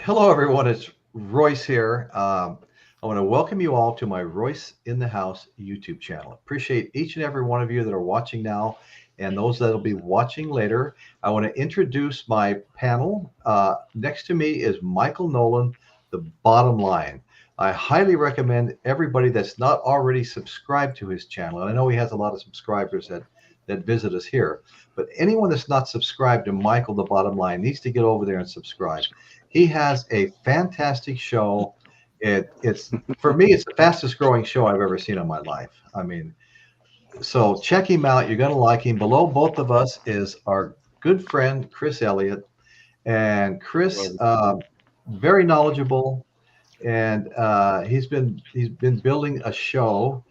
Hello, everyone. It's Royce here. I want to welcome you all to my Royce in the House YouTube channel. Appreciate each and every one of you that are watching now and those that will be watching later. I want to introduce my panel. Next to me is Michael Nolan, the bottom line. I highly recommend everybody that's not already subscribed to his channel. And I know he has a lot of subscribers that visit us here, but anyone that's not subscribed to Michael, the bottom line, needs to get over there and subscribe. He has a fantastic show. It's for me, it's the fastest growing show I've ever seen in my life. I mean, so check him out. You're going to like him. Below both of us is our good friend Chris Elliott, and Chris, very knowledgeable, and he's been building a show.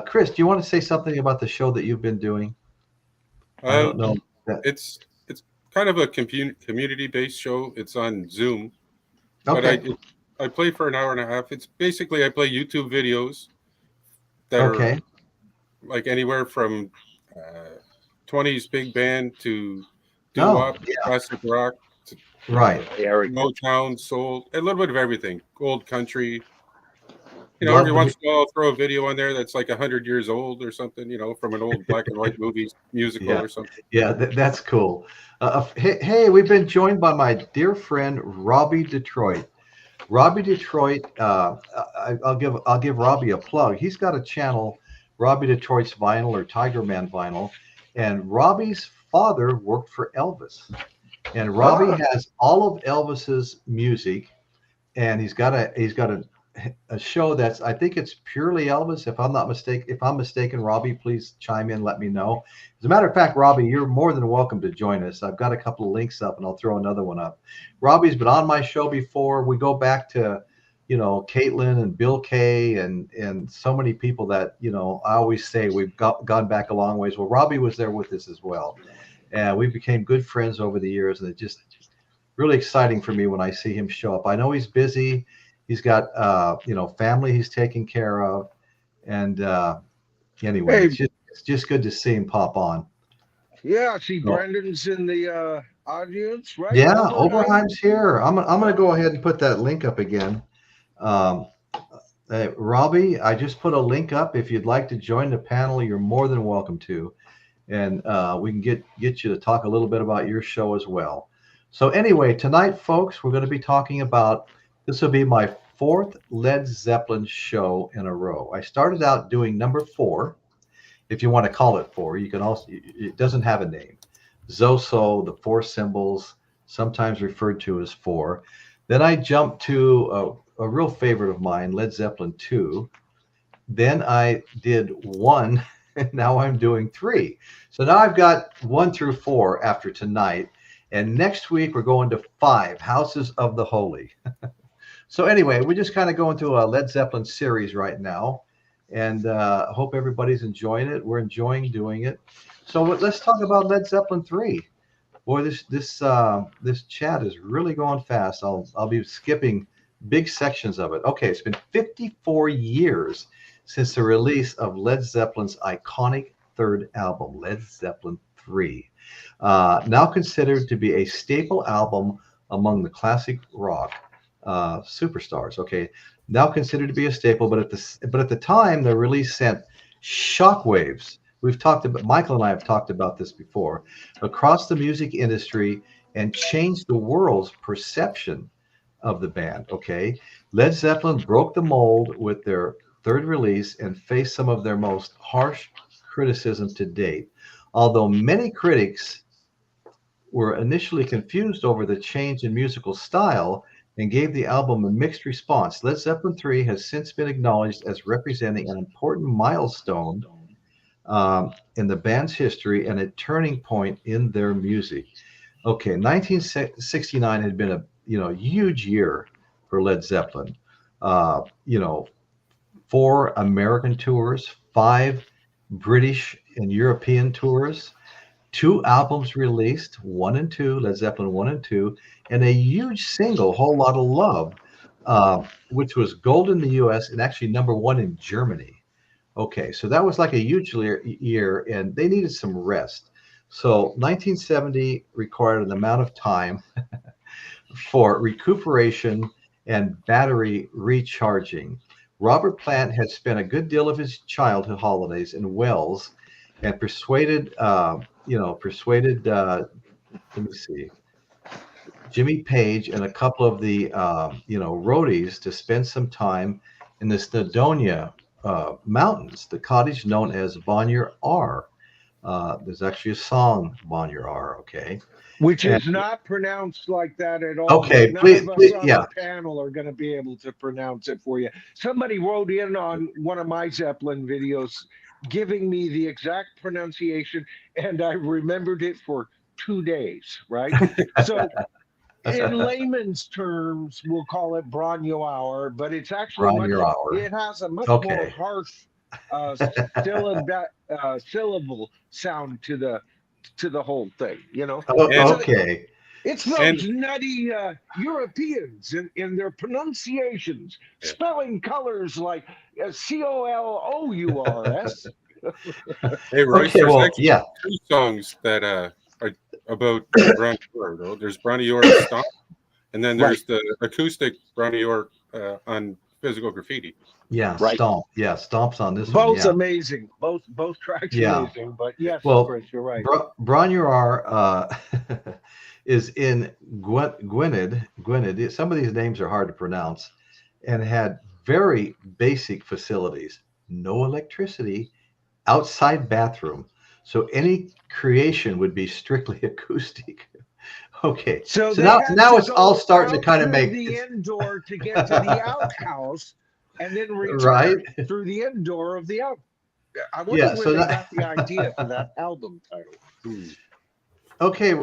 Chris, do you want to say something about the show that you've been doing? I Uh, don't know. That, it's kind of a community based show. It's on Zoom, but okay, I play for an hour and a half. It's basically I play YouTube videos that are okay. like anywhere from uh, 20s big band to doo Oh, wop, classic rock, to, right. Eric. Motown, soul, a little bit of everything, old country. Every Love the once in a while I'll throw a video on there that's like 100 years old or something. From an old black and white movie musical yeah. or something. Yeah, that's cool. Hey, we've been joined by my dear friend Robbie Detroit. Robbie Detroit. I'll give Robbie a plug. He's got a channel, Robbie Detroit's Vinyl or Tiger Man Vinyl, and Robbie's father worked for Elvis, and Robbie Ah, has all of Elvis's music, and he's got a show that's, I think it's purely Elvis. If I'm not mistaken, if I'm mistaken, Robbie, please chime in, let me know. As a matter of fact, Robbie, you're more than welcome to join us. I've got a couple of links up, and I'll throw another one up. Robbie's been on my show before. We go back to, Caitlin and Bill Kay and so many people that I always say we've gone back a long ways. Well, Robbie was there with us as well, and we became good friends over the years, and it just really exciting for me when I see him show up. I know he's busy. He's got family he's taking care of, and anyway, hey, it's just good to see him pop on. yeah, I see So, Brandon's in the audience, right? yeah, Overheim. Overheim's here. I'm gonna go ahead and put that link up again. Um, Robbie, I just put a link up. If you'd like to join the panel, you're more than welcome to, and we can get you to talk a little bit about your show as well. So anyway, tonight, folks, we're going to be talking about, this will be my fourth Led Zeppelin show in a row. I started out doing number four, if you want to call it four. You can also, it doesn't have a name. Zoso, the four symbols, sometimes referred to as four. Then I jumped to a real favorite of mine, Led Zeppelin II. Then I did one, and now I'm doing three. So now I've got one through four after tonight. And next week we're going to five, Houses of the Holy. So anyway, we're just kind of going through a Led Zeppelin series right now, and I hope everybody's enjoying it. We're enjoying doing it. So let's talk about Led Zeppelin 3. Boy, this chat is really going fast. I'll be skipping big sections of it. Okay, it's been 54 years since the release of Led Zeppelin's iconic third album, Led Zeppelin 3. Now considered to be a staple album among the classic rock superstars. Okay, now considered to be a staple, but at the time the release sent shockwaves. We've talked about, Michael and I have talked about this before, across the music industry, and changed the world's perception of the band. Okay, Led Zeppelin broke the mold with their third release and faced some of their most harsh criticism to date. Although many critics were initially confused over the change in musical style and gave the album a mixed response, Led Zeppelin 3 has since been acknowledged as representing an important milestone in the band's history and a turning point in their music. Okay, 1969 had been a huge year for Led Zeppelin. Uh, you know, four American tours, five British and European tours, two albums released, one and two, Led Zeppelin one and two, and a huge single, Whole Lot of Love, which was gold in the US and actually number one in Germany. Okay, so that was like a huge year, and they needed some rest. So 1970 required an amount of time for recuperation and battery recharging. Robert Plant had spent a good deal of his childhood holidays in Wales and persuaded, let me see, Jimmy Page and a couple of the roadies to spend some time in the Snowdonia mountains, the cottage known as Bonnier R. There's actually a song, Bonnier R. Okay, Which and is not pronounced like that at all. okay, But none please, of us please, on yeah, the panel are going to be able to pronounce it for you. Somebody wrote in on one of my Zeppelin videos giving me the exact pronunciation, and I remembered it for 2 days, right? So in layman's terms, we'll call it Bronyo hour, but it's actually Bonnier R. it has a much more Okay. harsh uh, syllable sound to the whole thing, you know? And Okay. It's and those nutty Europeans in their pronunciations, yeah. spelling colors like COLOURS. Hey Royce, Okay. there's Well, actually yeah. 2 songs that are about Brownie York, though. There's Brownie York Stomp, and then Right. there's the acoustic Brownie York on Physical Graffiti. Yeah, Right. Stomp. Yeah, Stomp's on this one. Both Yeah. amazing. Both tracks Yeah. amazing. But yes, Well, Chris, you're right. Bronnier R is in Gwynedd. Some of these names are hard to pronounce, and had very basic facilities. No electricity, outside bathroom. So any creation would be strictly acoustic. Okay. So So they now had now to it's go all starting to out kind of through make the indoor to get to the outhouse, and then right. return through the indoor of the out. I wonder Yeah. where So they that, got the idea for that album title. okay,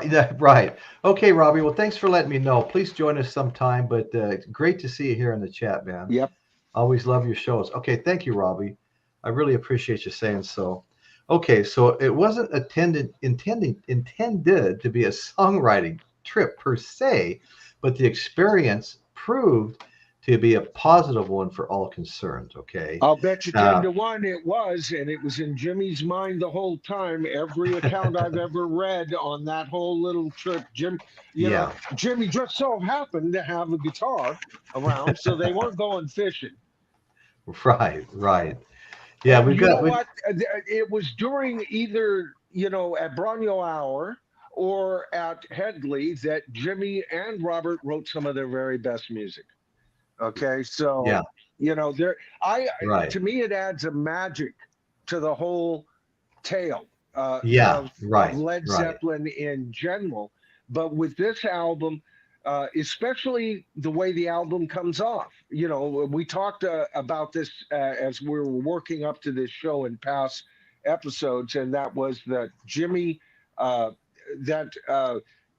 yeah, right. Okay, Robbie. Well, thanks for letting me know. Please join us sometime. But great to see you here in the chat, man. Yep. Always love your shows. Okay, thank you, Robbie. I really appreciate you saying so. Okay, so it wasn't intended to be a songwriting trip per se, but the experience proved to be a positive one for all concerned. Okay. I'll bet you 10 Uh, to 1 it was, and it was in Jimmy's mind the whole time. Every account I've ever read on that whole little trip, yeah. Jimmy just so happened to have a guitar around, so they weren't going fishing. Right. Yeah, And we've you know got. what? It was during either, at Bronyo Hour or at Headley that Jimmy and Robert wrote some of their very best music. Okay, so Yeah. there, Right. to me it adds a magic to the whole tale Yeah. of Right. Led Right. Zeppelin in general. But with this album, especially the way the album comes off, we talked about this as we were working up to this show in past episodes, and that was that Jimmy,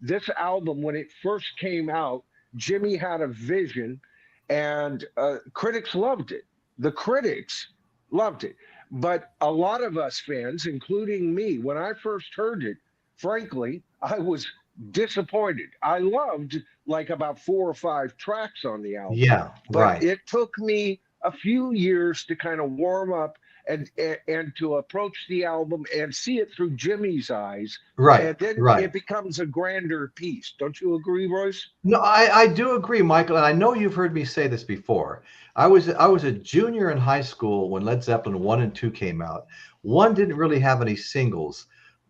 this album, when it first came out, Jimmy had a vision, and critics loved it. The critics loved it. But a lot of us fans, including me, when I first heard it, frankly, I was disappointed. I loved like about 4 or 5 tracks on the album. Yeah. But Right. it took me a few years to kind of warm up and to approach the album and see it through Jimmy's eyes. Right. And then Right. it becomes a grander piece. Don't you agree, Royce? No, I do agree, Michael, and I know you've heard me say this before. I was a junior in high school when Led Zeppelin 1 and 2 came out. 1 didn't really have any singles.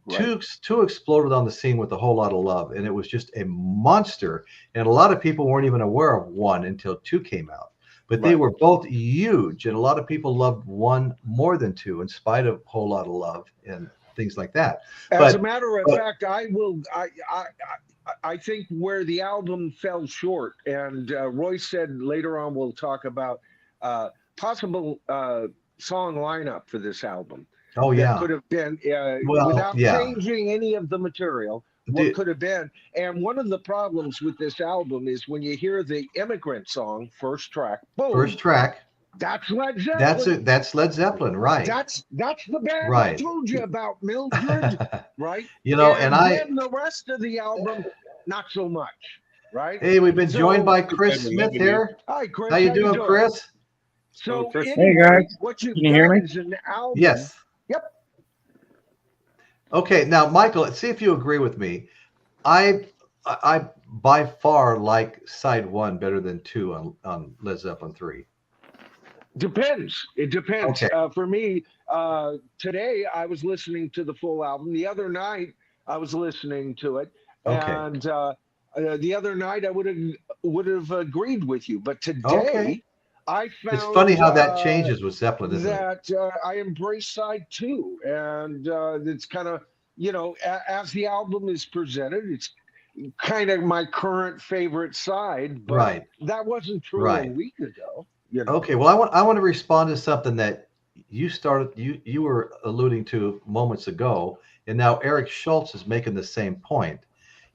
Right. Two exploded on the scene with a whole lot of love, and it was just a monster. And a lot of people weren't even aware of 1 until 2 came out. But they Right. were both huge, and a lot of people loved 1 more than 2, in spite of a whole lot of love and things like that. As a But matter of fact, I think where the album fell short, and Royce said later on we'll talk about possible song lineup for this album. oh That yeah, could have been well without yeah, changing any of the material. What could have been, and one of the problems with this album is when you hear the Immigrant song, first track, boom, first track. that's Led Zeppelin. That's Led Zeppelin, right? That's the band I Right. told you about, Mildred, right? And then the rest of the album, not so much, right? hey, we've been joined So- by Chris Smith here. Hi, Chris. How you doing, Chris? So, Chris. anyway, Hey, guys. what you've Can you hear got me? is an album. Yes. Yep. Okay, now Michael, let's see if you agree with me. I I by far like side one better than two on Led Zeppelin 3. Depends. It depends. Okay. For me, today I was listening to the full album. The other night I was listening to it, Okay. and the other night I would have agreed with you. But Okay. today I It's funny found how that changes with Zeppelin, isn't it? that I embrace side two, and it's kind of as the album is presented, it's kind of my current favorite side. But Right. that wasn't true a Right. week ago. You know. Okay. Well, I want to respond to something that you were alluding to moments ago, and now Eric Schultz is making the same point.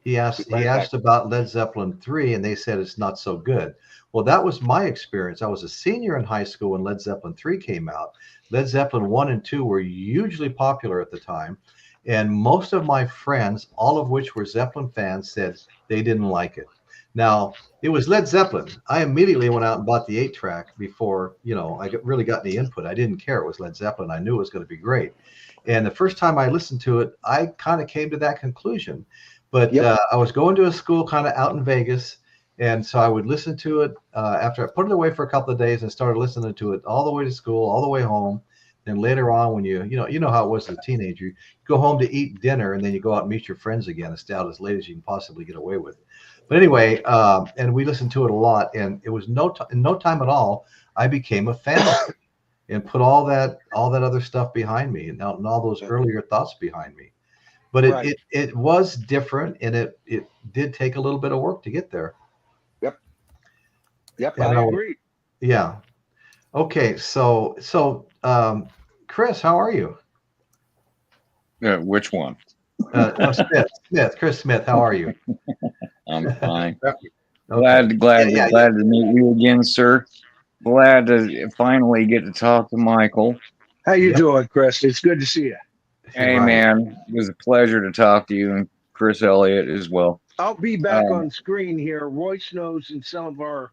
He Right back. asked about Led Zeppelin 3, and they said it's not so good. Well, that was my experience. I was a senior in high school when Led Zeppelin 3 came out. Led Zeppelin 1 and 2 were hugely popular at the time, and most of my friends, all of which were Zeppelin fans, said they didn't like it. Now, it was Led Zeppelin. I immediately went out and bought the 8-track before, really got any input. I didn't care. It was Led Zeppelin. I knew it was going to be great. And the first time I listened to it, I kind of came to that conclusion. But Yep. I was going to a school kind of out in Vegas, and so I would listen to it after I put it away for a couple of days and started listening to it all the way to school, all the way home. Then later on, when you know how it was as a teenager, you go home to eat dinner, and then you go out and meet your friends again and stay out as late as you can possibly get away with. But anyway, and we listened to it a lot, and it was in no time at all, I became a fan of it and put all that other stuff behind me, and all those earlier thoughts behind me. But Right. it was different, and it did take a little bit of work to get there. Yep. Yep. And I agree. yeah. Okay. So Chris, how are you? Which one? No, Chris Smith, how are you? I'm fine. Okay. Glad Yeah. to meet you again, sir. Glad to finally get to talk to Michael. How you Yep. doing, Chris? It's good to see you. Hey, Right. man, it was a pleasure to talk to you and Chris Elliott as well. I'll be back Um, on screen here. Royce knows, and some of our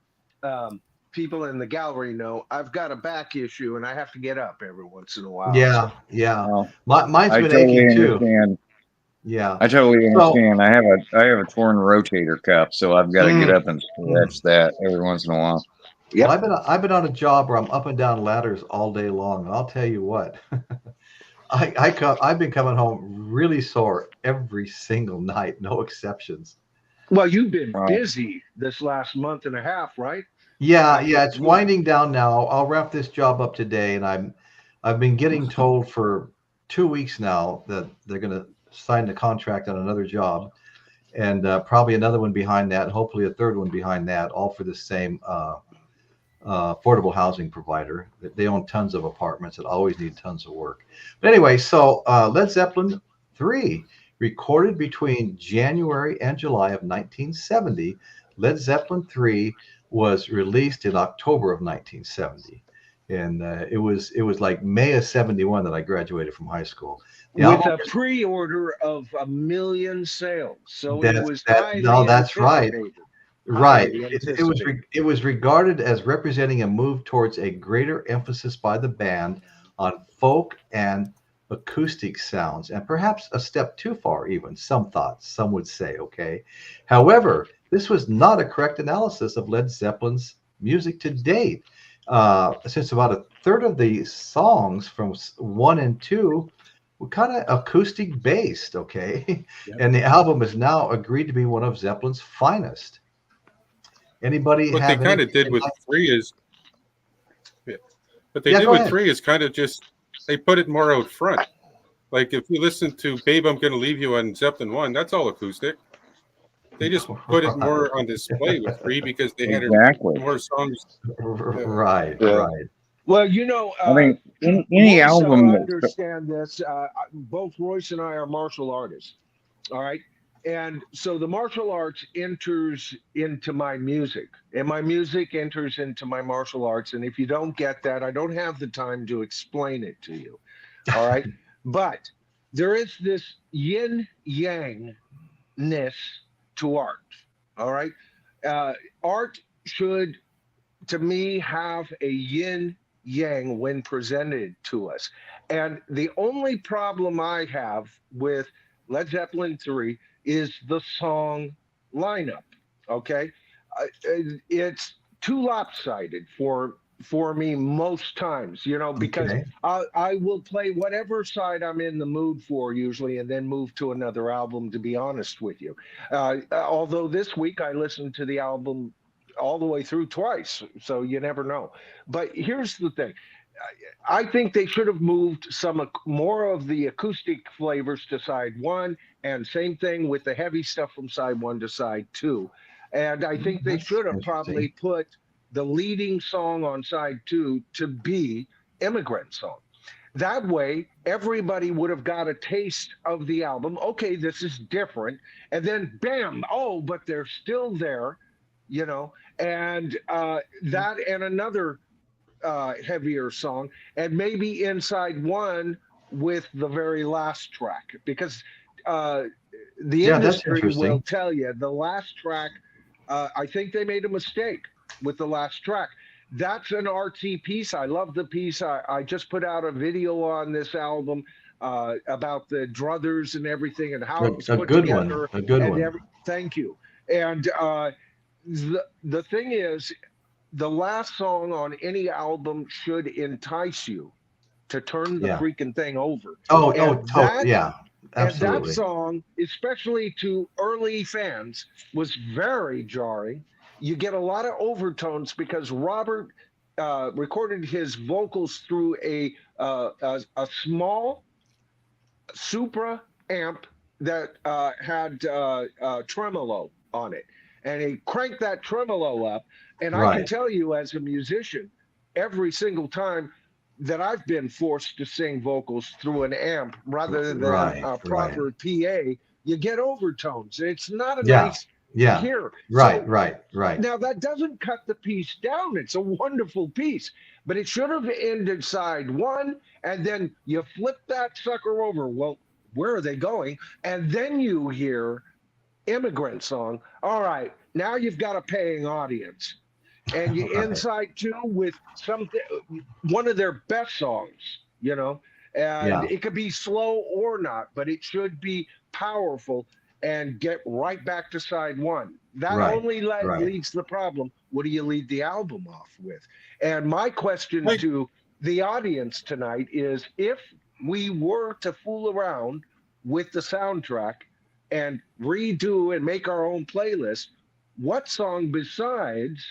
people in the gallery know. I've got a back issue, and I have to get up every once in a while. Yeah. So. Yeah. Well, Mine's I been totally aching too. understand. Yeah. I totally So- understand. I have a torn rotator cuff, so I've got to get up and stretch that every once in a while. Yep. Well, I've been on a job where I'm up and down ladders all day long. And I'll tell you what, I've been coming home really sore every single night, no exceptions. Well, you've been Wow. busy this last month and a half, right? Yeah, it's winding down now. I'll wrap this job up today, and I've been getting told for 2 weeks now that they're going to sign the contract on another job, and probably another one behind that, and hopefully a third one behind that, all for the same affordable housing provider. They own tons of apartments that always need tons of work. But anyway, so Led Zeppelin 3, recorded between January and July of 1970. Led Zeppelin 3 was released in October of 1970. And it was like May of 71 that I graduated from high school. The With album a pre-order of 1 million sales, so it That's- was that- highly no, that's right. anticipated. Right. Highly It was regarded as representing a move towards a greater emphasis by the band on folk and acoustic sounds, and perhaps a step too far, even some would say. Okay. However, this was not a correct analysis of Led Zeppelin's music to date, since about a third of the songs from 1 and 2 were kind of acoustic based. Okay. Yep. And the album is now agreed to be one of Zeppelin's finest. Anybody What they have kind of anything did with like- 3 is, yeah. What they Yeah, did go with ahead. 3 is kind of just they put it more out front. Like if you listen to "Babe, I'm Gonna Leave You" on Zeppelin 1, that's all acoustic. They just put it more on display with 3 because they had Exactly. more songs. Right, Yeah. right. Well, I mean, any Royce, album I that understand this. Both Royce and I are martial artists. All right. And so the martial arts enters into my music, and my music enters into my martial arts. And if you don't get that, I don't have the time to explain it to you. All right. But there is this yin yang ness to art. All right. Art should, to me, have a yin yang when presented to us. And the only problem I have with Led Zeppelin 3 is the song lineup. Okay, it's too lopsided for me most times, because Okay. I will play whatever side I'm in the mood for usually, and then move to another album. To be honest with you, although this week I listened to the album all the way through twice, so you never know. But here's the thing. I think they should have moved some more of the acoustic flavors to side one, and same thing with the heavy stuff from side one to side two. And I think they That's should have interesting. probably put the leading song on side two to be Immigrant Song. That way, everybody would have got a taste of the album. Okay, this is different. And then, bam, oh, but they're still there, and that and another heavier song, and maybe inside one with the very last track, because the Yeah, that's industry will interesting. tell you the last track. I think they made a mistake with the last track. That's an RT piece. I love the piece. I just put out a video on this album about the druthers and everything and how it was A put good together. one. A good And one. thank you. And the thing is, the last song on any album should entice you to turn the Yeah. freaking thing over. Oh, And that yeah, and that absolutely. song, especially to early fans, was very jarring. You get a lot of overtones because Robert recorded his vocals through a small Supra amp that had tremolo on it, and he cranked that tremolo up. And I can Right. tell you, as a musician, every single time that I've been forced to sing vocals through an amp rather than Right. a proper PA, you get overtones. It's not a Yeah. nice Yeah. hear. Right. So Right. now that doesn't cut the piece down. It's a wonderful piece, but it should have ended side one, and then you flip that sucker over. Well, where are they going? And then you hear Immigrant Song. All right, now you've got a paying audience, and you Right. inside two with something, one of their best songs, and Yeah. it could be slow or not, but it should be powerful and get right back to side one. That Right. only Right. leads the problem. What do you lead the album off with? And my question Right. to the audience tonight is, if we were to fool around with the soundtrack and redo and make our own playlist, what song besides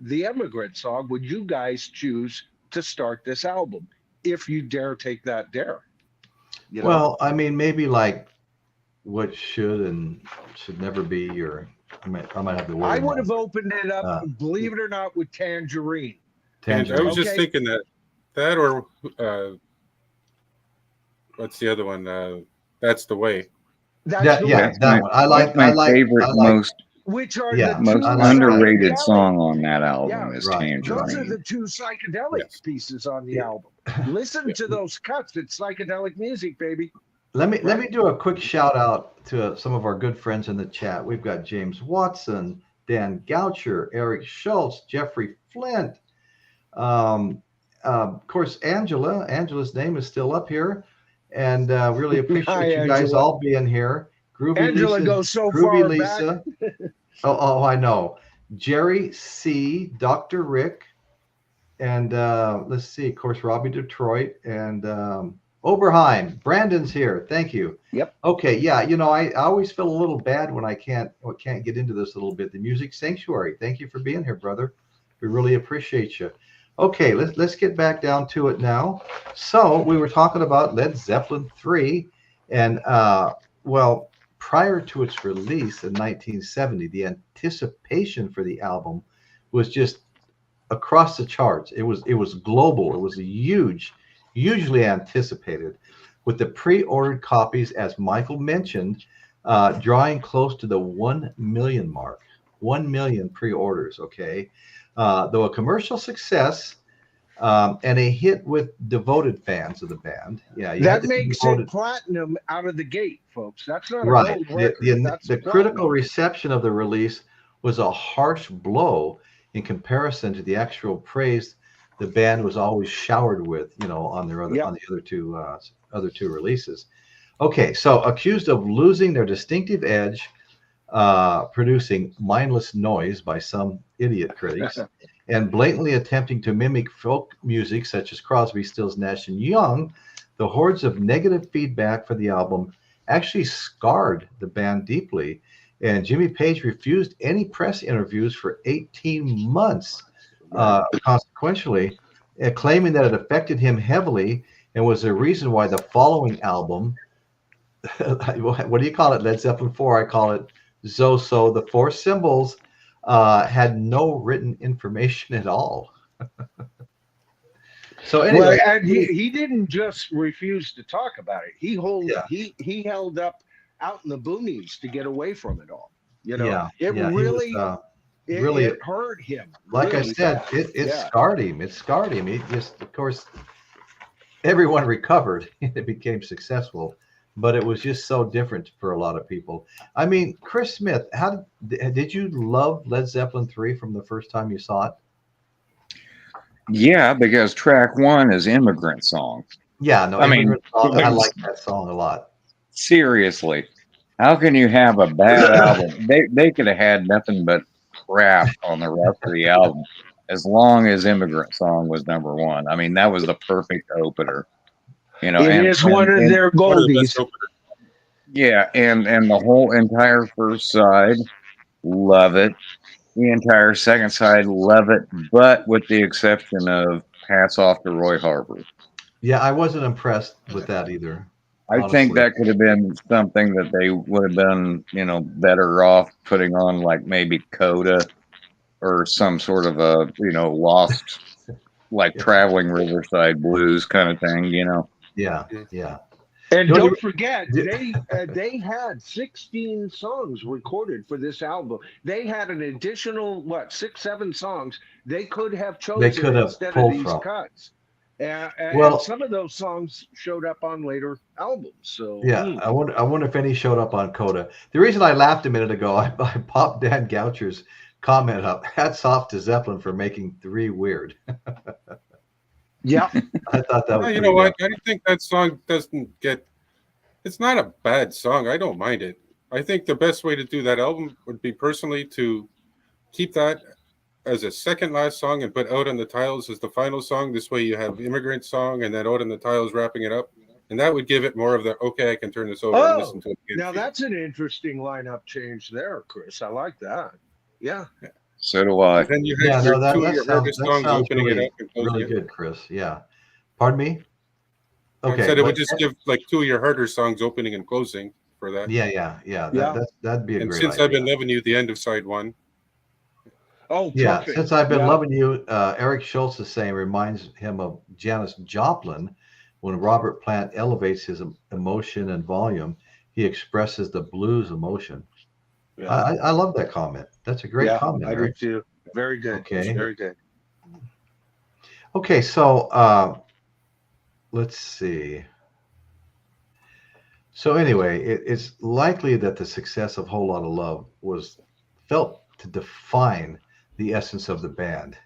the Immigrant Song would you guys choose to start this album, if you dare take that dare? Well, I mean, maybe like what should and should never be, or I might have the word. I would have opened it up, Uh, believe it or not, with Tangerine. And I was Tangerine. just thinking that or what's the other one? That's the Way. That's Yeah, the yeah, way. that one. I like. my I like. favorite, I like. most Which are Yeah, the most two I like that. underrated psychedelic- song on that album Yeah, is right. Those are Tangerine. the two psychedelic Yes. pieces on the Yeah. album. Listen to those cuts. It's psychedelic music, baby. Let me Right. do a quick shout out to some of our good friends in the chat. We've got James Watson, Dan Goucher, Eric Schultz, Jeffrey Flint. Of course, Angela. Angela's name is still up here, and really appreciate Hi, you guys Angela. all being here. Groovy Angela Lisa, goes so Groovy far Lisa. back. Oh, I know. Jerry C, Dr. Rick, and let's see, of course, Robbie Detroit and Oberheim. Brandon's here. Thank you. Yep. Okay. Yeah. I always feel a little bad when I can't get into this a little bit. The Music Sanctuary. Thank you for being here, brother. We really appreciate you. Okay. Let's get back down to it now. So we were talking about Led Zeppelin III, and well, prior to its release in 1970, the anticipation for the album was just across the charts. It was global. It was hugely anticipated, with the pre-ordered copies, as Michael mentioned, drawing close to the 1 million mark. 1 million pre-orders. Okay, though a commercial success and a hit with devoted fans of the band. Yeah, you had That to be makes devoted. it platinum out of the gate, folks. That's not a Right. gold record. That's The platinum. critical reception of the release was a harsh blow in comparison to the actual praise the band was always showered with, on their other Yep. on the other two releases. Okay, so accused of losing their distinctive edge, producing mindless noise by some idiot critics, and blatantly attempting to mimic folk music such as Crosby, Stills, Nash and Young. The hordes of negative feedback for the album actually scarred the band deeply, and Jimmy Page refused any press interviews for 18 months, consequentially, claiming that it affected him heavily and was the reason why the following album, what do you call it? Led Zeppelin 4, I call it Zoso, the four symbols, had no written information at all. So anyway, well, and he didn't just refuse to talk about it. He held up out in the boonies to get away from it all. You know, it really hurt him. Like really I said, it scarred him. It scarred him. It just, of course, everyone recovered and it became successful, but it was just so different for a lot of people. I mean, Chris Smith, how did you love Led Zeppelin 3 from the first time you saw it? Yeah, because track 1 is Immigrant Song. Yeah, no, I like that song a lot. Seriously, how can you have a bad album? They could have had nothing but crap on the rest of the album as long as Immigrant Song was number 1. I mean, that was the perfect opener. You know, it is one of their goldies. Yeah, and the whole entire first side, love it. The entire second side, love it, but with the exception of Hats Off to Roy Harper. Yeah, I wasn't impressed with that either. I think that could have been something that they would have been, you know, better off putting on, like maybe Coda or some sort of a, you know, lost, like Traveling Riverside Blues kind of thing, you know. Yeah. And don't forget, they had 16 songs recorded for this album. They had an additional 6, 7 songs they could have chosen instead of these cuts. And some of those songs showed up on later albums. So I wonder if any showed up on Coda. The reason I laughed a minute ago, I popped Dan Goucher's comment up. Hats off to Zeppelin for making 3 weird. Yeah, I thought that was. You know what? I think that song doesn't get. It's not a bad song. I don't mind it. I think the best way to do that album would be personally to keep that as a second last song and put Out on the Tiles as the final song. This way you have Immigrant Song and then Out on the Tiles wrapping it up. And that would give it more of the, okay, I can turn this over and listen to it again. Now that's an interesting lineup change there, Chris. I like that. Yeah. So do I. And then you have your hardest songs opening it up and closing really good, Chris. Yeah. Pardon me? Okay. I said it would just give like 2 of your harder songs opening and closing for that. Yeah. That'd be a great Since idea. I've Been Loving You, the end of side 1. Oh, yeah. perfect. Since I've Been Loving You, Eric Schultz is saying reminds him of Janis Joplin. When Robert Plant elevates his emotion and volume, he expresses the blues emotion. Yeah. I love that comment. That's a great comment. I do too. Very good. Okay. Very good. Okay, so let's see. So anyway, it's likely that the success of Whole Lotta Love was felt to define the essence of the band,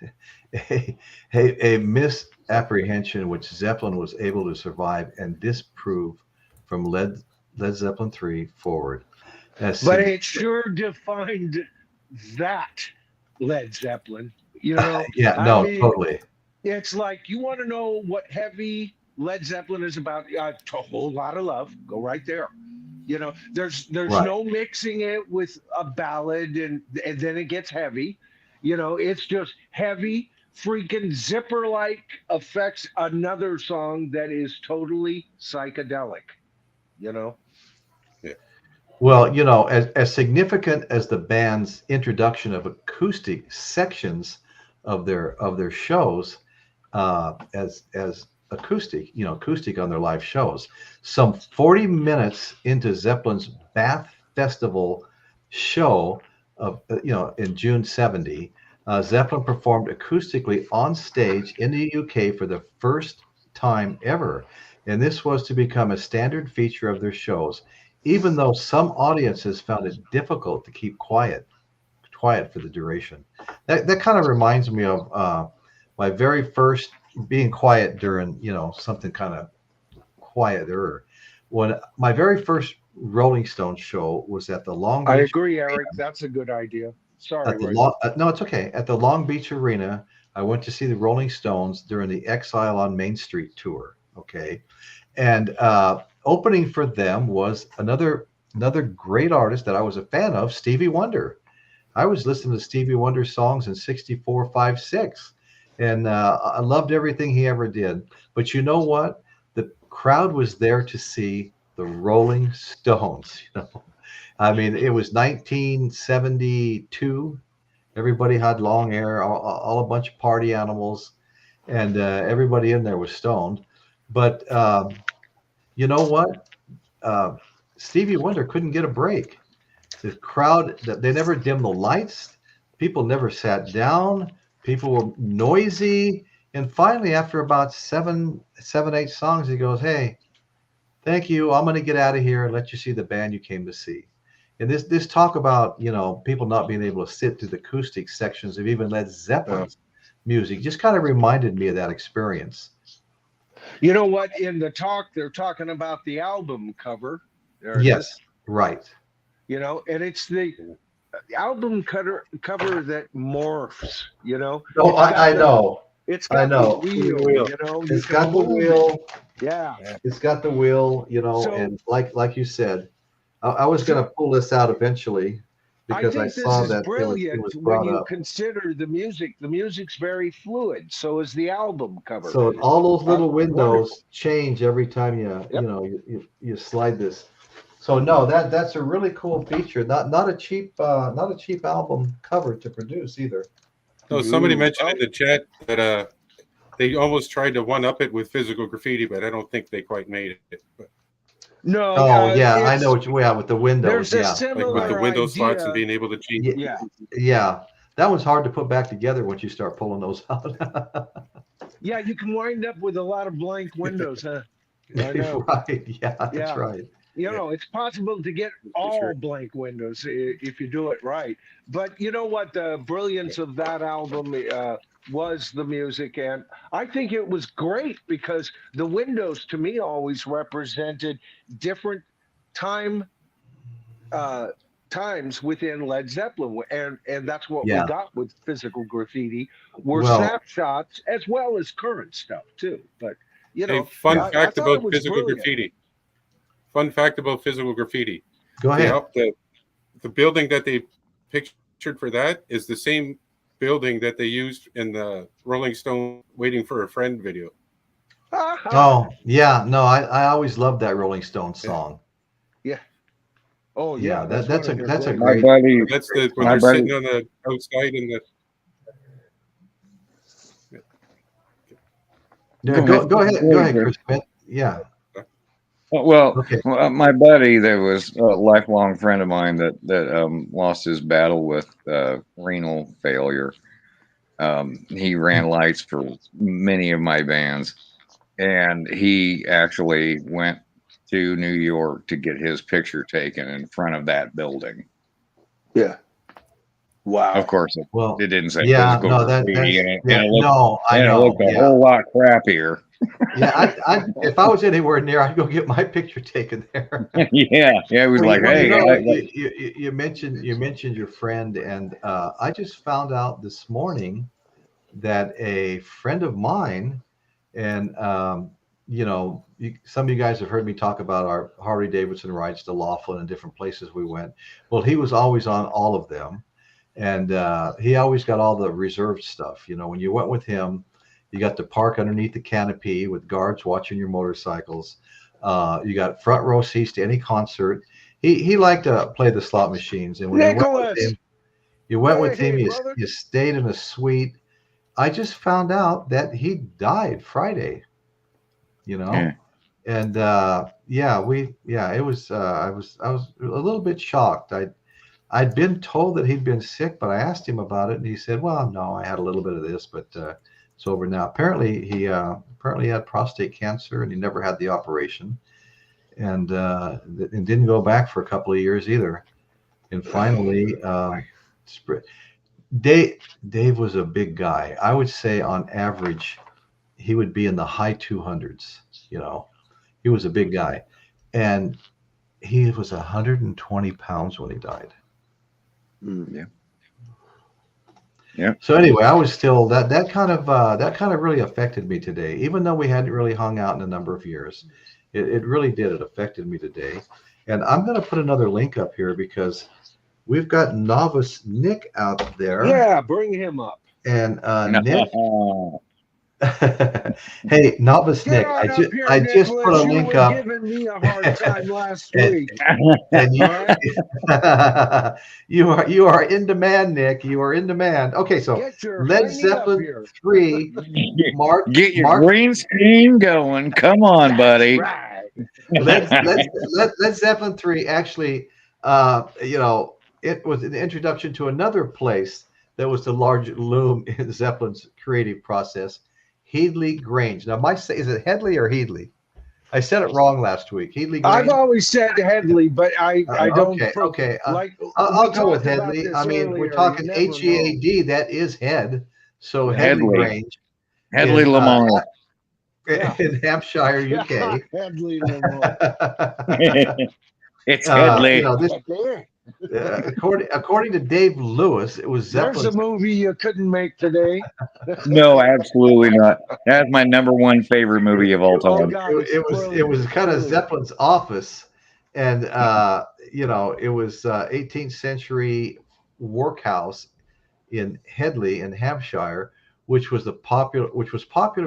a misapprehension which Zeppelin was able to survive and disprove from Led Zeppelin 3 forward. But it sure defined that Led Zeppelin, you know. Totally. It's like, you want to know what heavy Led Zeppelin is about? A Whole Lotta Love. Go right there. You know, there's no mixing it with a ballad and then it gets heavy. You know, it's just heavy, freaking zipper-like effects. Another song that is totally psychedelic. You know. Well, you know, as significant as the band's introduction of acoustic sections of their shows, as acoustic on their live shows, some 40 minutes into Zeppelin's Bath Festival show of in June '70, Zeppelin performed acoustically on stage in the UK for the first time ever, and this was to become a standard feature of their shows. Even though some audiences found it difficult to keep quiet for the duration. That kind of reminds me of my very first being quiet during, something kind of quieter. When my very first Rolling Stones show was at the Long I Beach. agree, Eric. That's a good idea. Sorry, At the Roy. no, it's okay. At the Long Beach Arena, I went to see the Rolling Stones during the Exile on Main Street tour. Okay, and opening for them was another great artist that I was a fan of, Stevie Wonder. I was listening to Stevie Wonder songs in 64, 5, 6. And I loved everything he ever did. But you know what? The crowd was there to see the Rolling Stones. I mean, it was 1972. Everybody had long hair, all a bunch of party animals, and everybody in there was stoned. But you know what? Uh, Stevie Wonder couldn't get a break. The crowd, they never dimmed the lights. People never sat down. People were noisy. And finally, after about seven, 8 songs, he goes, "Hey, thank you. I'm going to get out of here and let you see the band you came to see." And this talk about, people not being able to sit through the acoustic sections of even Led Zeppelin's music just kind of reminded me of that experience. You know what? In the talk, they're talking about the album cover. There it is. Yes, right. And it's the album cover that morphs. Oh, I know. It's I got know. the wheel. It's got the wheel. Yeah. It's got the wheel, So- and like you said, I was going to pull this out eventually because I think saw this is that it brilliant was when brought you up. consider the music. The music's very fluid. So is the album cover. So all those little windows wonderful. change every time you slide this. So no, that's a really cool feature. Not a cheap album cover to produce either. No, somebody Ooh. mentioned in the chat that they almost tried to one up it with physical graffiti, but I don't think they quite made it. But, No. Oh yeah, I know what you with the windows. There's a Yeah, similar like with the window slots and idea. being able to change. yeah, Yeah. yeah. That one's hard to put back together once you start pulling those out. Yeah, you can wind up with a lot of blank windows, huh? I know. Right. Yeah, that's Yeah. right. It's possible to get all blank windows if you do it right. But you know what? The brilliance of that album was the music. And I think it was great because the windows to me always represented different times within Led Zeppelin. And that's what we got with physical graffiti were snapshots as well as current stuff too. But, Hey, fun fact about physical brilliant. graffiti. Fun fact about physical graffiti. Go ahead. The building that they pictured for that is the same building that they used in the Rolling Stone "Waiting for a Friend" video. Oh yeah, no, I always loved that Rolling Stones song. Yeah. Oh Yeah, yeah. that's a My great. buddy, That's when My they're buddy- sitting on the outside in the. Yeah, go ahead, Chris Smith. Yeah. well, Okay. my buddy, that was a lifelong friend of mine that lost his battle with renal failure. He ran lights for many of my bands, and he actually went to New York to get his picture taken in front of that building. Yeah. Wow. Of course, Well, it didn't say yeah, physical no, graffiti, and yeah, it looked, no, I and it know. looked a Yeah, whole lot crappier. yeah. If I was anywhere near, I'd go get my picture taken there. yeah, it was Well, like, hey, you mentioned your friend, and I just found out this morning that a friend of mine, and some of you guys have heard me talk about our Harley Davidson rides to Laughlin and different places we went. Well, he was always on all of them, and he always got all the reserved stuff. When you went with him, you got to park underneath the canopy with guards watching your motorcycles. You got front row seats to any concert. He liked to play the slot machines, and when you went with him, you stayed in a suite. I just found out that he died Friday. Yeah. And it was I was a little bit shocked. I'd been told that he'd been sick, but I asked him about it, and he said, "Well, no, I had a little bit of this, but it's over now." Apparently, he had prostate cancer, and he never had the operation, and didn't go back for a couple of years either. And finally, Dave was a big guy. I would say on average, he would be in the high 200s. He was a big guy, and He was 120 pounds when he died. Yeah. Yeah. So anyway, I was still that kind of really affected me today, even though we hadn't really hung out in a number of years. It really did. It affected me today. And I'm going to put another link up here because we've got novice Nick out there. Yeah, bring him up. And Nick, hey, novice Get Nick, on up here, I just put a Nicholas. You link were up. giving me a hard time last And- week. And you, All right? you are in demand, Nick. You are in demand. Okay, so Get your Led hiney up Zeppelin here. 3, Mark. Get your Mark green screen going. Come on, buddy. Right. Led Zeppelin 3 actually, it was an introduction to another place that was the large loom in Zeppelin's creative process, Headley Grange. Now, is it Headley or Headley? I said it wrong last week. Headley I've Grange. always said Headley, but I don't. Okay. Like I'll we go with talked about Headley. this I mean, we're earlier, talking you never know. HEAD. That is head. So Yeah. Headley Headley. Grange Headley in, Lamar. in Hampshire, UK. Headley Lamar. It's Headley. According to Dave Lewis, it was There's a Zeppelin's. movie you couldn't make today. No, absolutely not. That's my number one favorite movie of all Oh time. God, it's It brilliant. was kind of Brilliant. Zeppelin's office, and it was 18th century workhouse in Headley in Hampshire, which was popular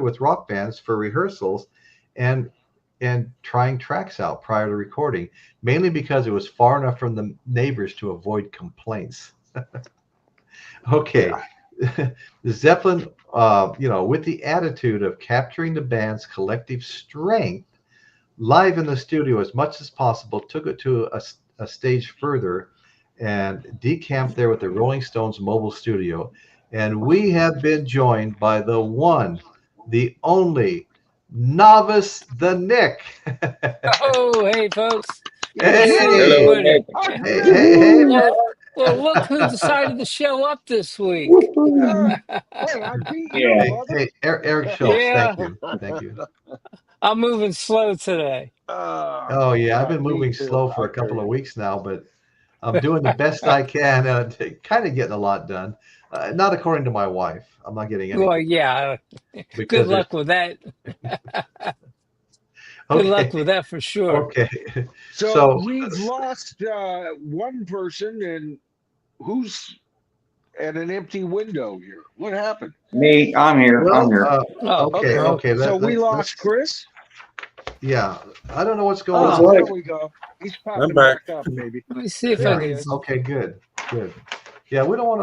with rock bands for rehearsals and trying tracks out prior to recording, mainly because it was far enough from the neighbors to avoid complaints. Okay. The Zeppelin, with the attitude of capturing the band's collective strength live in the studio as much as possible, took it to a stage further and decamped there with the Rolling Stones mobile studio. And we have been joined by the one, the only novice, the Nick. Oh, hey, folks. Hey, Hello, Everybody. Nick. hey, Well, look who decided to show up this week. Hey, I beat you, Yeah. brother. Eric Schultz. Yeah. Thank you. I'm moving slow today. Oh yeah, I've been me moving too. slow for a couple of weeks now, but I'm doing the best I can, kind of getting a lot done. Not according to my wife. I'm not getting anything. Well, yeah. Good because luck with that. Good luck with that for sure. Okay. So we've lost one person, and who's at an empty window here? What happened? Me, I'm here. Well, I'm here. Oh, okay. So we lost Chris. Yeah, I don't know what's going Oh, on. there we go. He's popping back. back up, maybe. let me see if There I he can. is. Okay, good. Yeah, we don't want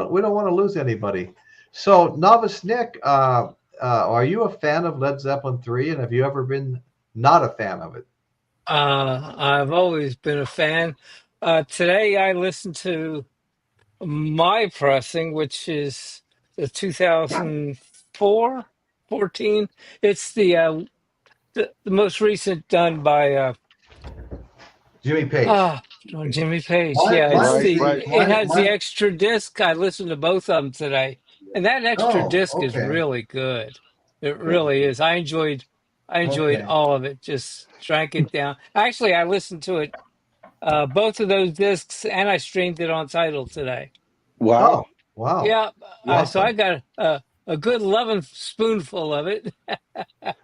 to lose anybody. So, novice Nick, are you a fan of Led Zeppelin 3, and have you ever been not a fan of it? I've always been a fan. Today I listened to my pressing, which is the 2004, 14. It's the most recent done by Jimmy Page. Jimmy Page. Mine- Yeah, mine it's was the right. it has the mine- extra disc. I listened to both of them today, and that extra Oh, disc is okay. really good. It really is. I enjoyed Okay. all of it. Just drank it down. Actually, I listened to it both of those discs, and I streamed it on Tidal today. Wow. Oh, wow. Yeah, so I Awesome. got a good loving spoonful of it.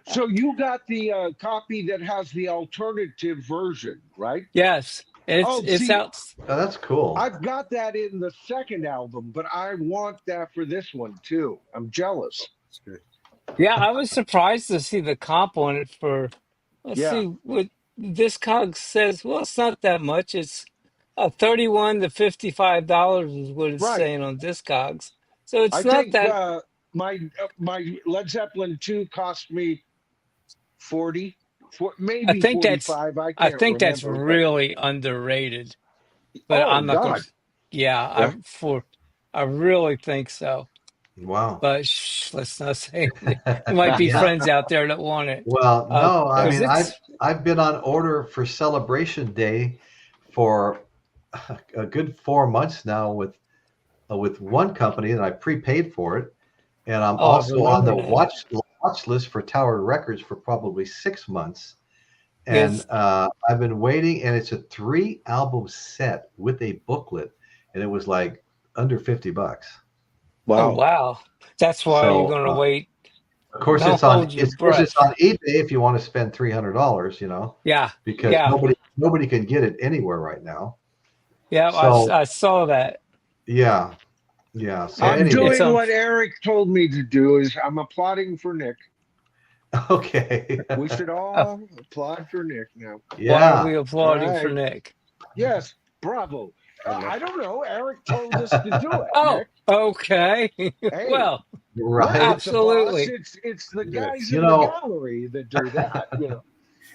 So you got the copy that has the alternative version, right? Yes, Oh, it's see, out. Oh, that's cool. I've got that in the second album, but I want that for this one too. I'm jealous. That's good. Yeah, I was surprised to see the comp on it for. Let's Yeah. see what Discogs says. Well, it's not that much. It's $31 to $55 is what it's Right. saying on Discogs. So I it's not think that. my Led Zeppelin 2 cost me 40, I maybe think that's 45. I I can't think that's remember. But, really underrated. But oh I'm not going God. to. Yeah, Yeah. I really think so. Wow. But let's not say there might be Yeah. friends out there that want it. Well, no, I Because mean, it's I've been on order for Celebration Day for a good 4 months now with one company, and I prepaid for it, and I'm Oh, I also on the remember that. watch list for Tower Records for probably 6 months. and Yes. I've been waiting, and it's a 3 album set with a booklet, and it was like under $50. Oh Wow. wow. That's why you're So gonna wait. of course Don't it's on hold your it's of course it's breath. on eBay if you want to spend $300, Yeah. because Yeah. nobody can get it anywhere right now. Yeah. So I saw that. yeah, yeah. So I'm It's anyway, doing what Eric told me to do. Is I'm applauding for Nick. okay, We should uh, all applaud for Nick now. why are yeah. we All applauding for right. Nick? Yes. Bravo. I don't know. I don't know. Eric told us to do it, Oh, Nick. okay. Hey, Well, we're Right. not the boss. absolutely. It's the guys Yes. You in the know, gallery that do that. Yeah.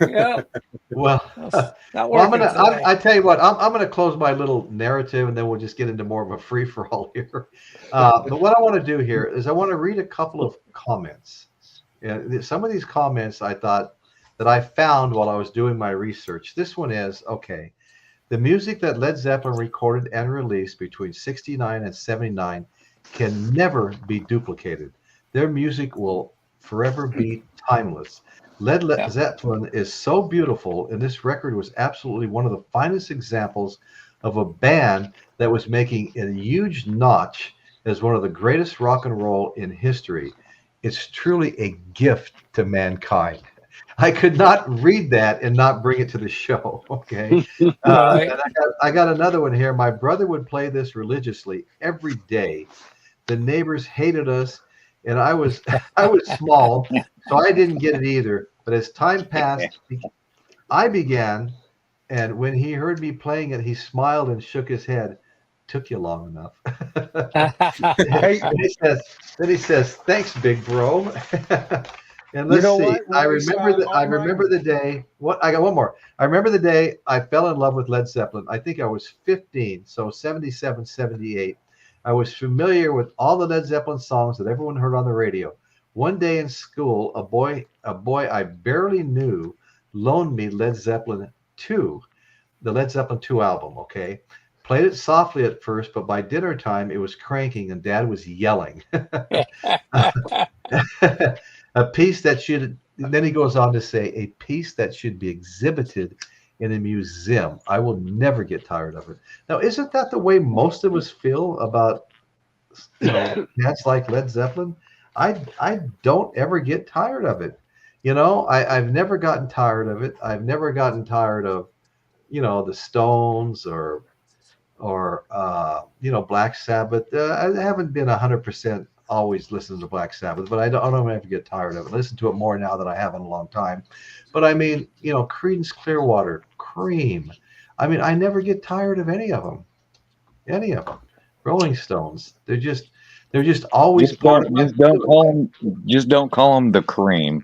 well, Well, well, not I'm working gonna. today. I tell you what. I'm gonna close my little narrative, and then we'll just get into more of a free for all here. But what I want to do here is I want to read a couple of comments. And some of these comments I thought that I found while I was doing my research. This one is okay. The music that Led Zeppelin recorded and released between 69 and 79 can never be duplicated. Their music will forever be timeless. Yeah. Zeppelin is so beautiful, and this record was absolutely one of the finest examples of a band that was making a huge notch as one of the greatest rock and roll in history. It's truly a gift to mankind. I could not read that and not bring it to the show. Okay. Right. And I got another one here. My brother would play this religiously every day. The neighbors hated us, and I was I was small, so I didn't get it either. But as time passed, I began, and when he heard me playing it, he smiled and shook his head. Took you long enough. Hey, Then he says, "Thanks, big bro." And you let's know see. what, Royce? I remember the day. What I got one more. I remember the day I fell in love with Led Zeppelin. I think I was 15, so 77, 78. I was familiar with all the Led Zeppelin songs that everyone heard on the radio. One day in school, a boy I barely knew loaned me Led Zeppelin 2, the Led Zeppelin 2 album, okay? Played it softly at first, but by dinner time it was cranking and Dad was yelling. A piece that should, then he goes on to say, a piece that should be exhibited in a museum. I will never get tired of it. Now, isn't that the way most of us feel about, cats like Led Zeppelin? I don't ever get tired of it. I've never gotten tired of it. I've never gotten tired of, the Stones or Black Sabbath. I haven't been 100% always listening to Black Sabbath, but I don't ever get tired of it. I listen to it more now than I have in a long time. But I mean, Creedence Clearwater, Cream. I mean, I never get tired of any of them. Any of them. Rolling Stones. They're just always part of Just don't call them the cream.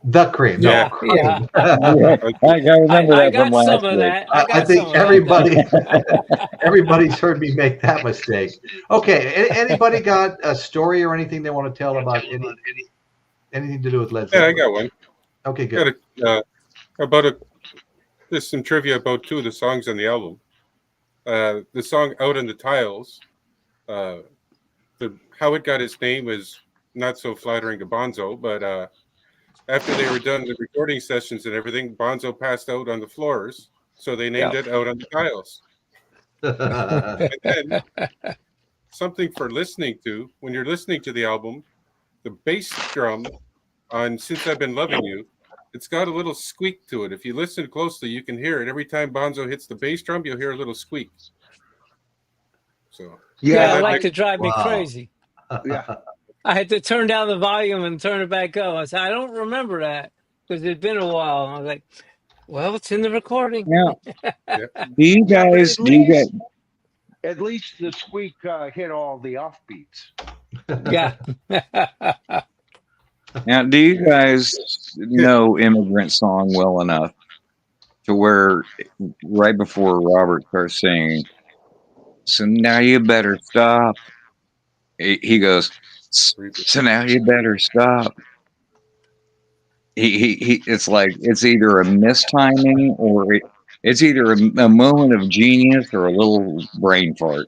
the Cream. No, Yeah. Yeah. Cream. Yeah, I remember I that from got some last of week. that. I I got some think of that. everybody's heard me make that mistake. Okay, anybody got a story or anything they want to tell about anything to do with Led Yeah, I Zeppelin? got one. Okay, Got good. there's some trivia about two of the songs on the album. The song "Out on the Tiles," how it got its name is not so flattering to Bonzo, but after they were done the recording sessions and everything, Bonzo passed out on the floors, so they named it "Out on the Tiles." And then something for listening to when you're listening to the album, the bass drum on "Since I've Been Loving You," it's got a little squeak to it. If you listen closely, you can hear it. Every time Bonzo hits the bass drum, you'll hear a little squeak. So Yeah, it that like makes to drive me Wow. crazy. yeah. I had to turn down the volume and turn it back up. I said, I don't remember that because it'd been a while. I was like, well, it's in the recording. Now, yeah. do you Yeah, but guys at least the squeak hit all the offbeats. Yeah. do you guys know Immigrant Song well enough to where right before Robert starts singing, so now you better stop, he goes, so now you better stop. He it's like it's either a mistiming or it's either a moment of genius or a little brain fart.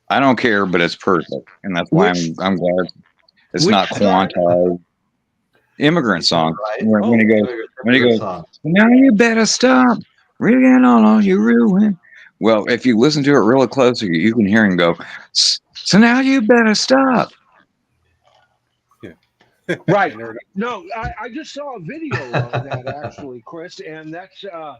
I don't care, but it's perfect, and that's why Which I'm glad it's which not track? quantized. Immigrant Song. Right? When he goes, Immigrant Song. now you better stop rigging all you ruin. Well, if you listen to it really close, you can hear him go, so now you better stop. Yeah. Right. I never know. No, I just saw a video of that actually, Chris, and that's a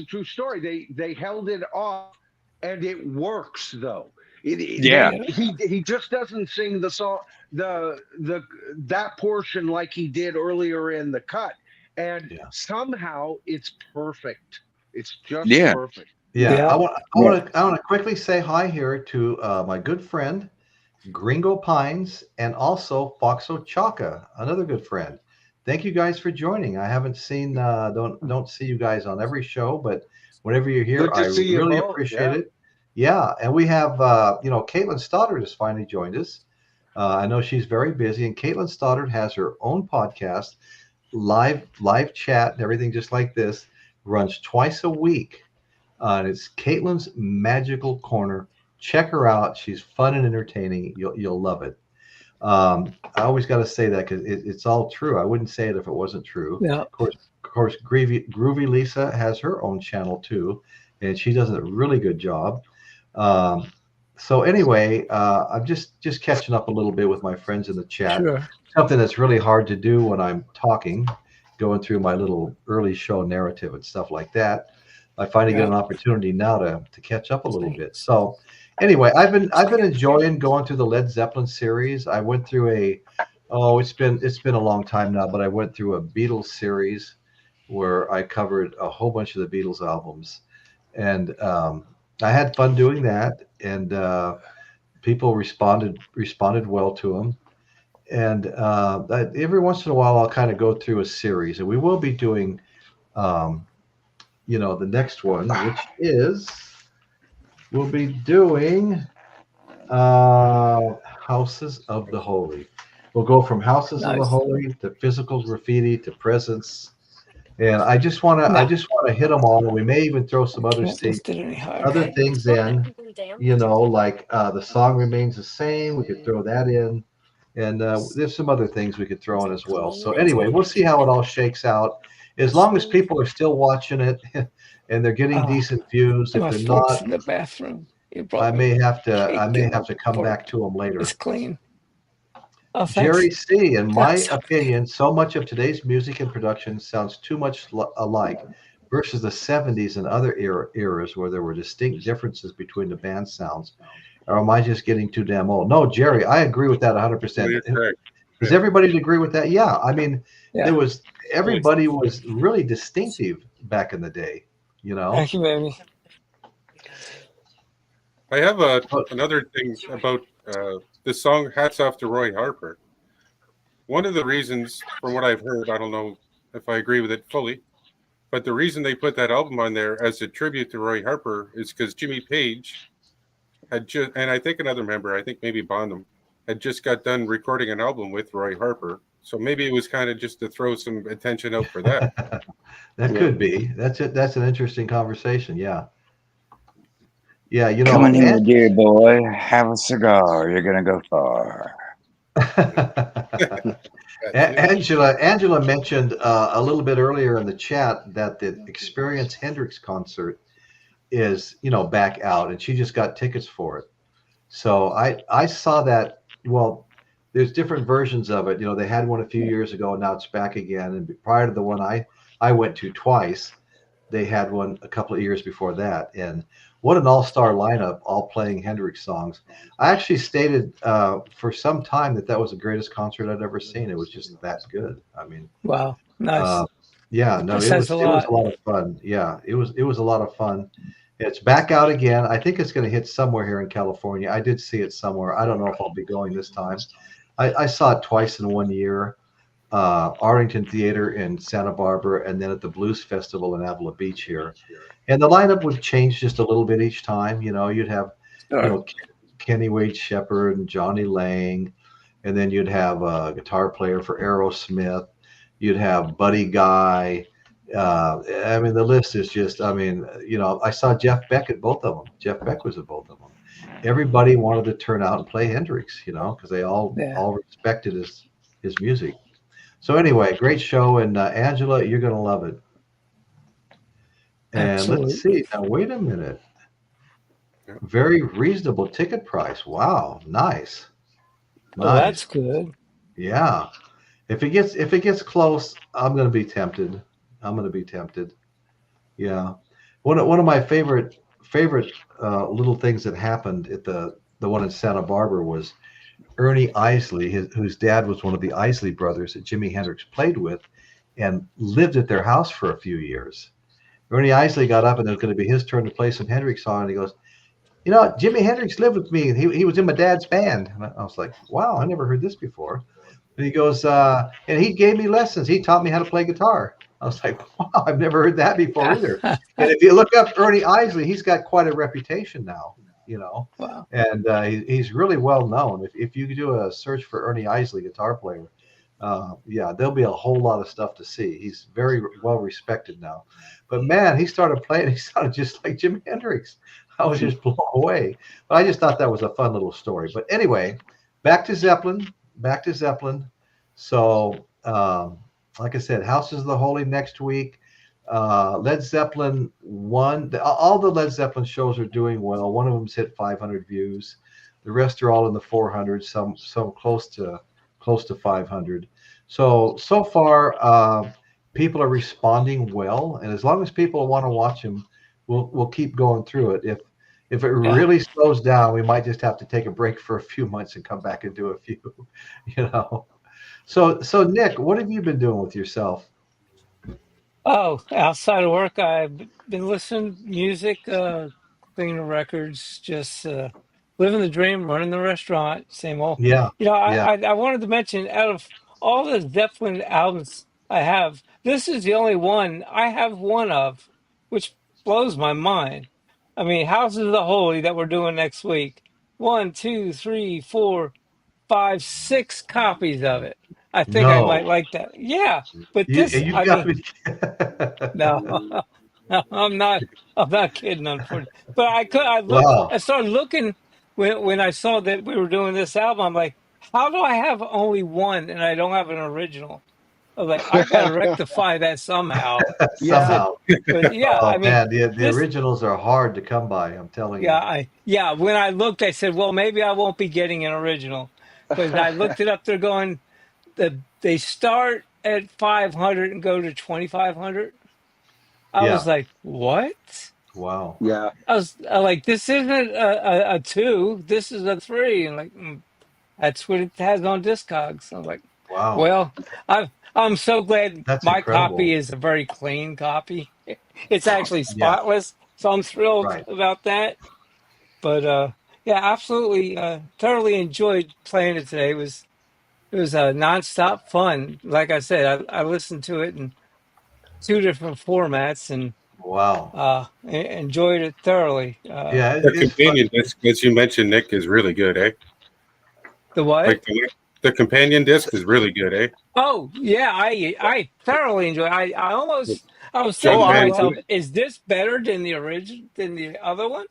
true story. They held it off, and it works though. Yeah. He just doesn't sing the song the that portion like he did earlier in the cut, and Yeah. somehow it's perfect. It's just Yeah. perfect. Yeah. Yeah. I want to quickly say hi here to my good friend Gringo Pines and also Foxo Chaka, another good friend. Thank you guys for joining. I haven't seen don't see you guys on every show, but whenever you're here, Good to I see you really both, appreciate yeah. it. Yeah, and we have Caitlin Stoddard has finally joined us. I know she's very busy, and Caitlin Stoddard has her own podcast, live chat and everything just like this, runs twice a week. And it's Caitlin's Magical Corner. Check her out. She's fun and entertaining. You'll love it. I always got to say that because it's all true. I wouldn't say it if it wasn't true. Yeah. Of course, Groovy Lisa has her own channel too, and she does a really good job. So anyway, I'm just catching up a little bit with my friends in the chat. Sure. Something that's really hard to do when I'm talking, going through my little early show narrative and stuff like that. I finally get an opportunity now to catch up a little bit. So anyway, I've been enjoying going through the Led Zeppelin series. I went through it's been a long time now, but I went through a Beatles series where I covered a whole bunch of the Beatles albums, and I had fun doing that, and people responded well to them. And every once in a while, I'll kind of go through a series, and we will be doing. The next one, which is we'll be doing Houses of the Holy. We'll go from Houses of the Nice. Holy to physical graffiti to presence, and I just want to hit them all. And we may even throw some other Can't lift it any higher. other things in. Like the song remains the same. We could throw that in, and there's some other things we could throw in as well. So anyway, we'll see how it all shakes out. As long as people are still watching it and they're getting decent views, if My they're fork's not, in the bathroom. I may have to come back to them later. It's clean. Oh, thanks. Jerry C. In my That's okay. opinion, so much of today's music and production sounds too much alike versus the 70s and other eras where there were distinct differences between the band sounds. Or am I just getting too damn old? No, Jerry, I agree with that 100%. You're correct. Does everybody agree with that? Yeah. I mean, Yeah. everybody was really distinctive back in the day, Thank you, baby. I have another thing about this song, Hats Off to Roy Harper. One of the reasons, from what I've heard, I don't know if I agree with it fully, but the reason they put that album on there as a tribute to Roy Harper is because Jimmy Page had just, and I think another member, I think maybe Bonham, had just got done recording an album with Roy Harper. So maybe it was kind of just to throw some attention out for that. That could be. That's it. That's an interesting conversation. Yeah. Yeah. Come on here, dear boy. Have a cigar. You're going to go far. Angela mentioned a little bit earlier in the chat that the Experience Hendrix concert is, back out, and she just got tickets for it. So I saw that. Well, there's different versions of it. They had one a few years ago, and now it's back again. And prior to the one I went to twice, they had one a couple of years before that. And what an all-star lineup, all playing Hendrix songs. I actually stated for some time that was the greatest concert I'd ever seen. It was just that good. I mean, Wow, nice. Yeah, no, it was a lot of fun. Yeah, it was a lot of fun. It's back out again. I think it's going to hit somewhere here in California. I did see it somewhere. I don't know if I'll be going this time. I saw it twice in 1 year. Arlington Theater in Santa Barbara, and then at the Blues Festival in Avila Beach here. And the lineup would change just a little bit each time. You'd have Kenny Wade Shepherd and Johnny Lang, and then you'd have a guitar player for Aerosmith. You'd have Buddy Guy. I mean, the list is just, I saw Jeff Beck at both of them. Jeff Beck was at both of them. Everybody wanted to turn out and play Hendrix, because they all respected his music. So anyway, great show, and Angela, you're gonna love it. And let's Absolutely. see. Now, wait a minute. Yeah. Very reasonable ticket price. Wow, nice, Well, that's nice. good. Yeah. If it gets close, I'm gonna be tempted. I'm gonna be tempted. Yeah. One of my favorite little things that happened at the one in Santa Barbara was Ernie Isley, whose dad was one of the Isley brothers that Jimi Hendrix played with, and lived at their house for a few years. Ernie Isley got up, and it was going to be his turn to play some Hendrix song, and he goes, Jimi Hendrix lived with me, and he was in my dad's band. And I was like, wow, I never heard this before. And he goes, and he gave me lessons. He taught me how to play guitar. I was like, wow, I've never heard that before either. And if you look up Ernie Isley, he's got quite a reputation now, Wow. and he's really well known. If you do a search for Ernie Isley, guitar player, yeah, there'll be a whole lot of stuff to see. He's very well respected now. But man, he started playing. He sounded just like Jimi Hendrix. I was just blown away. But I just thought that was a fun little story. But anyway, back to Zeppelin. Back to Zeppelin. So, like I said, Houses of the Holy next week. Led Zeppelin one. All the Led Zeppelin shows are doing well. One of them's hit 500 views. The rest are all in the 400s. Some close to 500. So far, people are responding well, and as long as people want to watch them, we'll keep going through it. If it Yeah. really slows down, we might just have to take a break for a few months and come back and do a few. you know. So Nick, what have you been doing with yourself? Oh, outside of work, I've been listening to music, cleaning records, just living the dream, running the restaurant, same old. Yeah, I, yeah. I wanted to mention out of all the Zeppelin albums I have, this is the only one I have one of, which blows my mind. I mean, Houses of the Holy that we're doing next week. One, two, three, four, five, six copies of it. I think I might No, like that. Yeah, but this, you've I got mean. me. No, no, I'm not. I'm not kidding. Unfortunately, but I could. I looked. Wow. I started looking when I saw that we were doing this album. I'm like, how do I have only one and I don't have an original? I was like, I got to rectify that somehow. Yeah. So, Somehow. but yeah, Oh I mean, man, the this. originals are hard to come by. I'm telling Yeah, you. yeah. When I looked, I said, well, maybe I won't be getting an original because I looked it up. They're going. They start at 500 and go to 2,500. I was Yeah. like, what? Wow. Yeah. I like, this isn't a two, this is a three, and like that's what it has on Discogs. I was like, Wow. well, I'm so glad That's my copy incredible. is a very clean copy. It's actually Yeah. spotless, so I'm thrilled Right. about that. But yeah, absolutely, thoroughly enjoyed playing it today. It was nonstop fun. Like I said, I listened to it in two different formats and Wow. enjoyed it thoroughly. Yeah, The it's fun. companion disc, as you mentioned, Nick, is really good, eh? The what? Like the companion disc is really good, eh? Oh yeah, I thoroughly enjoy. I was Oh, John thinking to I Van. love myself, it. is this better than the original than the other one?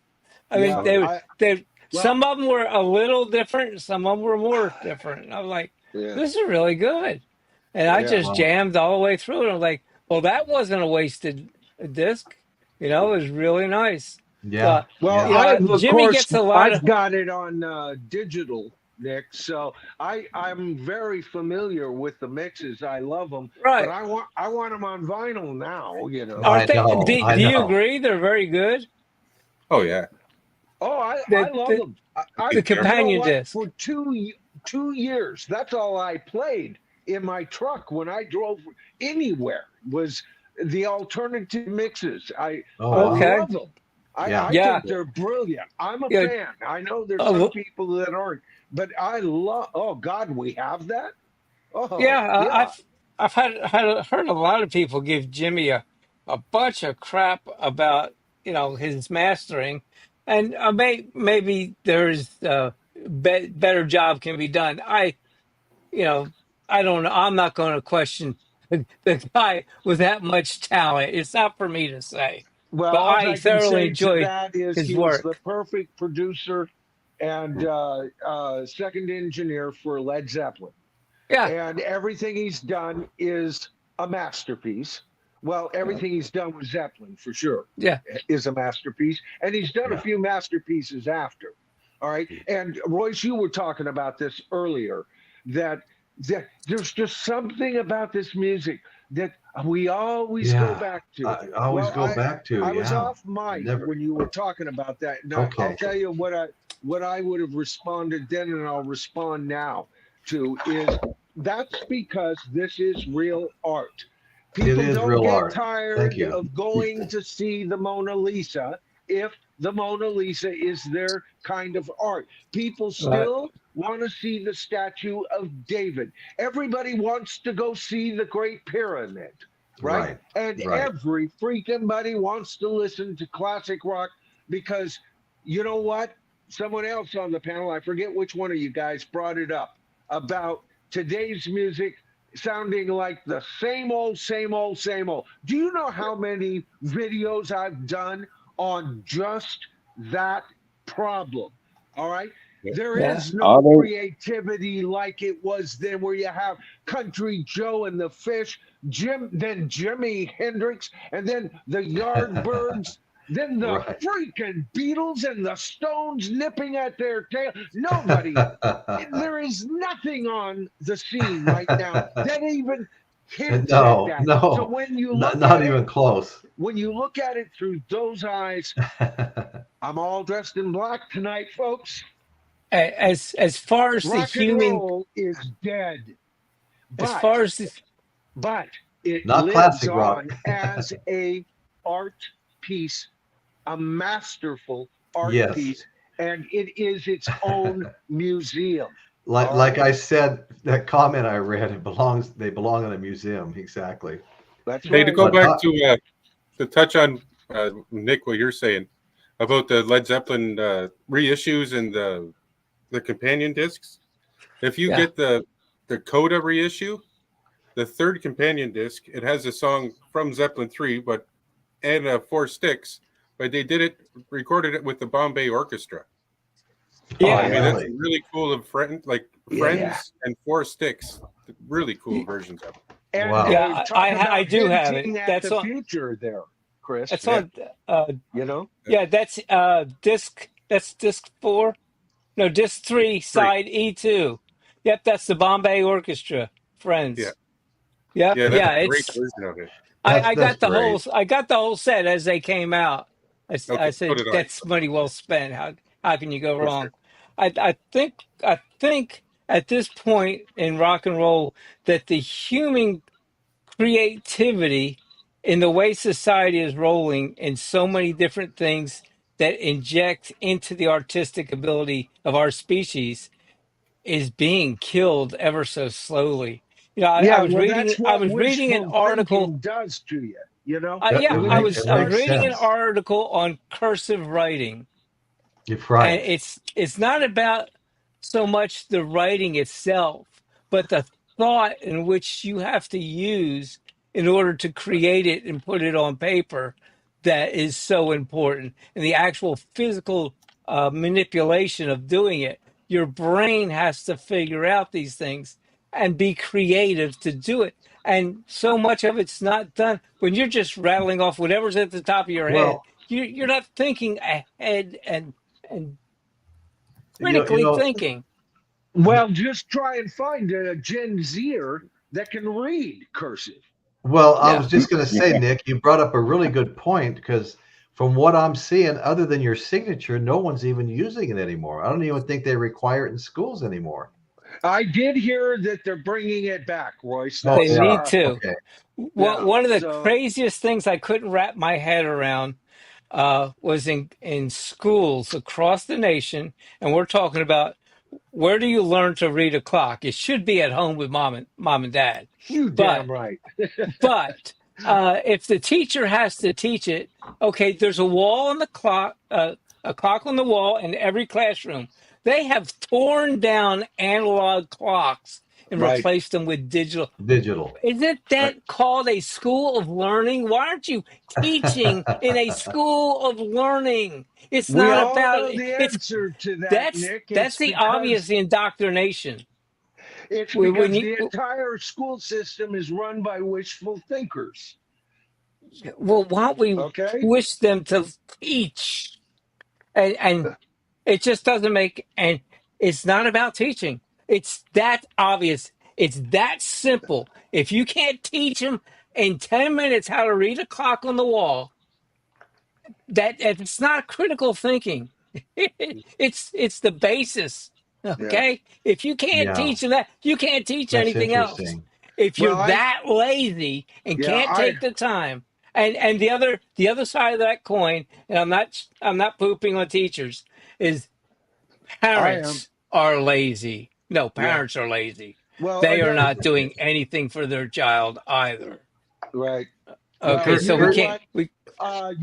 I mean, Yeah. So Well, some of them were a little different, some of them were more different. And I was like, yeah. this is really good, and I Yeah. just wow. jammed all the way through it. I'm like, well, that wasn't a wasted disc. It was really nice. Yeah. So, Well, Yeah. of Jimmy course, gets a lot of I've got it on digital, Nick. So I'm very familiar with the mixes. I love them, but right. I want them on vinyl now. Aren't I they? know. Do I you know. agree? They're very good. Oh yeah, Oh, I The love the, them. I the you know companion what? disc. For 2 years, that's all I played in my truck when I drove anywhere was the alternative mixes. Oh I wow. Okay. love them. Yeah. I Yeah. think they're brilliant. I'm a Yeah. fan. I know there's some Uh, people that aren't, but I love. Oh God, we have that. Oh yeah. yeah. I've heard a lot of people give Jimmy a bunch of crap about his mastering, and maybe there's better job can be done. You know I don't know. I'm not going to question the guy with that much talent. It's not for me to say, Well, but all I I can thoroughly say to enjoyed that is his he was the work. perfect producer and second engineer for Led Zeppelin. Yeah, and everything he's done is a masterpiece. Well, everything he's done with Zeppelin, for sure, yeah, is a masterpiece, and he's done a Yeah. few masterpieces after. All right, and Royce, you were talking about this earlier, that there's just something about this music that we always go Yeah. back to. I always Well, go back to, I was yeah. off mic Never. when you were talking about that, and I'll Okay. tell you what I would have responded then, and I'll respond now to is that's because this is real art. It People is don't real get art. Thank tired you. of going to see the Mona Lisa if the Mona Lisa is their kind of art. People right. still want to see the statue of David. Everybody wants to go see the Great Pyramid, right? Right. And Right. every freaking buddy wants to listen to classic rock because you know what? Someone else on the panel, I forget which one of you guys brought it up about today's music sounding like the same old, same old, same old. Do you know how many videos I've done on just that problem? All right. There Yeah. is no Other creativity like it was then, where you have Country Joe and the Fish, then Jimi Hendrix, and then the Yardbirds, then the Right. freaking Beatles and the Stones nipping at their tail. Nobody, there is nothing on the scene right now that even hints No, at that. no. So when you look Not at even it, close. when you look at it through those eyes, I'm all dressed in black tonight, folks. As far as the Rock and human, roll is dead, as but far as the, it Not lives classic rock. on as a art piece, a masterful art Yes. piece, and it is its own museum. Like All like right. I said, that comment I read, they belong in a museum. Exactly. That's Hey, to right. go But back to touch on Nick, what you're saying about the Led Zeppelin reissues and the companion discs. If you yeah, get the Coda reissue, the third companion disc, it has a song from Zeppelin III, and 4 sticks, but they recorded it with the Bombay Orchestra. yeah. I mean, that's really? really cool. Of Friends Yeah. and 4 sticks, really cool versions of it. And Wow. Yeah, talk about I do have it. hinting at That's the on. future there, Chris. That's Yeah. on. You know? Yeah, that's disc. That's disc 4. No, disc 3, side E2. Yep, that's the Bombay Orchestra. Friends. Yeah. Yep. Yeah, that's Yeah, a great it's. version of it. I That's got the great. whole set as they came out. I Okay, so said did I. that's money well spent. How can you go For sure. wrong? I think at this point in rock and roll that the human creativity in the way society is rolling in so many different things that inject into the artistic ability of our species is being killed ever so slowly. You know, Yeah, well, that's I what was reading an wishful article. thinking does to you, you know? Yeah, When you It I was makes reading an sense. article on cursive writing, You're and right. it's not about so much the writing itself, but the thought in which you have to use in order to create it and put it on paper that is so important, and the actual physical manipulation of doing it. Your brain has to figure out these things and be creative to do it. And so much of it's not done when you're just rattling off whatever's at the top of your head. Well, You're not thinking ahead and you critically know, thinking. Well, just try and find a Gen Zer that can read cursive. well, I Yeah. was just going to say, Yeah. Nick, you brought up a really good point because from what I'm seeing, other than your signature, no one's even using it anymore. I don't even think they require it in schools anymore. I did hear that they're bringing it back, Royce. Oh, They That's need yeah. to. Okay. One of the so craziest things I couldn't wrap my head around was in schools across the nation, and we're talking about where do you learn to read a clock? It should be at home with mom and dad. you But damn right. but if the teacher has to teach it, okay, there's a wall on the clock, a clock on the wall in every classroom. They have torn down analog clocks and Right. replaced them with digital. Digital. Isn't that called a school of learning? Why aren't you teaching in a school of learning? It's We not all about know the it's answer to that, Nick. that's It's the because obvious indoctrination. It's we because need. the entire school system is run by wishful thinkers. Well, why don't we Okay. push them to teach? And it just doesn't make. And it's not about teaching. It's that obvious. It's that simple. If you can't teach them in 10 minutes how to read a clock on the wall, that it's not critical thinking. It's the basis. Yeah. Okay, if you can't Yeah, teach them that, you can't teach that's anything else. interesting. If you're Well, that lazy and yeah, can't take the time, and the other side of that coin, and I'm not pooping on teachers, is I am. parents are lazy. No, Yeah. parents are lazy. Well, They are that, not doing anything for their child either. right. Well, Okay, Cur- so you we know cur- can't. what? We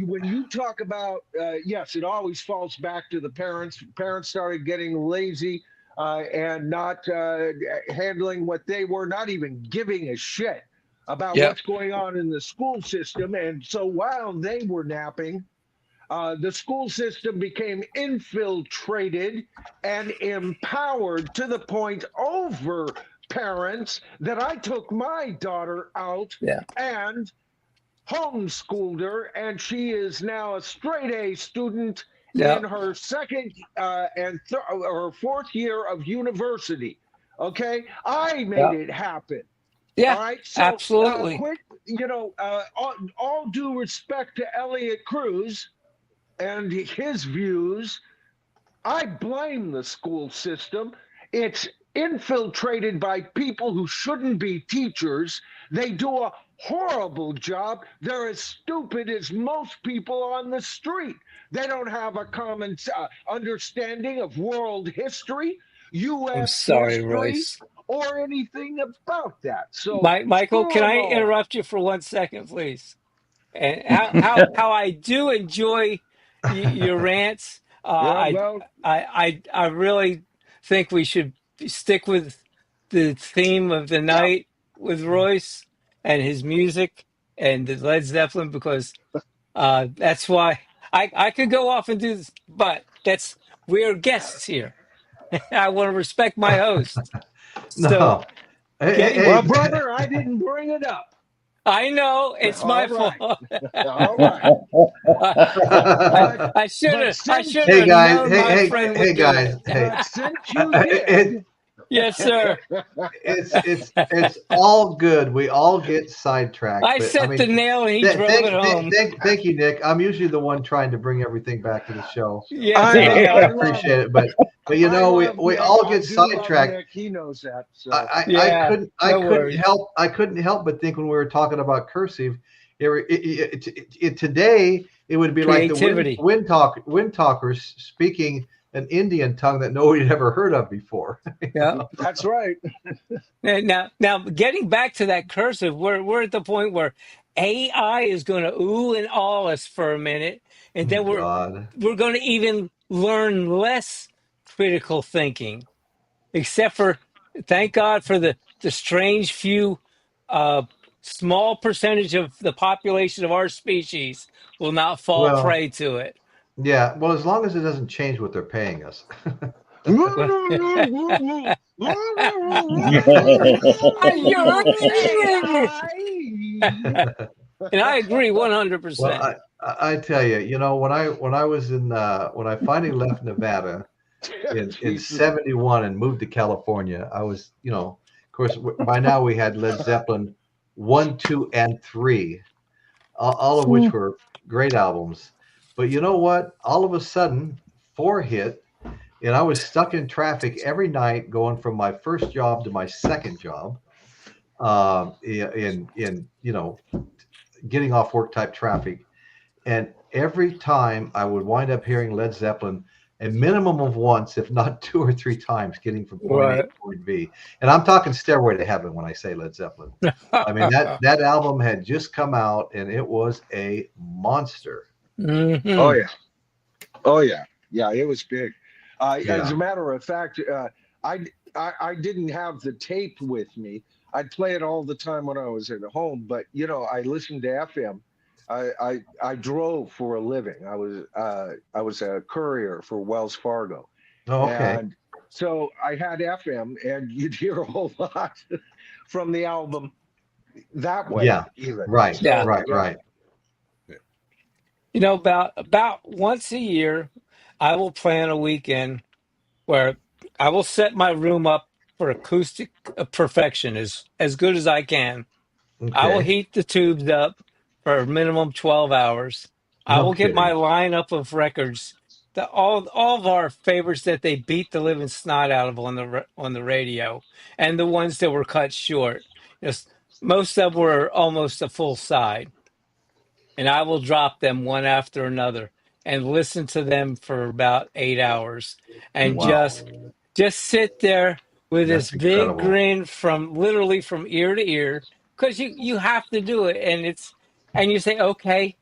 When you talk about, yes, it always falls back to the parents. Parents started getting lazy and not handling what they were, not even giving a shit about Yep. what's going on in the school system. And so while they were napping, the school system became infiltrated and empowered to the point over parents that I took my daughter out Yeah. and homeschooled her, and she is now a straight A student in Yep. her second or fourth year of university. Okay, I made Yep. it happen. All Yeah. right, so Absolutely. quick, all due respect to Elliot Cruz and his views, I blame the school system. It's infiltrated by people who shouldn't be teachers. They do a horrible job. They're as stupid as most people on the street. They don't have a common understanding of world history, I'm U.S. sorry, history, Royce. or anything about that. So Michael, screw can them I all. interrupt you for 1 second, please? And how I do enjoy your rants. Yeah, well, I really think we should stick with the theme of the yeah. night with Royce and his music and the Led Zeppelin because that's why I could go off and do this, but we're guests here. I want to respect my host. So No. Hey, getting Well, hey, hey, brother, I didn't bring it up. I know it's my All fault. right. All right. I, But I should but have. I since should hey have guys, known hey, my hey, friend hey would do guys, it. hey. but since you It, did, Yes, sir. it's all good. We all get sidetracked, I but I set the mean, nail and he drove it home. thank you, Nick. I'm usually the one trying to bring everything back to the show, Yes, and I I I know. love appreciate it. But you I know, love we Nick. all I get do love sidetracked. Nick. He knows that. So Yeah, I no couldn't worries. help but think when we were talking about cursive, today it would be like the Creativity. wind talkers speaking an Indian tongue that nobody had ever heard of before. Yeah. that's right. Now, getting back to that cursive, we're at the point where AI is going to ooh and all us for a minute, and Oh then God. we're going to even learn less critical thinking, except for thank God for the strange few, uh, small percentage of the population of our species will not fall Well, prey to it. yeah. Well, as long as it doesn't change what they're paying us. Well, AI. and I agree Well, 100%. I tell you, when I was in when I finally left Nevada in Jesus. '71 and moved to California, I was, of course, by now we had Led Zeppelin 1, 2, and 3, all of which were great albums. But you know what? All of a sudden, 4 hit, and I was stuck in traffic every night going from my first job to my second job, in getting off work type traffic. And every time I would wind up hearing Led Zeppelin a minimum of once, if not 2 or 3 times, getting from point A to Right. point B. And I'm talking Stairway to Heaven when I say Led Zeppelin. I mean, that album had just come out and it was a monster. Oh Hmm. yeah. Oh yeah. Yeah, it was big. As Yeah. a matter of fact, I didn't have the tape with me. I'd play it all the time when I was at home, but I listened to FM. I drove for a living. I was a courier for Wells Fargo, Oh, okay. and So I had FM, and you'd hear a whole lot from the album that way. Yeah. Even Right. so, Yeah. Right. yeah. Right. You know, about once a year, I will plan a weekend where I will set my room up for acoustic perfection as good as I can. I will Okay. heat the tubes up for a minimum 12 hours. I No will get my kidding. lineup of records, all of our favorites that they beat the living snot out of on the radio, and the ones that were cut short. Just most of them were almost a full side, and I will drop them one after another and listen to them for about 8 hours, and Wow. just sit there with this That's big incredible. grin from literally from ear to ear, because you have to do it, and you say, okay,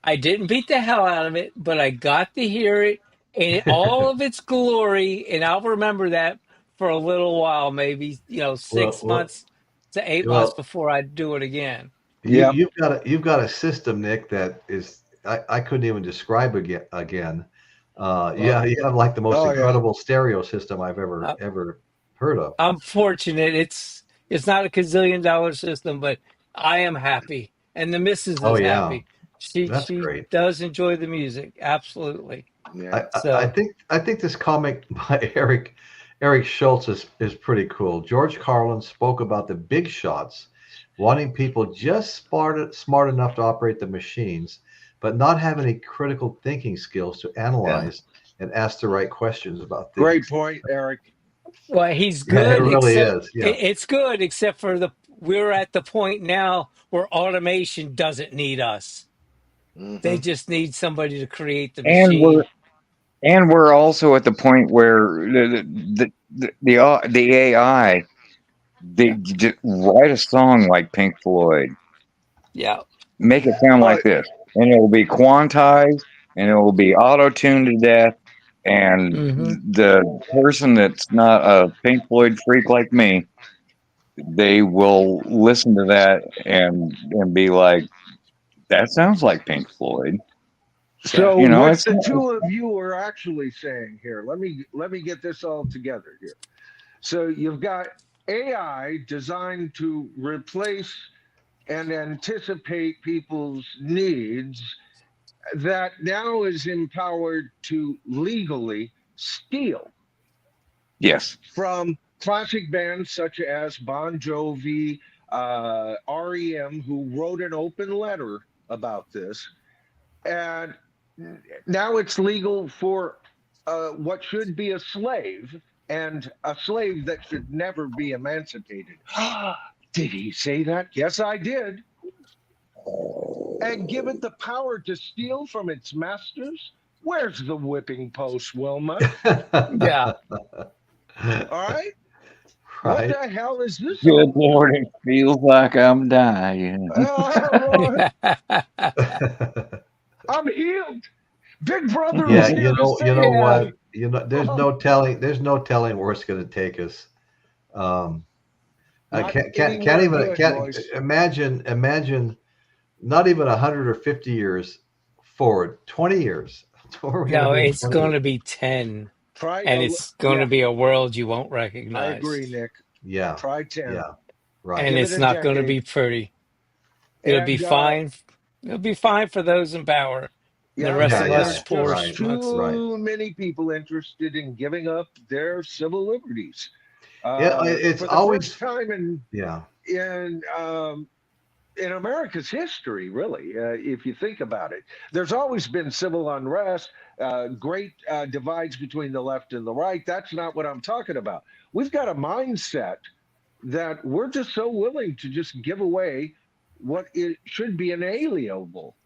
I didn't beat the hell out of it, but I got to hear it in all of its glory, and I'll remember that for a little while, maybe well, 6 months to 8 months well, before I do it again. Yep. you've got a system, Nick, that is I couldn't even describe again. Oh, Yeah, you have like the most oh yeah. incredible stereo system I've Uh, ever heard of. I'm fortunate. It's not a $1 gazillion system, but I am happy, and the missus Oh is yeah, happy. She that's she great. does enjoy the music, absolutely. Yeah. I So think this comic by Eric Schultz is pretty cool. George Carlin spoke about the big shots wanting people just smart enough to operate the machines, but not have any critical thinking skills to Yeah. analyze and ask the right questions about Great things. point, Eric. well, he's Yeah, it good, really except is. Yeah. it's good, except for we're at the point now where automation doesn't need us. They Hmm. just need somebody to create the And machine. we're also at the point where the AI, they Yeah, write a song like Pink Floyd, yeah. make it sound Oh, like this, and it will be quantized, and it will be auto tuned to death. And Hmm. the person that's not a Pink Floyd freak like me, they will listen to that and be like, "That sounds like Pink Floyd." Yeah. so You know, what it's the two of you are actually saying here? Let me get this all together here. So you've got AI designed to replace and anticipate people's needs that now is empowered to legally steal yes, from classic bands such as Bon Jovi, REM, who wrote an open letter about this. And now it's legal for what should be a slave, and a slave that should never be emancipated. Did he say that? Yes, I did. And give it the power to steal from its masters? Where's the whipping post, Wilma? Yeah. All right. What Right. the hell is this good all about? Lord, it feels like I'm dying. Lord, I'm healed. Big Brother is Yeah, here to you save know Yeah. me. what? Oh, There's no telling where it's going to take us. Um, I not can't anywhere even good, can't boys. imagine not even 150 years forward, 20 years. Where are we going to No, be in it's 20 going years? to be 10, Try, and it's going to yeah, be a world you won't I recognize. agree, Nick. Yeah, Try 10. yeah, right. And Give it it's a not going to decade. be pretty. It'll be And fine. It'll be fine for those in power. And the yeah, rest Yeah, of and us yeah, there's poor just right, schmucks. right. too many people interested in giving up their civil liberties. Yeah, it's For the first always time yeah, in in America's history, really, if you think about it. There's always been civil unrest, great divides between the left and the right. That's not what I'm talking about. We've got a mindset that we're just so willing to just give away what it should be inalienable.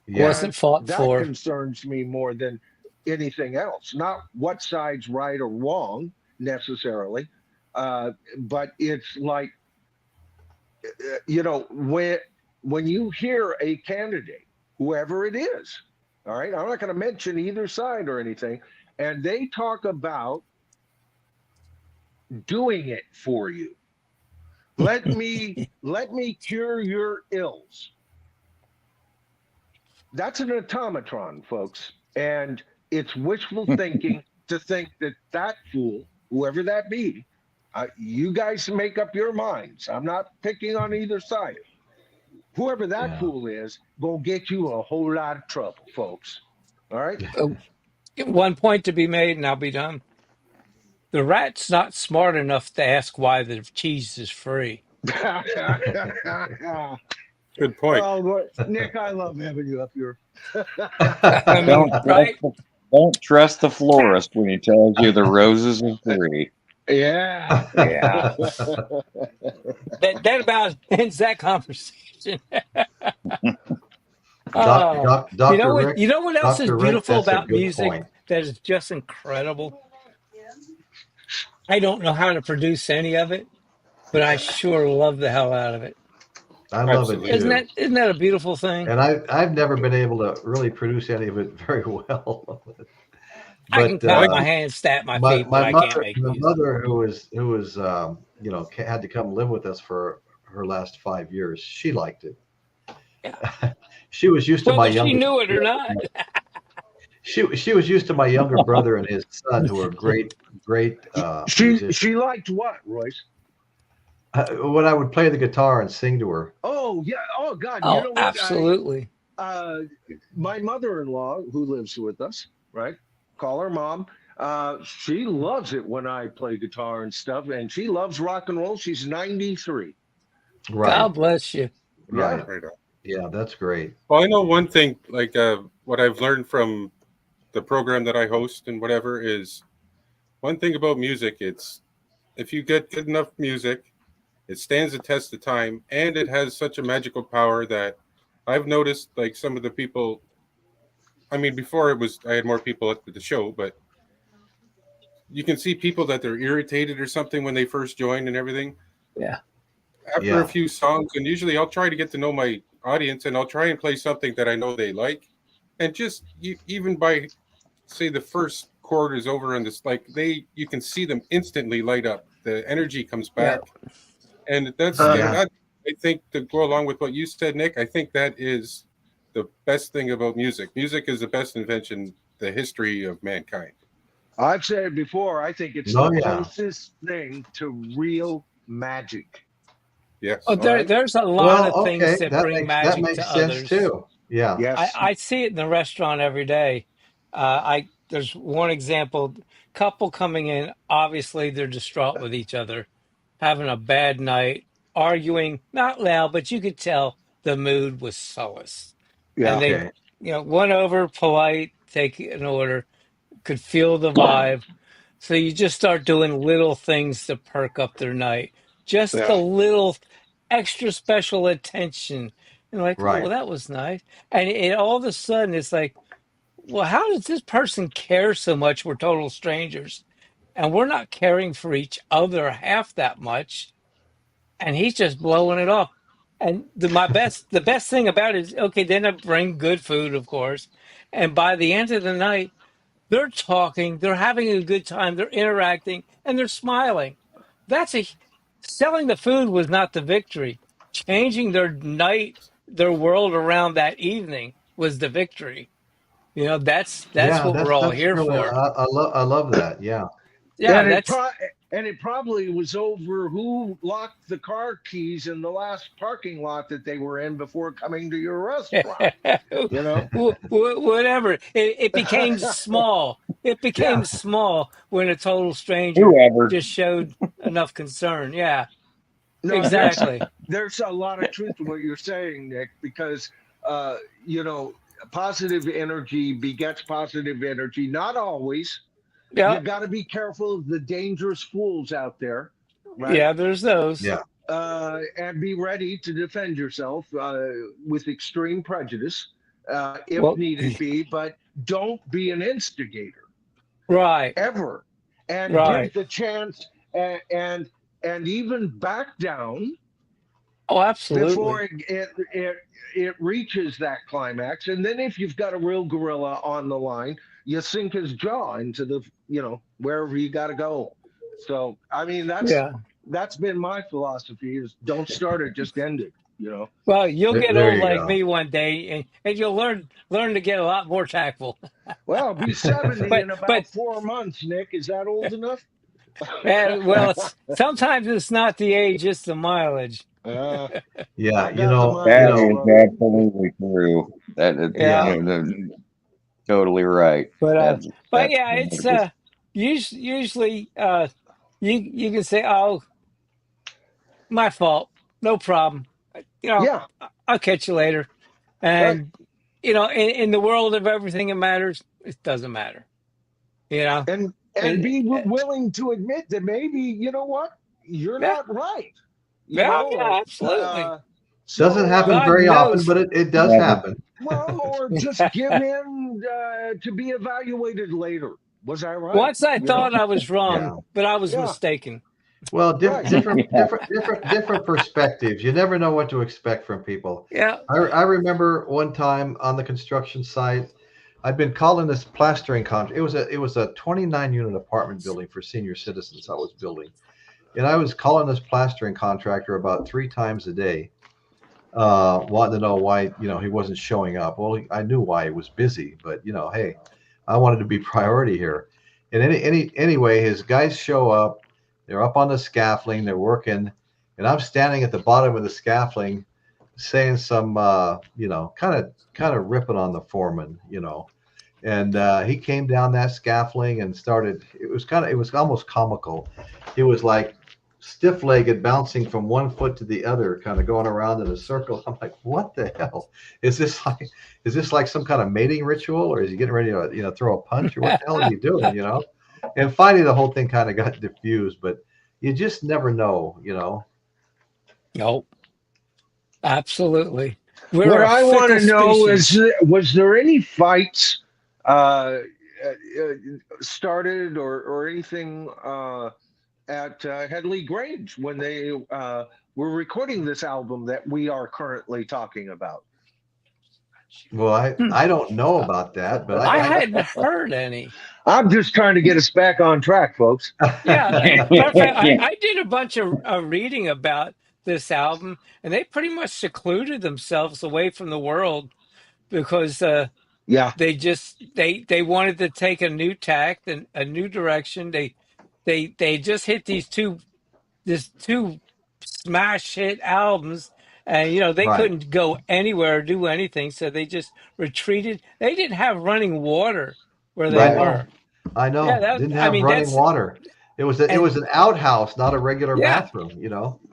yeah, And Wasn't fought that for. concerns me more than anything else. Not what side's right or wrong necessarily, but it's like, when you hear a candidate, whoever it is, all right, I'm not going to mention either side or anything, and they talk about doing it for you. Let me cure your ills. That's an automatron, folks, and it's wishful thinking to think that that fool, whoever that be, you guys make up your minds. I'm not picking on either side. Whoever that Yeah. fool is, gonna get you a whole lot of trouble, folks. All right. One point to be made, and I'll be done. The rat's not smart enough to ask why the cheese is free. Good point. Oh, Nick, I love having you up here. I mean, right? Don't trust the florist when he tells you the roses are free. Yeah. Yeah. That about ends that conversation. Oh, Dr. Rick, you know what else is Dr. Rick, beautiful that's a about good music point. that is just incredible? I don't know how to produce any of it, but I sure love the hell out of it. I love it Absolutely. too. Isn't that a beautiful thing? And I've never been able to really produce any of it very well. I can But count my hands, stat my feet, but I can't make my music. mother, who was had to come live with us for her last 5 years, she liked it. Yeah. She was used to my Whether she younger. knew it or not. She was used to my younger brother and his son, who were great musicians. She liked what, Royce? When I would play the guitar and sing to her. Oh yeah. Oh God. You Oh, know what? absolutely. My mother-in-law, who lives with us, right? Call her mom. She loves it when I play guitar and stuff, and she loves rock and roll. She's 93. Right. God bless you. Right. Right on. Yeah, that's great. Well, I know one thing, like what I've learned from the program that I host and whatever is one thing about music. It's if you get good enough music, it stands the test of time, and it has such a magical power that I've noticed, like some of the people. I mean, before I had more people at the show, but you can see people that they're irritated or something when they first join and everything. Yeah. After a few songs, and usually I'll try to get to know my audience, and I'll try and play something that I know they like, and just even by say the first chord is over and this, like you can see them instantly light up. The energy comes back, and that's that. I think to go along with what you said, Nick, I think that is the best thing about music. Music is the best invention in the history of mankind. I've said it before. I think it's the closest thing to real magic. Yes. Oh, there's a lot of things that bring magic makes to sense others. too. Yeah. Yes. I see it in the restaurant every day. There's one example, couple coming in, obviously they're distraught with each other, having a bad night, arguing, not loud, but you could tell the mood was sullish. Yeah. And they, Okay. went over, polite, take an order, could feel the vibe. So you just start doing little things to perk up their night. Just the Yeah. little extra special attention. And like, oh, well, Right. that was nice. And all of a sudden it's like, well, how does this person care so much? We're total strangers. And we're not caring for each other half that much. And he's just blowing it off. And the best thing about it is, okay, then I bring good food, of course. And by the end of the night, they're talking, they're having a good time, they're interacting, and they're smiling. That's selling the food was not the victory. Changing their night, their world around that evening was the victory. That's Yeah, what we're all that's here really for. I love that. Yeah. Yeah, And it probably was over who locked the car keys in the last parking lot that they were in before coming to your restaurant. whatever. It became small. It became Yeah. small when a total stranger Whoever. just showed enough concern. Yeah, No, exactly. there's a lot of truth to what you're saying, Nick, because positive energy begets positive energy. Not always. Yeah, You got to be careful of the dangerous fools out there, right? yeah. There's those. Yeah. And be ready to defend yourself with extreme prejudice, if Well, needed be. But don't be an instigator right, ever, and right. give the chance and even back down Oh, absolutely. before it reaches that climax. And then if you've got a real gorilla on the line, you sink his jaw into the wherever you got to go. So I mean that's been my philosophy: is don't start it, just end it. You know. Well, you'll get There old you like go. me one day, and you'll learn to get a lot more tactful. Well, I'll be 70 But in about 4 months. Nick, is that old enough? well, sometimes it's not the age, it's the mileage. uh, Yeah, I got the you That mileage, know, is brother. absolutely true. That is, Yeah, yeah. you know, totally right. but That's yeah, it's usually you can say, oh, my fault, no problem. You know, Yeah, I'll catch you later. right. And in the world of everything that matters, it doesn't matter. You know, And it, be it, willing to admit that maybe, you know what, you're yeah, not right. You yeah, know, yeah, absolutely. Doesn't so happen God very often, knows. but it does never. happen. well, or just give in to be evaluated later. Was I right? Once I You know? thought I was wrong, Yeah. but I was Yeah, mistaken. Well, right. different perspectives. You never know what to expect from people. Yeah. I remember one time on the construction site, I'd been calling this plastering contract. It was a 29 unit apartment building for senior citizens I was building, and I was calling this plastering contractor about 3 times a day, wanting to know why he wasn't showing up. Well, I knew why he was busy, but hey, I wanted to be priority here. And anyway, his guys show up. They're up on the scaffolding. They're working, and I'm standing at the bottom of the scaffolding, saying some kind of ripping on the foreman. And he came down that scaffolding and started. It was almost comical. It was like stiff-legged, bouncing from one foot to the other, kind of going around in a circle. I'm like, what the hell is this like some kind of mating ritual, or is he getting ready to throw a punch, or what the hell are you doing? And finally the whole thing kind of got diffused, but you just never know. No, absolutely. We're What a I want fickle to know species. is, was there any fights uh, started or anything at Headley Grange when they were recording this album that we are currently talking about? Well, I Hmm. I don't know about that, but I I hadn't heard any. I'm just trying to get us back on track, folks. Yeah, matter of fact, I I did a bunch of reading about this album, and they pretty much secluded themselves away from the world because Yeah, they wanted to take a new tact and a new direction. They just hit this two smash hit albums, and they right, couldn't go anywhere or do anything, so they just retreated. They didn't have running water where they right. were. I Yeah, know. that Didn't I have mean running that's water. It was and an outhouse, not a regular yeah. bathroom.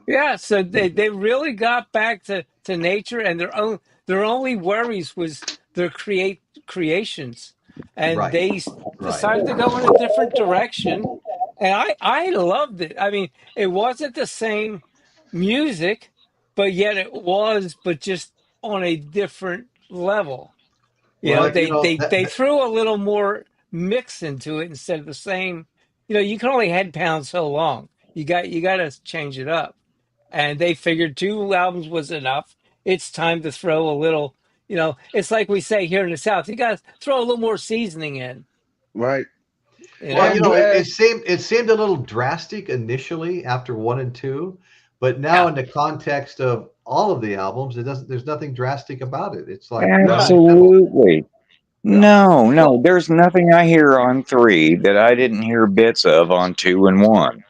Yeah, so they really got back to nature, and their only worries was their creations, and Right, they right, decided to go in a different direction, and I loved it. I mean, it wasn't the same music, but yet it was, but just on a different level. well, They threw a little more mix into it instead of the same. You can only head pound so long. You got to change it up, and they figured 2 albums was enough. It's time to throw a little. It's like we say here in the South. You got to throw a little more seasoning in. Right. You well, know, And it seemed a little drastic initially after 1 and 2, but now yeah, in the context of all of the albums, there's nothing drastic about it. It's like right, very simple. Absolutely. yeah, No, well, no, there's nothing I hear on 3 that I didn't hear bits of on 2 and 1.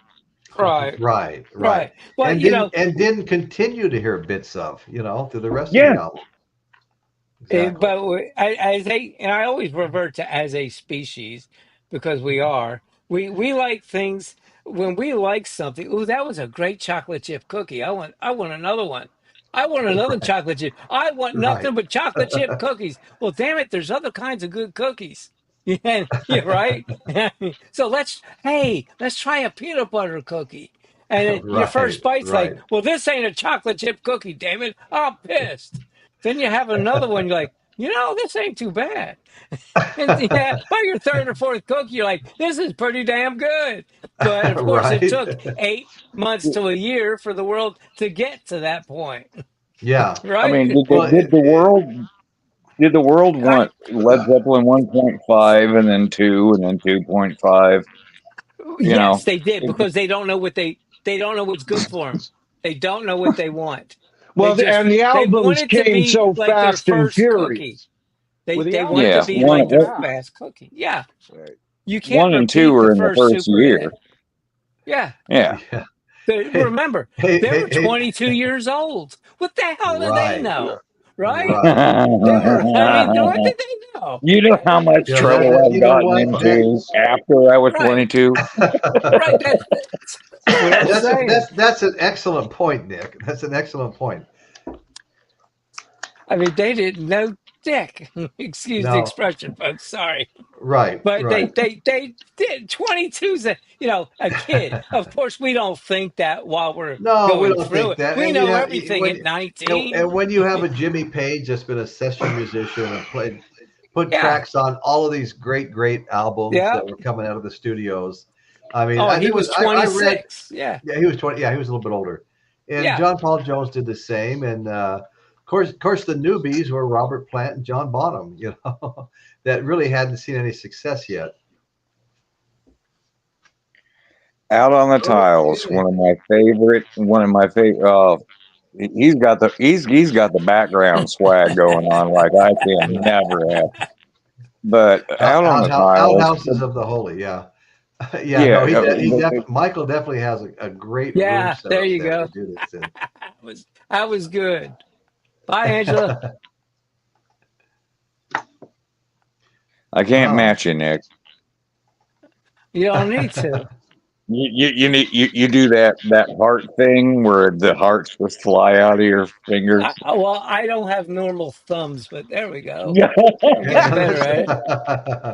right, Right, right. right. Well, And didn't continue to hear bits of, through the rest of the Yeah, album. Exactly. But and I always revert to as a species because we like things when we like something. Oh, that was a great chocolate chip cookie. I want another one. I want another Right, chocolate chip. I want right. nothing but chocolate chip cookies. Well, damn it, there's other kinds of good cookies. Yeah, right. So let's try a peanut butter cookie. And then your Right, first bite's like, right. well, this ain't a chocolate chip cookie, damn it. I'm pissed. Then you have another one, you're like, this ain't too bad. And yeah, by your third or fourth cook, you're like, this is pretty damn good. But of course, it Right. took 8 months to a year for the world to get to that point, Yeah. I mean, right? Well, did the world I want Led Zeppelin 1.5 and then 2 and then 2.5? You Yes, know, they did it, because they don't know what's good for them. They don't know what they want. Well, and the They albums wanted to came be so like their fast and first cookie. furious. They Well, the they wanted to albums Yeah, be came like their fast. fast cookie. Yeah. Right. You can't 1 and 2 repeat the were in the first first super year. hit. Yeah. Yeah. Yeah. Hey, Remember, hey, they hey, were hey. 22 years old. What the hell do they Right. know? Right? Right. They were, I mean, Yeah. what did they know? You know how much You know trouble that. I've You know gotten what? into after I was Right. 22? Right. That's what I'm saying. That's an excellent point, Nick. That's an excellent point. I mean, they didn't know dick. Excuse the No. expression, folks. Sorry. Right. But Right. they did 22's a kid. Of course, we don't think that while we're No, we going don't through think it. that. We And you know have everything when at 19. and when you have a Jimmy Page that's been a session musician and put Yeah. tracks on all of these great albums Yeah. that were coming out of the studios. I mean, Oh, he there was was I read 26. Yeah. yeah, he was 20. Yeah, he was a little bit older. And Yeah. John Paul Jones did the same. And of course, the newbies were Robert Plant and John Bonham, that really hadn't seen any success yet. Out on the Tiles, Okay. one of my favorite. He's got the background swag going on like I can never have. But Out on the Tiles, Outhouses of the Holy, yeah. Yeah, no, yeah, Michael definitely has a great room Yeah. There setup you there go. to do this in. That was good. Bye, Angela. I can't Oh. match you, Nick. You don't need to. You do that heart thing where the hearts just fly out of your fingers. Well, I don't have normal thumbs, but there we go. Yeah. I'm getting better at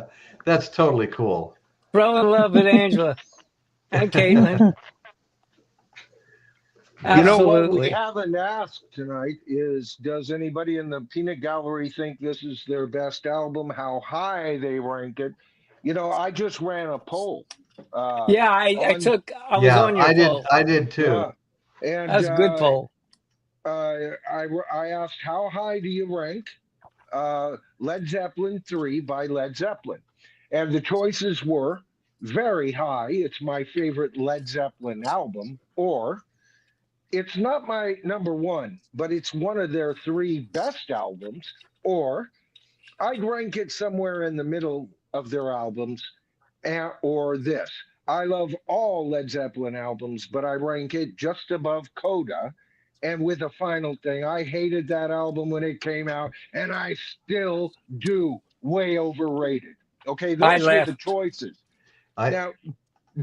it. That's totally cool. Throwing love at Angela and Caitlin. You know what we Absolutely. haven't asked tonight is, does anybody in the peanut gallery think this is their best album? How high they rank it? I just ran a poll. Yeah, I was Yeah, on your poll. I did too. Yeah, and That was a good poll. I asked, how high do you rank Led Zeppelin III by Led Zeppelin? And the choices were very high. It's my favorite Led Zeppelin album, or it's not my number one, but it's one of their three best albums, or I'd rank it somewhere in the middle of their albums, or this. I love all Led Zeppelin albums, but I rank it just above Coda. And with a final thing, I hated that album when it came out, and I still do. Way overrated. Okay, I those were the left. choices. I Now,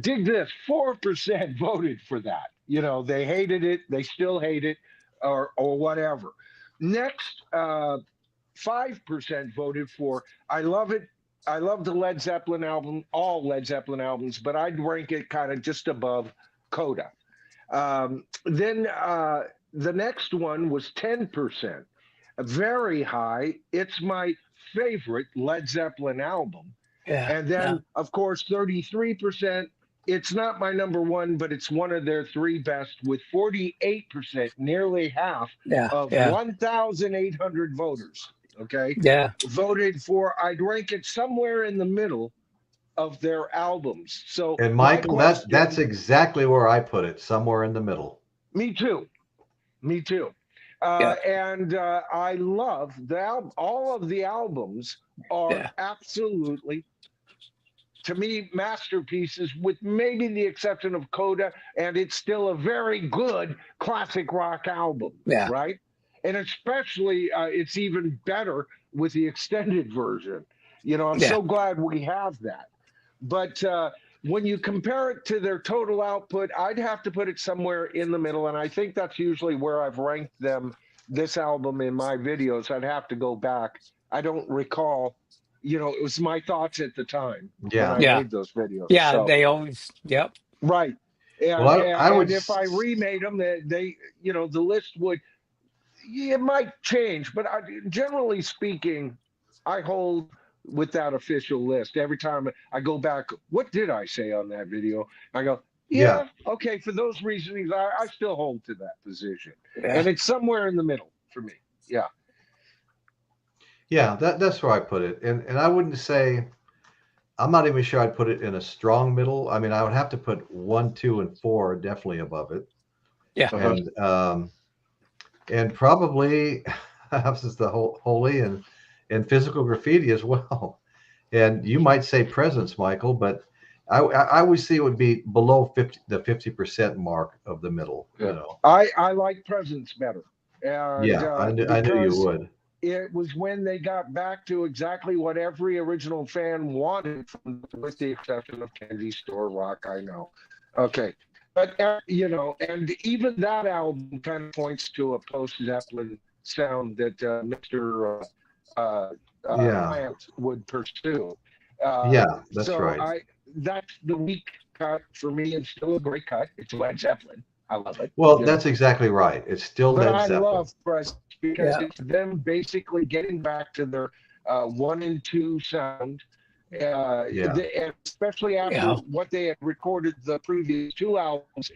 dig this, 4% voted for that. They hated it, they still hate it, or whatever. Next, 5% voted for, I love it. I love the Led Zeppelin album, all Led Zeppelin albums, but I'd rank it kind of just above Coda. Then the next one was 10%, very high. It's my favorite Led Zeppelin album. Yeah. And then, of course, 33%. It's not my number one, but it's one of their three best, with 48%, nearly half of 1,800 voters. Okay. Yeah. Voted for, I'd rank it somewhere in the middle of their albums. So, and Michael, that's exactly where I put it, somewhere in the middle. Me too. Me too. And I love the album. All of the albums are absolutely, to me, masterpieces, with maybe the exception of Coda, and it's still a very good classic rock album. Yeah. Right. And especially, it's even better with the extended version. I'm so glad we have that. But when you compare it to their total output, I'd have to put it somewhere in the middle. And I think that's usually where I've ranked them, this album, in my videos. I'd have to go back. I don't recall. It was my thoughts at the time when I made those videos. Yeah, so, they always, right. And, Well, I would, and if I remade them, they the list would, it might change. But generally speaking, I hold with that official list. Every time I go back, what did I say on that video? I go, okay, for those reasons, I still hold to that position. And it's somewhere in the middle for me. Yeah. Yeah, that's where I put it. And I wouldn't say, I'm not even sure I'd put it in a strong middle. I mean, I would have to put 1, 2, and 4 definitely above it. Yeah. And and probably this is the holy and physical graffiti as well. And you might say presence, Michael, but I always see it would be below 50% mark of the middle. Yeah. You know. I like presence better. And Yeah, I knew you would. It was when they got back to exactly what every original fan wanted, with the exception of Candy Store Rock, I know. Okay. But, you know, and even that album kind of points to a post-Zeppelin sound that Mr. Plant would pursue. Yeah, that's right. That's the weak cut for me, and still a great cut. It's Led Zeppelin. I love it. Well, that's exactly right. It's still But Led Zeppelin. I love Presence because it's them basically getting back to their 1 and 2 sound. And especially after what they had recorded the previous 2 albums,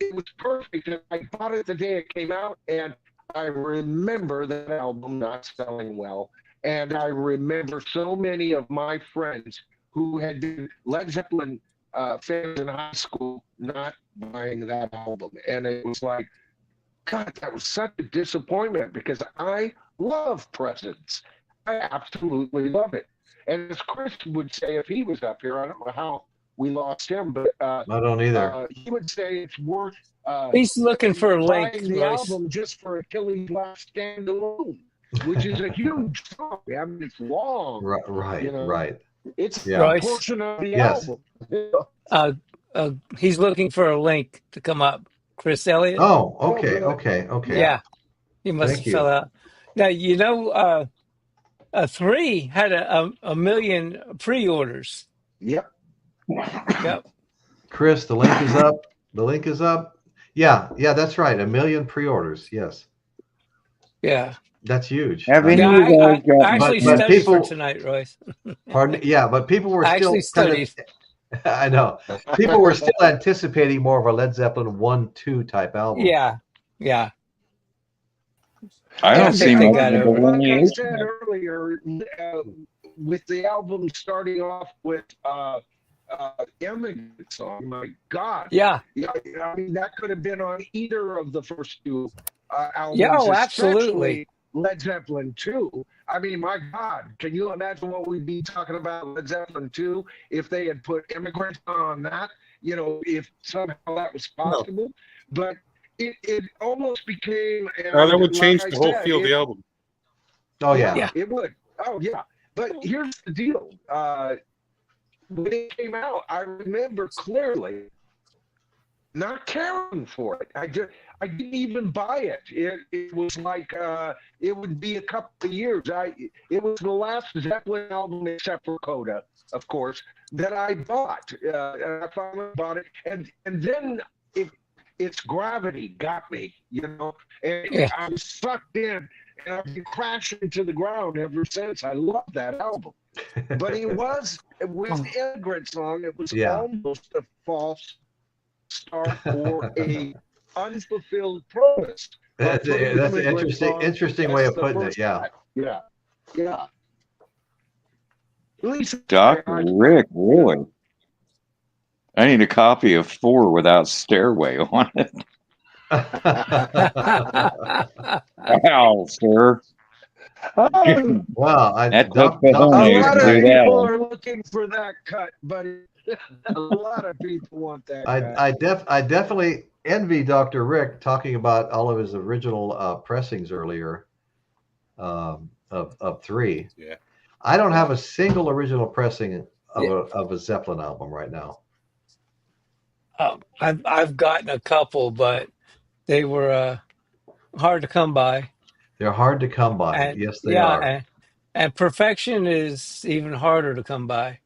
it was perfect. And I bought it the day it came out, and I remember that album not selling well. And I remember so many of my friends who had been Led Zeppelin fans in high school not buying that album. And it was like, God, that was such a disappointment because I love Presence. I absolutely love it. And as Chris would say if he was up here, I don't know how we lost him, but I don't either. he would say it's worth he's looking for a link, buying the Royce. album just for Achilles' Last Stand Alone, which is a huge song. I mean, it's long. Right, you know? right. It's Yeah. a Royce. portion of the Yes. album. He's looking for a link to come up. Chris Elliott. Oh, okay. Yeah, he must Thank have fell out. Now you know, 3 had a million pre-orders. Yep. Yep. Chris, the link is up. The link is up. Yeah, that's right. 1 million pre-orders. Yes, Yeah. that's huge. Have any Yeah, of you guys got? I actually but studied people- for tonight, Royce. Pardon? Yeah, but people were I still actually studied. I know. People were still anticipating more of a Led Zeppelin 1-2 type album. Yeah. I I don't see think they much got of a over it. Like I delineation. said earlier, with the album starting off with Immigrant Song, my God. Yeah. I mean, that could have been on either of the first 2 albums. Yeah, oh, absolutely. especially Led Zeppelin 2. I mean, my God, can you imagine what we'd be talking about Led Zeppelin 2 if they had put Immigrant on that? You know, if somehow that was possible. But it almost became. That would change the whole feel of the album. Oh yeah. Yeah. It would. Oh yeah. But here's the deal. When it came out, I remember clearly not caring for it. I didn't even buy it. It was like it would be a couple of years. It was the last Zeppelin album, except for Coda, of course, that I bought. And I finally bought it, and then its gravity got me, you know, and I was sucked in, and I've been crashing to the ground ever since. I love that album. But it was with Immigrant Song, it was almost a false start or a unfulfilled promise. That's an interesting way of putting it. Yeah. Yeah. At least Dr. Rick, really? I need a copy of 4 without Stairway on it. Wow, sir. Wow. That took the A homies lot to of do that people one. are looking for that cut, but a lot of people want that cut. I definitely envy Dr. Rick talking about all of his original pressings earlier of 3. Yeah. I don't have a single original pressing of a Zeppelin album right now. I've gotten a couple, but they were hard to come by. They're hard to come by. And, Yes, they are. And perfection is even harder to come by.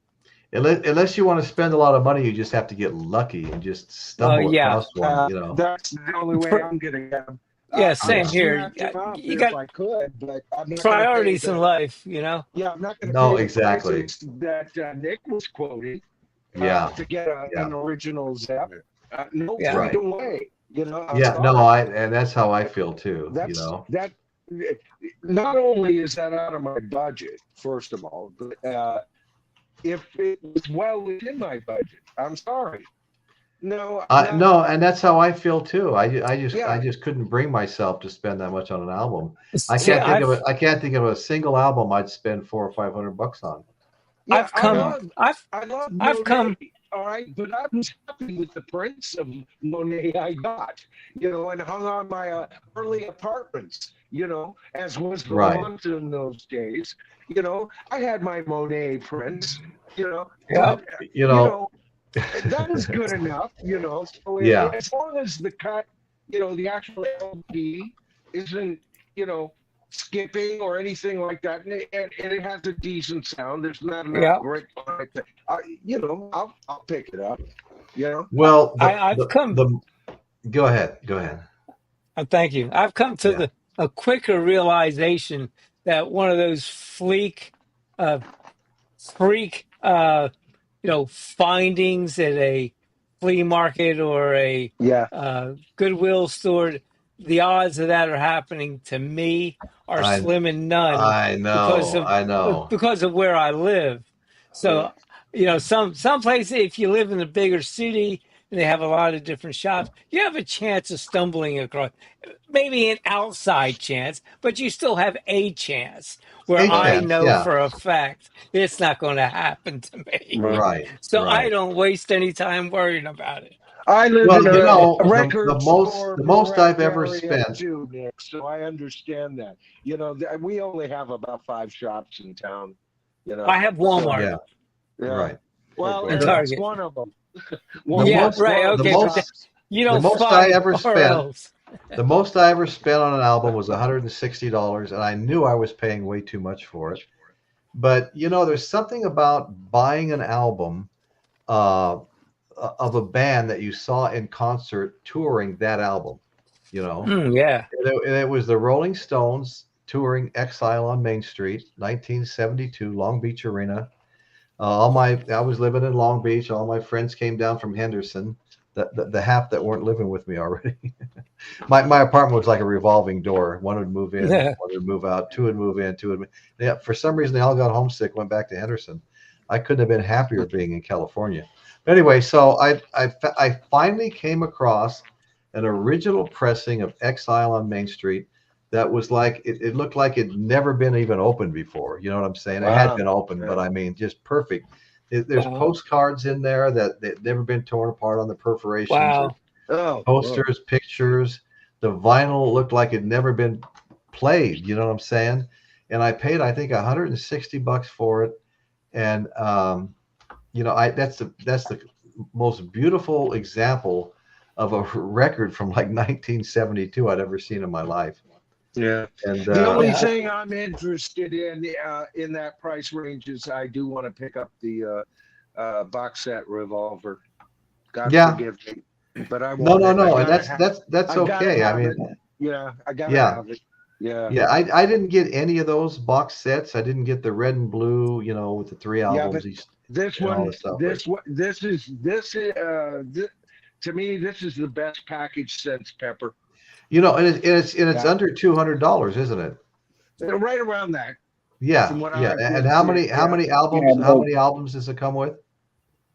Unless you want to spend a lot of money, you just have to get lucky and just stumble across one. You know, that's the only way I'm getting them. Yeah, same here. You got, if I could, but I'm not priorities in life, you know. Yeah, I'm not going to. No, pay exactly. the prices that Nick was quoting. To get an original Zepp. No freedom way. You know. And that's how I feel too. That's, you know, that not only is that out of my budget, first of all, but if it was well within my budget, I'm sorry. No, No, and that's how I feel too. I yeah, just couldn't bring myself to spend that much on an album. See, I can't think of a single album I'd spend $400 or $500 on. yeah. Yeah. I love I've come, Monet, all right, but I was happy with the prints of Monet I got, and hung on my early apartments, as was the Right. want in those days. I had my Monet prints, yeah, but You know, that was good enough, So yeah. as long as the cut, the actual LP isn't, skipping or anything like that, and it has a decent sound. There's not enough yeah. grit on it. I'll pick it up. Well, I've come. go ahead. Go ahead. Thank you. I've come to Yeah. a quicker realization that one of those uh, freak, findings at a flea market or a Yeah. Goodwill store, the odds of that are happening to me are I slim and none I know. I know. because of where I live. Yeah. So, some places, if you live in a bigger city and they have a lot of different shops, you have a chance of stumbling across maybe an outside chance, but you still have a chance where A I chance. know Yeah. for a fact it's not going to happen to me. Right. Right. So I Right. don't waste any time worrying about it. I live Well, in a the record store most I've bereft ever area spent. too, Nick. So I understand that. We only have about 5 shops in town. I have So Walmart Yeah. yeah. Right. Well, and and that's Target. one of them. The Yeah, Walmart's most right. one of the the Okay, but most shops. you the don't most I find ever spent RLs. the most I ever spent on an album was $160, and I knew I was paying way too much for it. But there's something about buying an album uh, of a band that you saw in concert touring that album. You know, Yeah. and it was the Rolling Stones touring Exile on Main Street, 1972, Long Beach Arena. I was living in Long Beach. All my friends came down from Henderson. The half that weren't living with me already. my apartment was like a revolving door. One would move in, Yeah. one would move out, two would move in, two would. Yeah, for some reason they all got homesick, went back to Henderson. I couldn't have been happier being in California. But anyway, so I finally came across an original pressing of Exile on Main Street that was like it looked like it'd never been even opened before. You know what I'm saying? It had Wow. been opened, but Yeah. I mean, just perfect. There's Wow. postcards in there that never been torn apart on the perforations. Wow. Oh, Posters, pictures. The vinyl looked like it'd never been played. You know what I'm saying? And I paid, I think, $160 for it. And that's the most beautiful example of a record from like 1972 I'd ever seen in my life. yeah. And The only Yeah. thing I'm interested in that price range is I do want to pick up the box set Revolver. God Yeah. forgive me, but I no, want it. and that's I gotta okay. I have mean, it. Yeah, I gotta yeah. have it. Yeah. Yeah, I didn't get any of those box sets. I didn't get the red and blue, with the 3 Yeah, albums but this and all one, this stuff. to me, this is the best package since Pepper. And it's Yeah. under $200, isn't it? Right around that. Yeah, From what yeah. I've And been how seeing, many yeah. how many albums does it come with?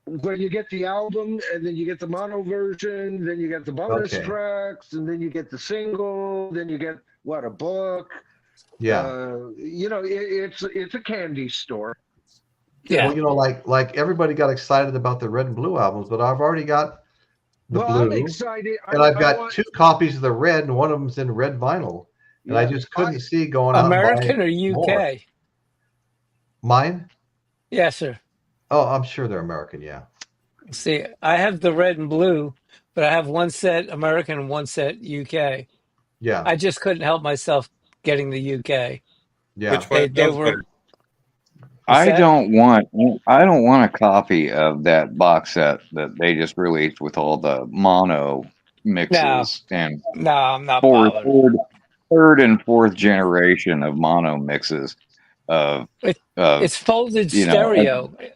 When you get the album, and then you get the mono version, then you get the bonus Okay. tracks, and then you get the single, then you get a book. Yeah. It's a candy store. Yeah. Well, like everybody got excited about the red and blue albums, but I've already got the Well, I'm blue, excited. and I've I got want, 2 copies of the red, and one of them's in red vinyl, and I yeah, just couldn't see going out and buying American or more. UK? Mine? Yes, sir. Oh, I'm sure they're American. Yeah. See, I have the red and blue, but I have one set American and one set UK. Yeah. I just couldn't help myself getting the UK. Yeah. Which one They sounds were. better? What's I that? don't want a copy of that box set that they just released with all the mono mixes and No, I'm not bothered. third and fourth generation of mono mixes of It's folded you know stereo. It's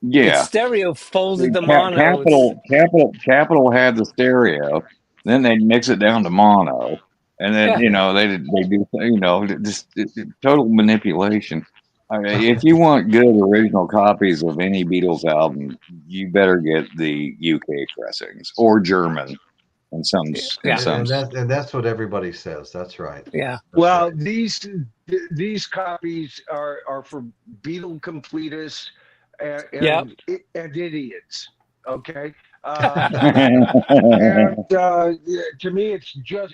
yeah. stereo folded the mono. Capital had the stereo, then they'd mix it down to mono, and then Yeah. they do total manipulation. I mean, if you want good original copies of any Beatles album, you better get the UK pressings or German, and some Yeah. And that's what everybody says. That's right. Yeah. That's Well, right. these copies are for Beatle completists and Yep. and idiots. Okay. And to me,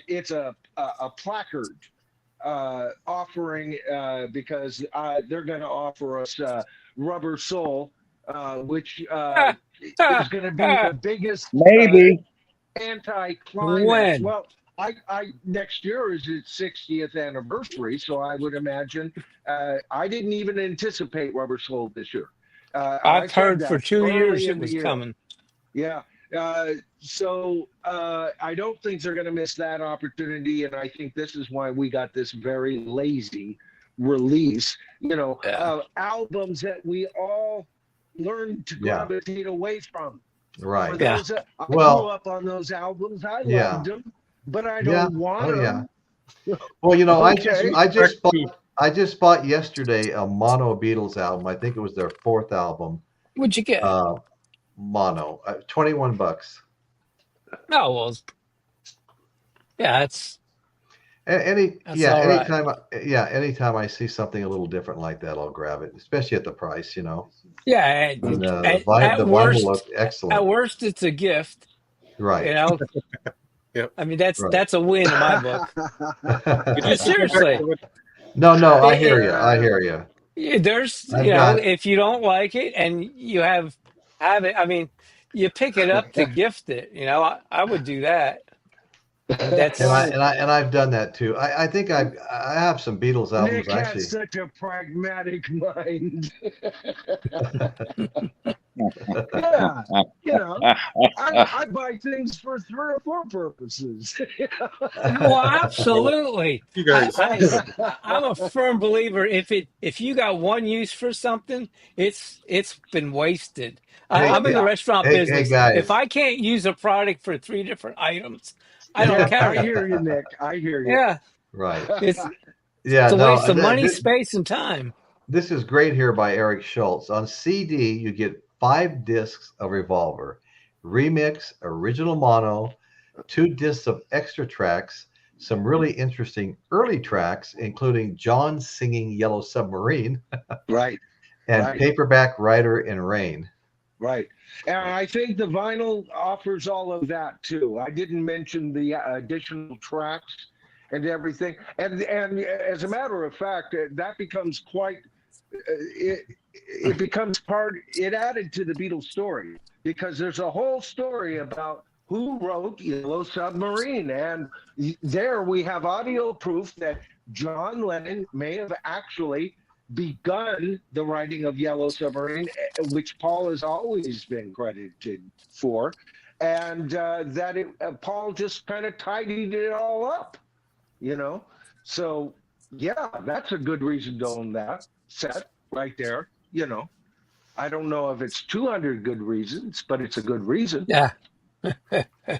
it's a placard offering because they're going to offer us Rubber Soul, which is going to be the biggest Maybe. anti-climax. When? Well, I next year is its 60th anniversary, so I would imagine. I didn't even anticipate Rubber Soul this year. I I've said heard for that 2 years early it in the was year. coming. Yeah. So I don't think they're going to miss that opportunity, and I think this is why we got this very lazy release. Yeah. Albums that we all learned to Yeah. gravitate away from. For Right. Yeah. those, I Well, grew up on those albums. I yeah. loved them, but I Yeah. don't want Oh, them. yeah. Well, Okay. I just bought yesterday a mono Beatles album. I think it was their fourth album. What'd you get? Mono, $21. Oh well. Yeah, that's all right. Anytime I see something a little different like that, I'll grab it, especially at the price. Yeah. And At, the at vinyl worst, looked excellent. at worst, it's a gift. Right. You know. Yep. I mean, that's Right. a win in my book. Seriously. No, I It- hear it- you. I hear you. Yeah, there's, I've got if you don't like it and you have it, I mean, you pick it up to gift it. I would do that. That's and I've done that too. I think I have some Beatles albums Nick has actually. such a pragmatic mind. Yeah, I buy things for 3 or 4 purposes. well, absolutely. You guys, I'm a firm believer. If you got one use for something, it's been wasted. Hey, I'm in the restaurant hey, business. guys. If I can't use a product for 3 different items, I don't Yeah, carry I it. hear you, Nick. I hear you. Yeah, Right. it's Yeah. a No. waste of money, space, and time. This is great here by Eric Schultz. On CD, you get 5 discs of Revolver, remix, original mono, 2 discs of extra tracks, some really interesting early tracks, including John singing Yellow Submarine, Right, and Right. Paperback Writer in Rain. right. And I think the vinyl offers all of that too. I didn't mention the additional tracks and everything. And as a matter of fact, that becomes quite. It becomes it added to the Beatles story because there's a whole story about who wrote Yellow Submarine. And there we have audio proof that John Lennon may have actually begun the writing of Yellow Submarine, which Paul has always been credited for. And that Paul just kind of tidied it all up, So, yeah, that's a good reason to own that set right there. I don't know if it's 200 good reasons, but it's a good reason. Yeah.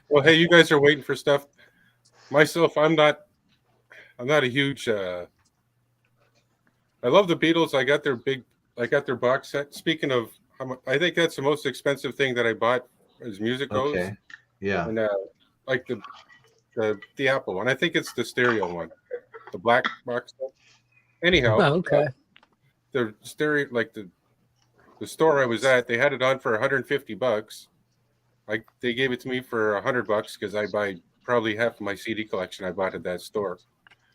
well, hey, you guys are waiting for stuff. Myself, I'm not a huge. I love the Beatles. I got their box set. Speaking of, I think that's the most expensive thing that I bought as music goes. Okay. Yeah. And like the Apple one. I think it's the stereo one, the black box set. Anyhow, Oh, okay. The stereo, like the store I was at, they had it on for $150. Like they gave it to me for $100 because I buy probably half of my CD collection I bought at that store.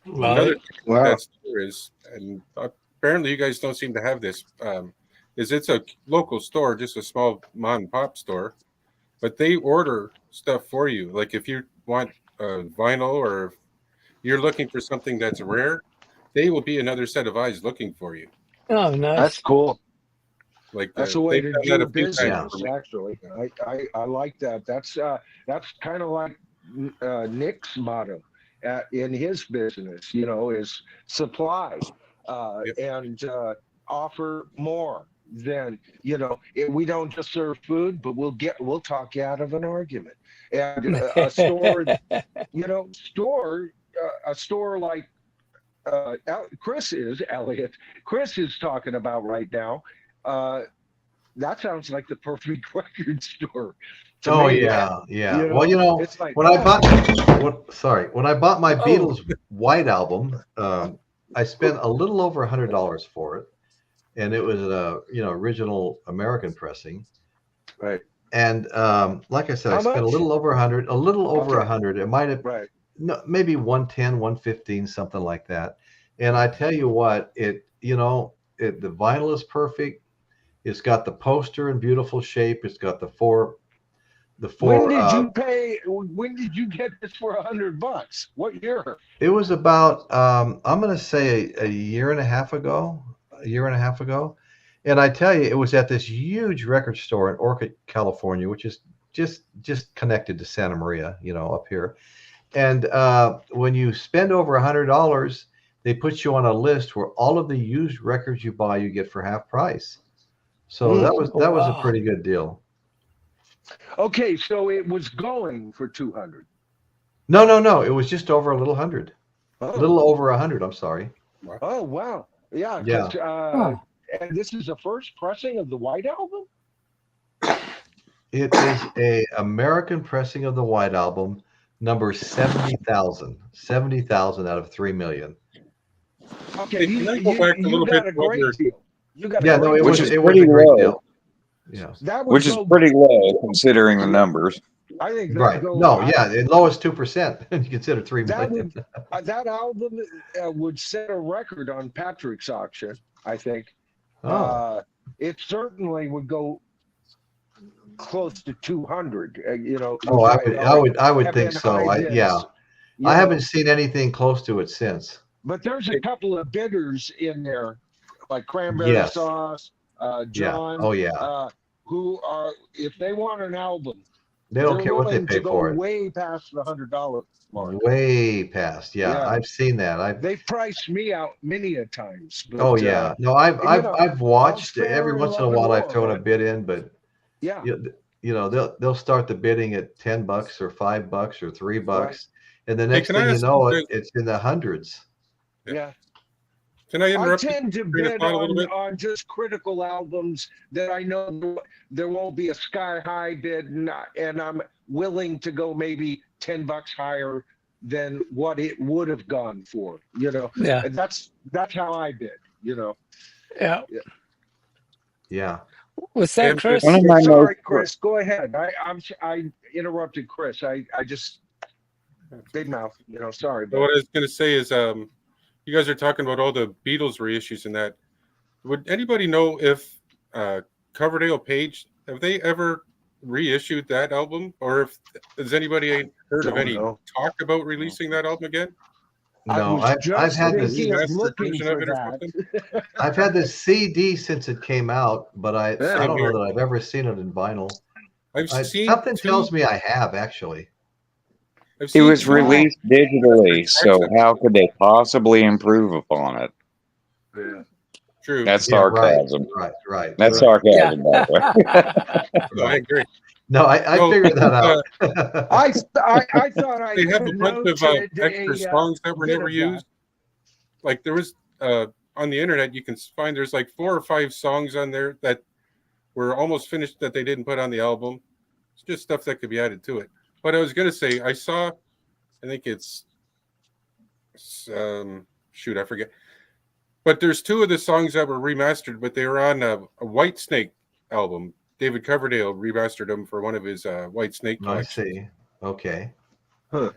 Another thing that store is, and apparently you guys don't seem to have this, is it's a local store, just a small mom and pop store, but they order stuff for you. Like if you want vinyl or if you're looking for something that's rare, they will be another set of eyes looking for you. Oh, nice. That's cool. Like That's a way to do business. times. Actually, I like that. That's kind of like Nick's motto in his business. Is supply and offer more than we don't just serve food, but we'll talk you out of an argument. And a store, a store like Chris is Elliot. Chris is talking about right now. That sounds like the perfect record store. To Oh me, yeah, yeah. you Well, know, it's like, when I bought when I bought my oh, Beatles White album, I spent a little over $100 for it, and it was a original American pressing. right. And like I said, I How spent a much? little over 100, a little over Okay, 100. It might have right. no, maybe 110, 115, something like that. And I tell you what, the vinyl is perfect. It's got the poster in beautiful shape. It's got the When four. did you pay? When did you get this for $100? What year? It was about I'm going to say a year and a half ago, and I tell you, it was at this huge record store in Orchid, California, which is just connected to Santa Maria, up here. And when you spend over $100, they put you on a list where all of the used records you buy, you get for half price. So Hmm. that was a Wow. pretty good deal. Okay, so it was going for 200. No, no, no. It was just over a little hundred, Oh, little over 100. I'm sorry. Wow. oh, wow. Yeah, Yeah. because Huh. and this is the first pressing of the White Album. It is a American pressing of the White Album, number 70,000. 70,000 out of 3 million. Okay, Hey, can I go back a you little bit got a to what great you're deal. You got a Yeah, no, great Which deal. is it was pretty a great low. deal. Yeah. That would Which is go. pretty low considering the numbers. I think that Right. go. No, yeah, the lowest 2%. You consider 3 That million. would that album would set a record on Patrick's auction. I think Oh. it certainly would go close to 200. Oh, which I would have think been so. high Yeah. bids. I You haven't know, seen anything close to it since. but there's a hey, couple of bidders in there, like Cranberry Yes. Sauce, Yeah. John, Oh, yeah. who are if they want an album, They don't they're care what they willing pay to go for it. way past the $100 mark. Way past. Yeah, Yeah, I've seen that. they've priced me out many a times, Oh but yeah. No, I've all's watched every fair in once in a love and while I've war, thrown a right? bid in, but Yeah, they'll start the bidding at $10 or $5 or right. $3, and the hey, next can I thing you ask you know guys? it's in the hundreds. Yeah. Can I I interrupt your tend to train of bid thought a little bit? on just critical albums that I know there won't be a sky high bid, and I'm willing to go maybe $10 higher than what it would have gone for. Yeah. And that's how I bid. Yeah. Yeah. Yeah. What's that, And One Chris? of my Sorry, most Chris. Go ahead. I interrupted Chris. I just big mouth. Sorry, what but I was going to say is, you guys are talking about all the Beatles reissues and that. Would anybody know if Coverdale Page, have they ever reissued that album, or if has anybody heard of don't any know. talk about releasing that album again? I No, was I've just had A this thinking of remastered looking version of for it or that. something? I've had this CD since it came out, but I Yeah. don't know Here. that I've ever seen it in vinyl. I've seen Something two. tells me I have actually. I've It seen was two Wow. released digitally, so Jackson. how could they possibly improve upon it? Yeah. True. That's Yeah, right, sarcasm. right, That's right, Yeah. sarcasm, by the way. No, I right. agree. No, I No, figured that uh, out. I thought I they have a had bunch of noted extra a songs that were bit never of that. used. Like there was on the internet, you can find there's like 4 or 5 songs on there that were almost finished that they didn't put on the album. It's just stuff that could be added to it. But I was gonna say, I think it's shoot, I forget. But there's 2 of the songs that were remastered, but they were on a White Snake album. David Coverdale remastered them for one of his White Snake I collections. see. Okay. Huh.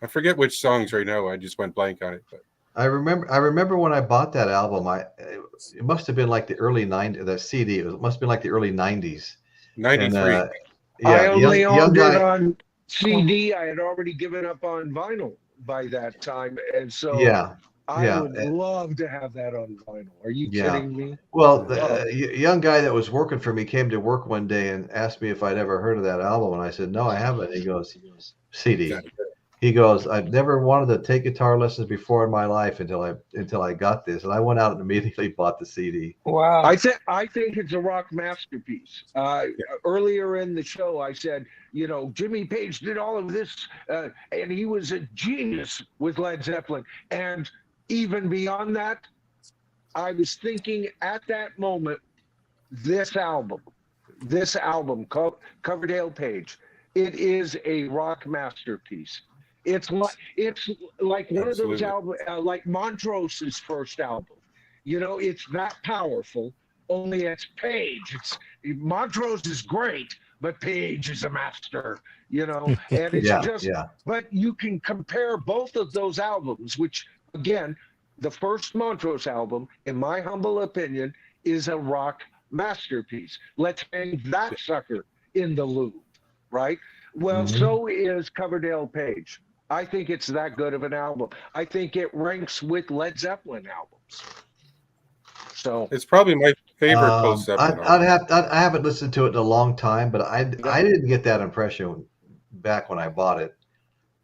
I forget which songs right now. I just went blank on it. But I remember when I bought that album. It must have been like the early 90s. The CD. It must have been like the early 90s. And 93. I yeah, only young owned it guy. on CD. I had already given up on vinyl by that time, and so Yeah, I yeah, would love to have that on vinyl. Are you yeah. kidding me? Well, Oh, the young guy that was working for me came to work one day and asked me if I'd ever heard of that album, and I said no, I haven't. He goes, CD. He goes, I've never wanted to take guitar lessons before in my life until I got this, and I went out and immediately bought the CD. Wow. I think it's a rock masterpiece. Earlier in the show, I said, Jimmy Page did all of this, and he was a genius with Led Zeppelin. And even beyond that, I was thinking at that moment, this album, Coverdale Page, it is a rock masterpiece. It's like one of those Absolutely. albums, like Montrose's first album. You know, it's that powerful. Only it's Page. Montrose is great, but Page is a master. You know, and it's Yeah, just. yeah. But you can compare both of those albums, which again, the first Montrose album, in my humble opinion, is a rock masterpiece. Let's hang that sucker in the Louvre, right? Well, Mhm. so is Coverdale Page. I think it's that good of an album. I think it ranks with Led Zeppelin albums. So It's probably my favorite post Zeppelin album. I haven't listened to it in a long time, but I didn't get that impression back when I bought it.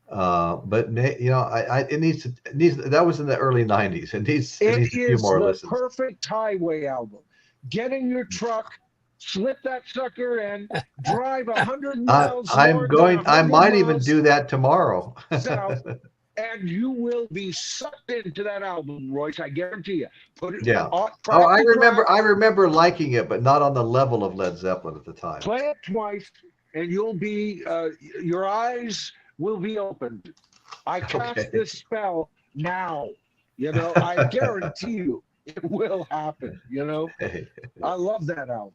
But you know, it needs that was in the early '90s. It needs a few is more the listens. perfect highway album. Get in your truck, slip that sucker in, drive 100 miles north and 100 I might even miles do that tomorrow. south, and you will be sucked into that album, Royce. I guarantee you. Put it. Yeah. On, Oh, I remember liking it, but not on the level of Led Zeppelin at the time. Play it twice, and you'll be. Your eyes will be opened. I cast this spell now. You know, I guarantee you, it will happen. You know, I love that album.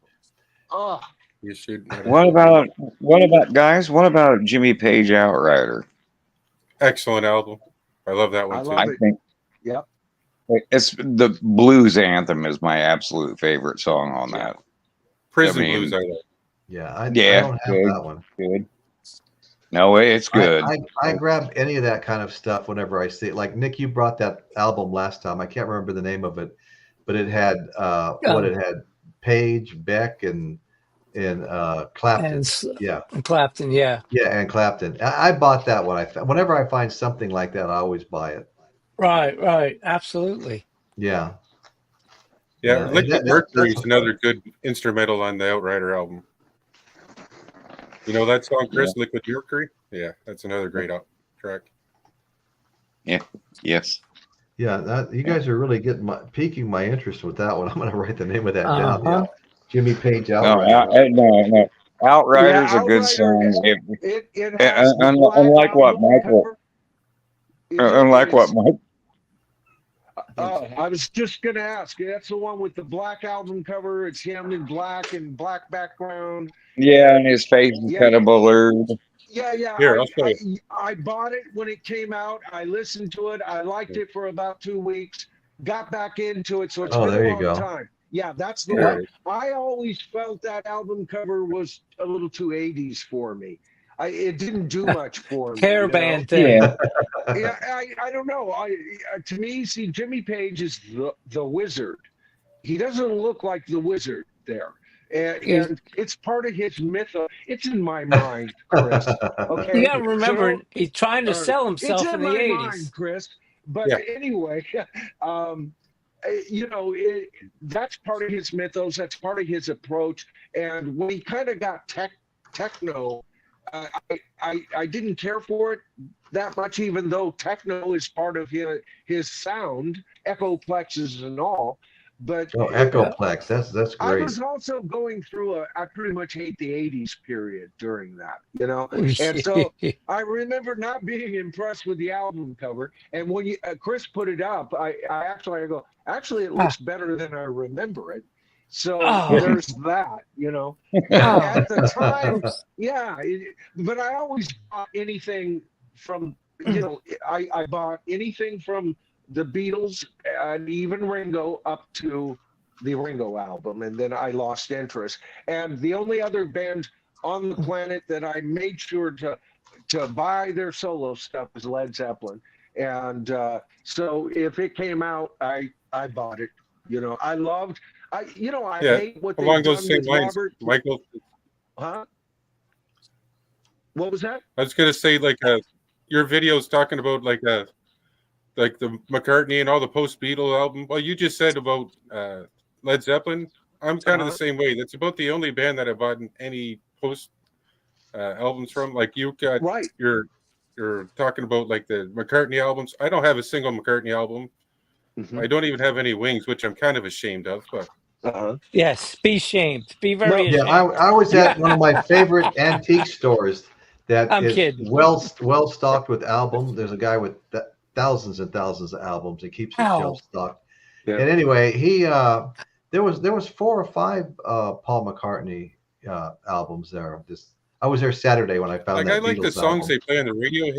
Oh, You should. What about guys? What about Jimmy Page Outrider? Excellent album. I love that one I too. love I it. think Yep. it's the blues anthem is my absolute favorite song on that. Prison I mean, Blues. I love. Yeah, I Yeah, don't have good. that one. Good. No, it's good. I grab any of that kind of stuff whenever I see it. Like Nick, you brought that album last time. I can't remember the name of it, but it had it had Page, Beck, and Clapton. Yeah, Clapton, yeah. Yeah, and Clapton. I bought that one. Whenever I find something like that, I always buy it. Right, absolutely. Yeah. Yeah, and Liquid Mercury is that's another good instrumental on the Outrider album. You know that song, Chris? Yeah. Liquid Mercury? Yeah, that's another great track. Yeah. Yes. Yeah, you guys are really piquing my interest with that one. I'm going to write the name of that down. Uh-huh. Yeah, Jimmy Page No, Outrider. no. Outrider's a good Outrider, song. It has the Unlike what album Michael. cover. Unlike what Mike. Oh, I was just gonna ask. That's the one with the black album cover. It's him in black and black background. Yeah, and his face is kind of blurred. Yeah. Here, I'll show you. I bought it when it came out. I listened to it. I liked it for about 2 weeks. Got back into it, so it's been a long time. Yeah, that's the one. I always felt that album cover was a little too 80s for me. It didn't do much for me. Hairband thing. Yeah, I don't know. To me, see, Jimmy Page is the wizard. He doesn't look like the wizard there. And it's part of his myth. It's in my mind, Chris. Okay. You got to remember, he's trying to sell himself it's in the my 80s. mind, Chris. But anyway, you know, that's part of his mythos. That's part of his approach. And when he kind of got techno, I didn't care for it that much, even though techno is part of his sound, echoplexes and all. But Echoplex, that's great. I was also going through I pretty much hate the 80s period during that, you know. And so I remember not being impressed with the album cover. And when Chris put it up, I go, actually it looks better than I remember it. So there's that, you know. At the time, but I always bought anything from, you know, I bought anything from the Beatles and even Ringo up to the Ringo album, and then I lost interest. And the only other band on the planet that I made sure to buy their solo stuff is Led Zeppelin. And so if it came out, I bought it. You know, I hate what along they've those done same with lines, Robert. Michael. Huh? What was that? I was gonna say, like, your videos talking about like the McCartney and all the post Beatle album. Well, you just said about Led Zeppelin. I'm kind of the same way. That's about the only band that I bought any post albums from. Like you got you're talking about like the McCartney albums. I don't have a single McCartney album. Mhm. I don't even have any wings, which I'm kind of ashamed of. But Uh-huh. Yes, be shamed. Be very Well, Yeah, ashamed. I was at one of my favorite antique stores that I'm is kidding. well stocked with albums. There's a guy with thousands and thousands of albums. He keeps his shelf Ow. stocked. Yeah. And anyway, there was 4 or 5 Paul McCartney albums there. I was there Saturday when I found like, I that like the Beatles songs album. they play on the radio.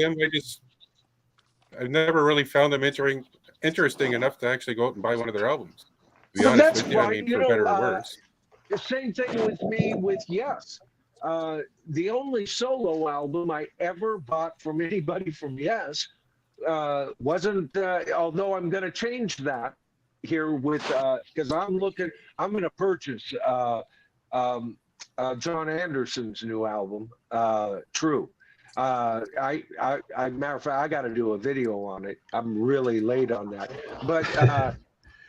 I've never really found them interesting enough to actually go out and buy one of their albums. To be So honest that's with you, I fine. mean, You for know, better or worse. The same thing with me with Yes. The only solo album I ever bought from anybody from Yes wasn't, although I'm going to change that here with, because I'm going to purchase John Anderson's new album, True. Matter of fact, I got to do a video on it. I'm really late on that. But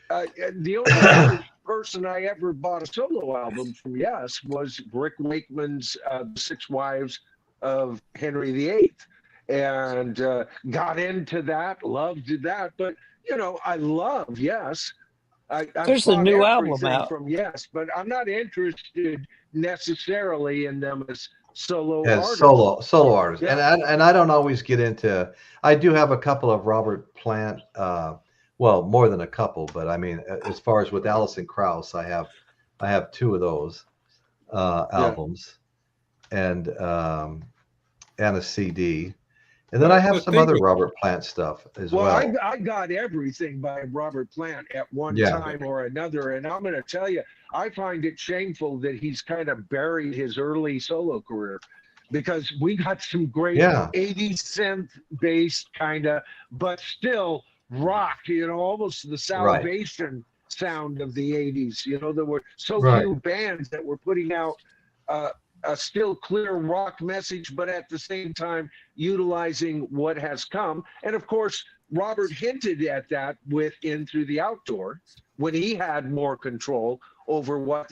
the only other person I ever bought a solo album from Yes was Rick Wakeman's The Six Wives of Henry VIII, and got into that, loved that. But you know, I love Yes. I've There's a bought new album everything out. from Yes, but I'm not interested necessarily in them as solo As artists. solo artists. Yeah. And I don't always get into. I do have a couple of Robert Plant. Well, more than a couple, but I mean, as far as with Alison Krauss, I have 2 of those albums, and a CD, and then I have The some thing other with- Robert Plant stuff as Well, well. I got everything by Robert Plant at one Yeah. time or another. And I'm going to tell you, I find it shameful that he's kind of buried his early solo career, because we got some great Yeah. 80s synth based kind of, but still rock, you know, almost the Salvation sound of the 80s. You know, there were so Right. few bands that were putting out a still clear rock message, but at the same time utilizing what has come. And of course, Robert hinted at that with In Through the Outdoor, when he had more control over what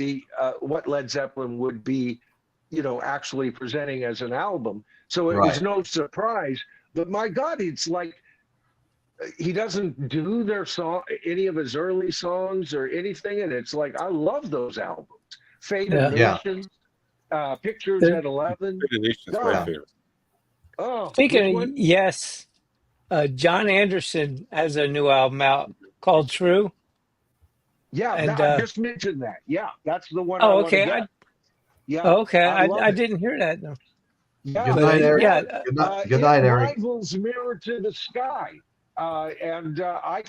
Led Zeppelin would be, you know, actually presenting as an album. So it was no surprise. But my God, it's like he doesn't do any of his early songs or anything, and it's like I love those albums. Fate of Nations, Pictures at 11. The Nation's my God. favorite. Oh, Speaking which of one? Yes, John Anderson has a new album out called True. Yeah, And I just mentioned that. Yeah, that's the one I oh, want to okay. get. Yeah, Okay, love I it. didn't hear that. No. Yeah, Good night, Eric. yeah, Good night, it Eric. rivals Mirror to the Sky, and I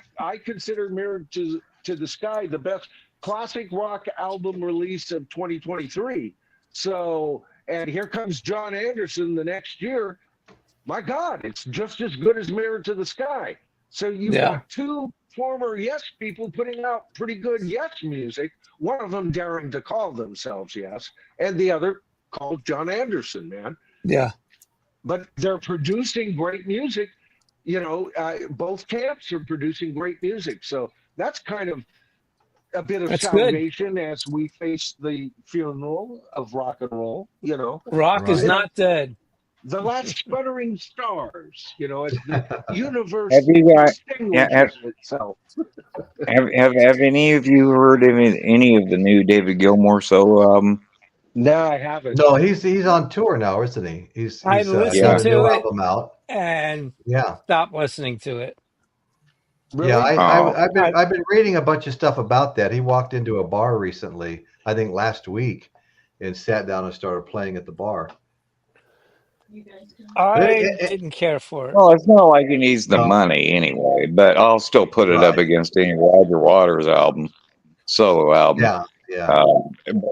consider Mirror to the Sky the best classic rock album release of 2023. So, and here comes John Anderson the next year. My God, it's just as good as Mirror to the Sky. So you've got 2 former Yes people putting out pretty good Yes music. One of them daring to call themselves Yes, and the other called John Anderson, man. Yeah. But they're producing great music. You know, both camps are producing great music. So that's kind of a bit of salvation as we face the funeral of rock and roll. You know, rock is not dead. The last sputtering stars. You know, as the universe Have you guys- extinguishes itself. Have any of you heard of any of the new David Gilmour solo album? No, I haven't. No, he's on tour now, isn't he? He's I listened got a to new it album out. and Yeah. stopped listening to it. Really? Yeah, Oh. I've been reading a bunch of stuff about that. He walked into a bar recently, I think last week, and sat down and started playing at the bar. I didn't care for it. Well, it's not like he needs the No. money anyway, but I'll still put it up Right. against any Roger Waters album, solo album. Yeah, yeah.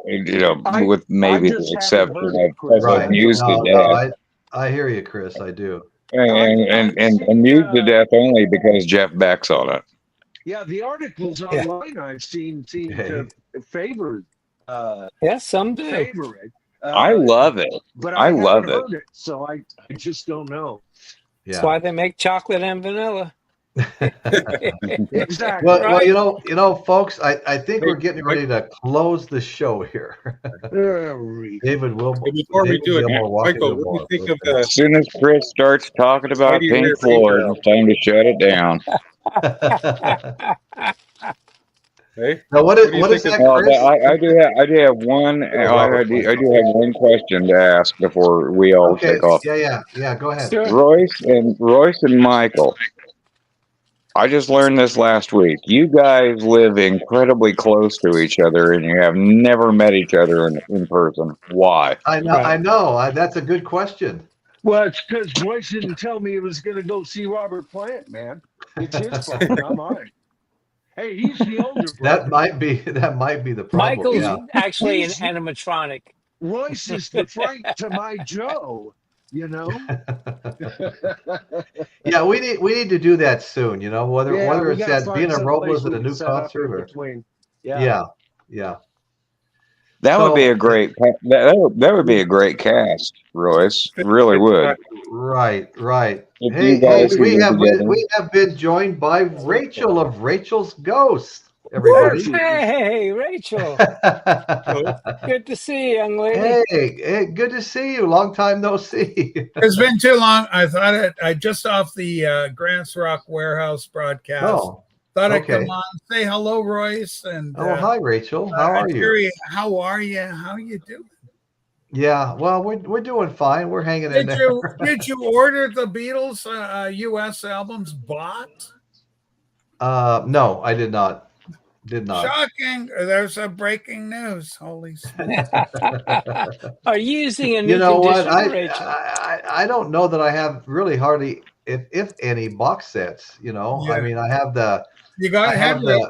You know, with maybe the just haven't exception heard of it, Chris. Right. Muse to No, Death. I hear you, Chris. I do. And Muse to Death only because Jeff Beck's on it. Yeah, the articles online I've seen seem to favor Yes, some do. it. I love it. But I love haven't heard it, so I just don't know. That's Yeah. why they make chocolate and vanilla. Exactly. Well, Right. you know, folks, I think we're getting ready to close the show here. David will. But before we do it, Michael, what do you think of As soon as Chris starts talking about Mighty Pink Rare Floyd, Feature it's time to shut it down. Hey, Now, what do you what is think that, of- Well, Chris? I do have one. Robert. I do have one question to ask before we all Okay. take off. Yeah. Go ahead. Sure. Royce and Michael. I just learned this last week. You guys live incredibly close to each other, and you have never met each other in person. Why? I know. Right. I know. That's a good question. Well, it's because Royce didn't tell me he was going to go see Robert Plant, man. It's his fault, not mine. Hey, he's the older brother. That might be the problem. Michael's Yeah. actually an He's- animatronic. Royce is the Frank to my Joe, you know? Yeah, we need to do that soon. You know, whether we it's gotta at find Vina some Robles place at a we new can set up concert in or between. yeah. That would be So- a great. That would be a great cast, Royce. Really would. Right. If Hey, you guys we could get have together. we have been joined by Rachel of Rachel's Ghost. There Everybody. she is. Hey, Rachel. Good to see you, young lady. Hey, good to see you. Long time no see. It's been too long. I thought I just off the Grants Rock Warehouse broadcast. Oh, Thought I'd okay. come on, say hello, Royce, and hi, Rachel. How are you? Terry, how are you? How you doing? Yeah, well, we're doing fine. We're hanging in there. Did you order the Beatles U.S. albums bought? No, I did not. Did not. Shocking! There's a breaking news. Holy smokes! Are you using a new You know what? conditioner, Rachel? I don't know that I have really hardly, if any, box sets. You know, Yeah. I mean, I have the. You got I have Henry.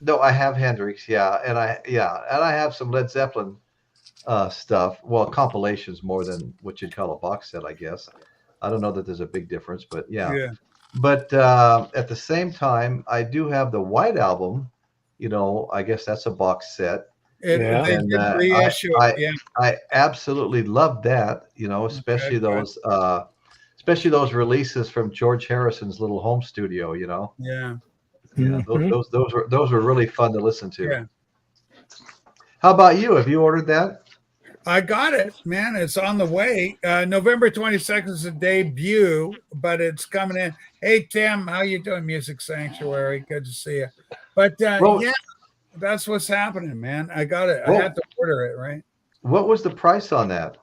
No, I have Hendrix. Yeah, and I have some Led Zeppelin stuff. Well, compilations more than what you'd call a box set, I guess. I don't know that there's a big difference, but yeah. But at the same time, I do have the White Album. You know, I guess that's a box set. They And, did reissue it. Yeah. I absolutely love that. You know, especially those releases from George Harrison's little home studio. You know, Yeah. yeah, those were really fun to listen to. Yeah. How about you? Have you ordered that? I got it, man. It's on the way. November 22nd is the debut, but it's coming in. Hey, Tim, how you doing? Music Sanctuary. Good to see you. But yeah, that's what's happening, man. I got it. I had to order it, right? What was the price on that?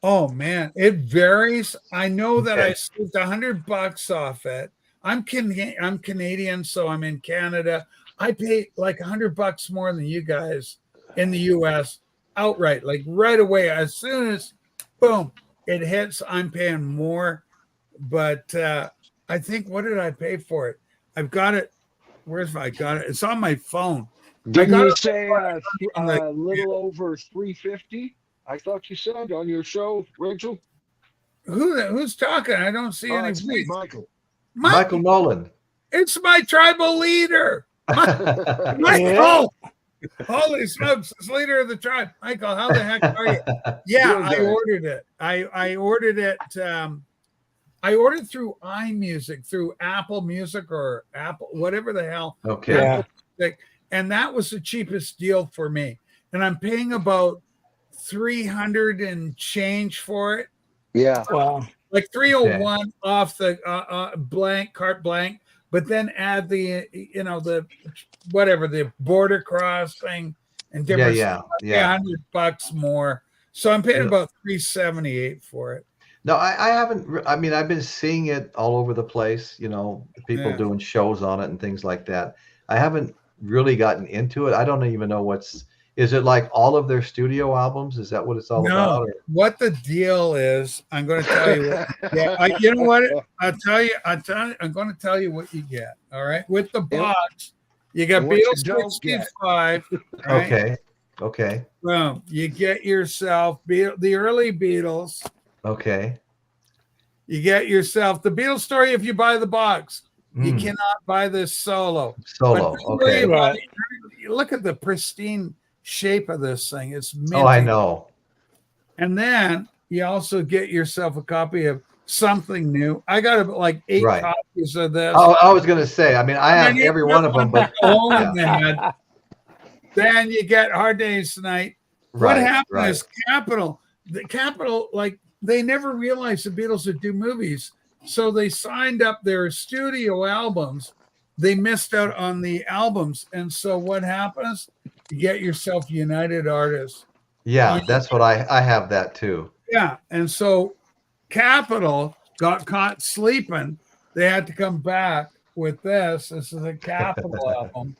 Oh, man. It varies. I know that I saved $100 off it. I'm Canadian, so I'm in Canada. I pay like $100 more than you guys in the US outright, like right away. As soon as boom, it hits, I'm paying more. But I think, what did I pay for it? I've got it. Where's I got it? It's on my phone. Didn't you say a little over 350? I thought you said on your show, Rachel. Who's talking? I don't see any. It's me, Michael. Michael Nolan. It's my tribal leader. Michael. Holy smokes, it's leader of the tribe. Michael, how the heck are you? Yeah, I ordered it. I ordered it. I ordered through iMusic, through Apple Music or Apple, whatever the hell. Okay. Yeah. Music, and that was the cheapest deal for me. And I'm paying about 300 and change for it. Yeah. Wow. Like 301 off the carte blanche, but then add the, the whatever, the border crossing and different stuff. Yeah. $100 more. So I'm paying about $378 for it. No, I haven't. I mean, I've been seeing it all over the place. You know, people doing shows on it and things like that. I haven't really gotten into it. I don't even know is it like all of their studio albums? Is that what it's all about? Or? What the deal is, I'm going to tell you. You know what? I'm going to tell you what you get. All right. With the box, you got Beatles 65. Right? Okay. Boom. You get yourself the early Beatles. Okay. You get yourself the Beatles story if you buy the box. You cannot buy this solo. Okay. Right. Look at the pristine shape of this thing. It's minty. Oh, I know. And then you also get yourself a copy of Something New. I got like 8 copies of this. Oh, I was going to say, I mean, I have every one of them, but then you get Hard Day's Night. What happened is Capitol, like they never realized the Beatles would do movies. So they signed up their studio albums. They missed out on the albums. And so what happens? You get yourself United Artists. Yeah, that's what I have that too. Yeah. And so Capitol got caught sleeping. They had to come back with this. This is a Capitol album.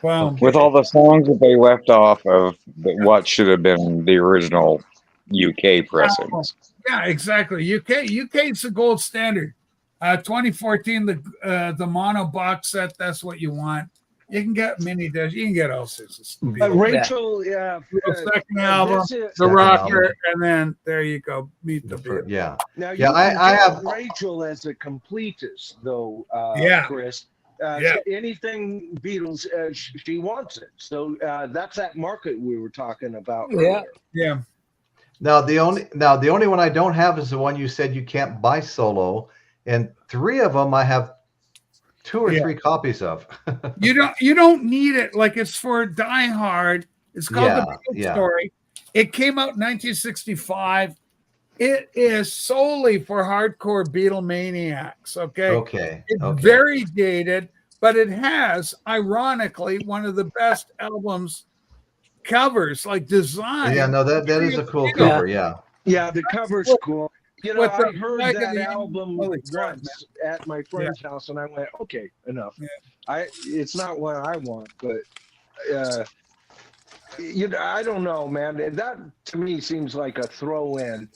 Boom. With all the songs that they left off of what should have been the original UK pressings. Yeah, exactly. UK is the gold standard. 2014, the mono box set. That's what you want. You can get mini discs. You can get all sorts of stuff. Rachel, yeah, second album, the rocker, and then there you go. Meet the Beatles. Yeah. Now Yeah, you I have Rachel as a completist, though. Yeah. Chris. Yeah. So anything Beatles, she wants it. So that's that market we were talking about. Yeah. earlier. Yeah. Now the only one I don't have is the one you said you can't buy solo, and 3 of them I have 2 or 3 copies of. You don't need it. Like, it's for Die Hard. It's called The Beatles Story. It came out in 1965. It is solely for hardcore Beatlemaniacs. Okay. It's very dated, but it has, ironically, one of the best albums covers, like design. Yeah, no, that is a cool cover. Yeah. Yeah, the cover's cool. You know, I heard flag of that the album Holy crap, once at my friend's house, and I went, okay, enough. Yeah. It's not what I want, but you know, I don't know, man. That to me seems like a throw-in,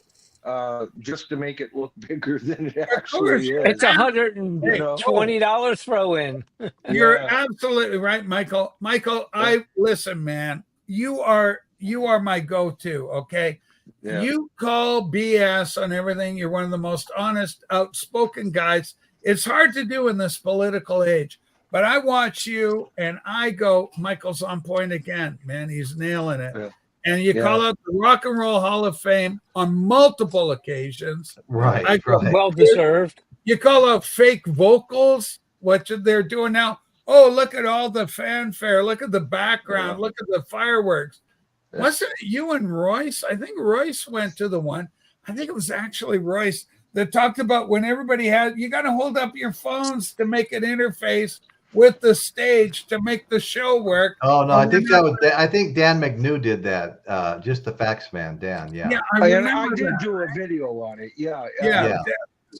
just to make it look bigger than it actually is. It's $120 throw in. You're absolutely right, Michael. Michael, listen, man. You are my go-to. Okay. Yeah. You call BS on everything. You're one of the most honest, outspoken guys. It's hard to do in this political age, but I watch you and I go, Michael's on point again, man. He's nailing it. Yeah. And you call out the Rock and Roll Hall of Fame on multiple occasions. Right. Well deserved. You call out fake vocals, what they're doing now. Oh, look at all the fanfare. Look at the background. Look at the fireworks. Yeah. Wasn't it you and Royce? I think Royce went to the one. I think it was actually Royce that talked about when everybody you got to hold up your phones to make an interface with the stage to make the show work. Oh no, I think Dan McNew did that. Just the Fax Man, Dan. Yeah. Yeah, I did do a video on it. Yeah.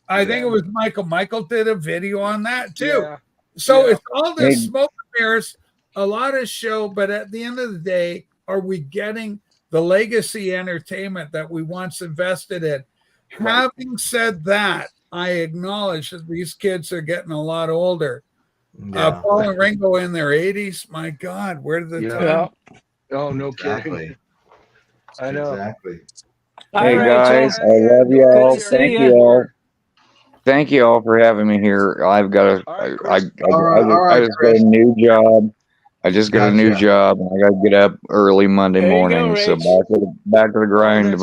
I think it was Michael. Michael did a video on that too. Yeah. So it's all this smoke and mirrors, a lot of show, but at the end of the day, are we getting the legacy entertainment that we once invested in? Right. Having said that, I acknowledge that these kids are getting a lot older. Yeah. Paul and Ringo in their 80s. My God, where did the time? Oh, no kidding. I know. Exactly. Hey guys, I love you all. Thank you all. Thank you all for having me here. I've got I just got a new job. I just got a new job, and I got to get up early Monday morning. So back to the grind.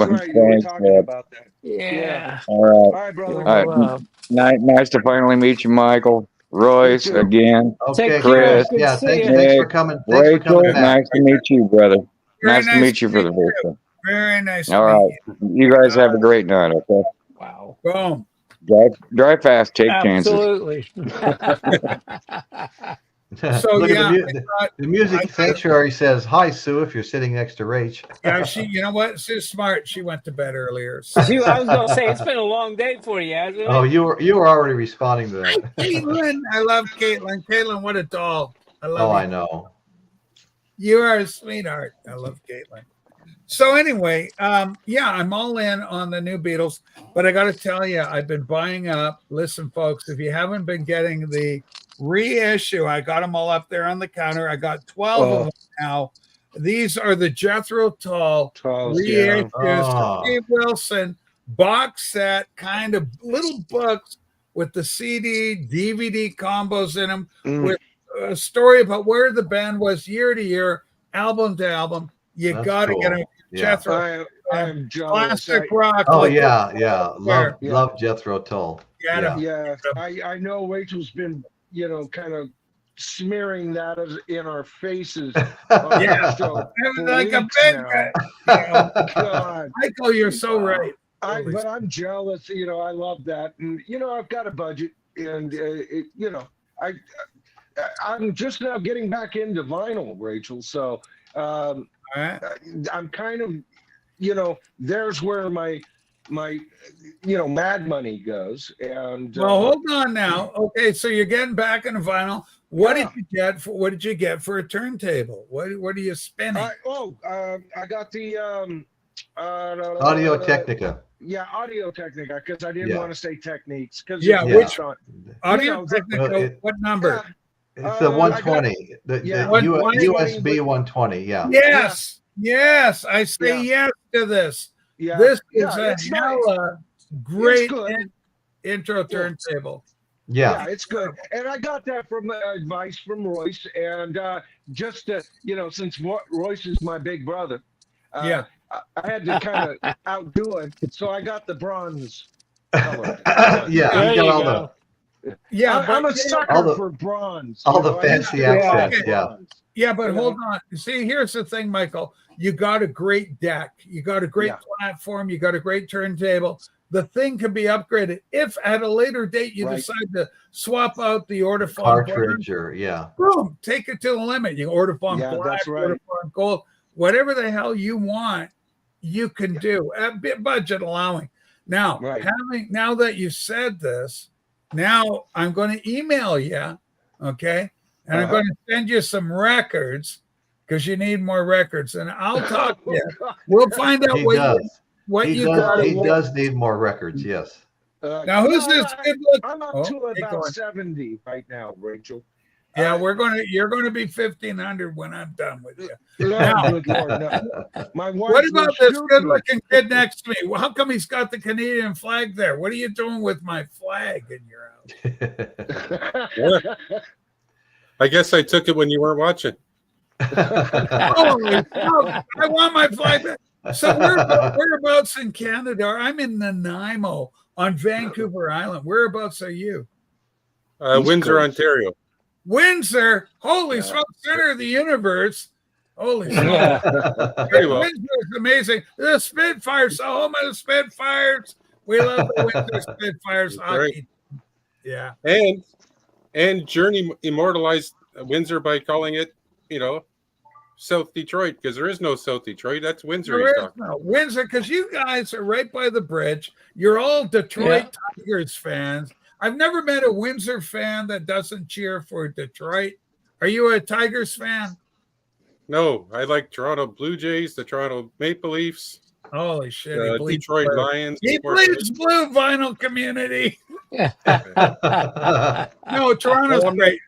Yeah. All right, brother. All right. Nice to finally meet you, Michael. Royce again. Okay, Chris. Yeah, thanks for coming. Rachel, nice to meet you, brother. Nice to meet you for the first time. Very nice. All right. You guys have a great night, okay? Wow. Boom. Drive fast, take chances. Absolutely. So Look at the music sanctuary says, "Hi, Sue." If you're sitting next to Rach. Yeah, you know what? She's smart. She went to bed earlier. So. I was going to say it's been a long day for you, hasn't it? Oh, you were already responding to that. Caitlin, I love Caitlin. Caitlin, what a doll! I love. I know. You are a sweetheart. I love Caitlin. So anyway, I'm all in on the new Beatles, but I got to tell you, I've been buying up. Listen, folks, if you haven't been getting the reissue, I got them all up there on the counter. I got 12 of them now. These are the Jethro Tull reissues. Steve Wilson box set, kind of little books with the CD, DVD combos in them, with a story about where the band was year to year, album to album. You got to get them. Jethro, I'm jealous. Classic rock. Oh love Jethro Tull. I know Rachel's been, kind of smearing that in our faces. Like a big guy. God. Michael, you're so right. but I'm jealous. You know, I love that, and you know, I've got a budget, and you know, I'm just now getting back into vinyl, Rachel. So All right. I'm kind of, you know, there's where my mad money goes. And Well, hold on now. Okay, so you're getting back into vinyl. What Yeah. did you get for? What did you get for a turntable? What are you spinning? I got the Audio Technica. Yeah, Audio Technica, because I didn't Yeah. want to say techniques. Because Yeah, which- Audio you know, Technica. well, What number? It's the 120, yeah, the 120, USB 120. Yeah. Yes, yes. I say Yeah. yes to this. yeah, This yeah, is a it's nice. hella great good. intro turntable. Yeah. Yeah, it's good. And I got that from advice from Royce. And just to, you know, since Royce is my big brother, Yeah. I had to kind of outdo him. So I got the bronze color. Yeah. There You got you all go. Yeah, I'm a but sucker for bronze. all you the know, I fancy used to love accents, yeah. bronze. yeah, but You hold on. See, here's the thing, Michael. You got a great deck. You got a great Yeah. platform. You got a great turntable. The thing can be upgraded if at a later date you Right. decide to swap out the Ortofon Cartridge or yeah. boom, take it to the limit. You can Ortofon Yeah, black, that's right. Ortofon gold, whatever the hell you want, you can do. A bit budget allowing. Now, Right. now that you said this, now I'm going to email you, okay, and I'm Uh-huh. going to send you some records because you need more records, and I'll talk to you. Oh, God. We'll find out He what does. what He you got. does. He does need more records. Yes. Now, who's this good look? I'm up Oh, to keep about going. 70 right now, Rachel. Yeah, you're going to be 1,500 when I'm done with you. No, Now- good Lord, no. My wife What will about this shoot me. good-looking kid next to me? Well, how come he's got the Canadian flag there? What are you doing with my flag in your house? I guess I took it when you weren't watching. Holy smoke, I want my flag back. So whereabouts in Canada? I'm in Nanaimo on Vancouver Island. Whereabouts are you? East Windsor, Coast. Ontario. Windsor. Holy Yeah. smoke, center of the universe. Holy smoke. Yeah. Very well. Windsor is amazing. The Spitfires, the home of the Spitfires. We love the Windsor Spitfires That's right. hockey. Yeah. And Journey immortalized Windsor by calling it, you know, South Detroit, because there is no South Detroit. That's Windsor. There he's is talking. no Windsor, because you guys are right by the bridge. You're all Detroit Tigers fans. I've never met a Windsor fan that doesn't cheer for Detroit. Are you a Tigers fan? No, I like Toronto Blue Jays, the Toronto Maple Leafs, Holy shit. he bleeds Detroit blue. Lions. He bleeds blue, vinyl community. Yeah. No, Toronto's Well, I'm great.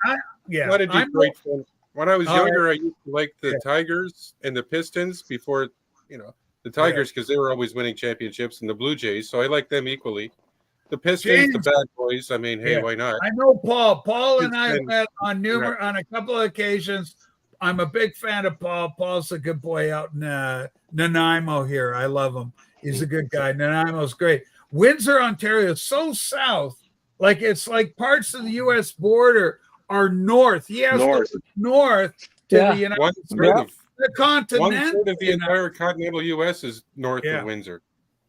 Not a I'm- Detroit fan. When I was All younger, I used to like the Yeah. Tigers and the Pistons before, you know, the Tigers because they were always winning championships, and the Blue Jays. So I like them equally. The Pistons, the James- bad boys. I mean, hey, Yeah. why not? I know Paul. Paul and I have It's been- met on a couple of occasions. I'm a big fan of Paul. Paul's a good boy out in Nanaimo here. I love him. He's a good guy. Nanaimo's great. Windsor, Ontario is so south, like it's like parts of the U.S. border are north. He has North. to look north to Yeah. the United One States. third of The continent. the entire continental U.S. is north Yeah. of Windsor.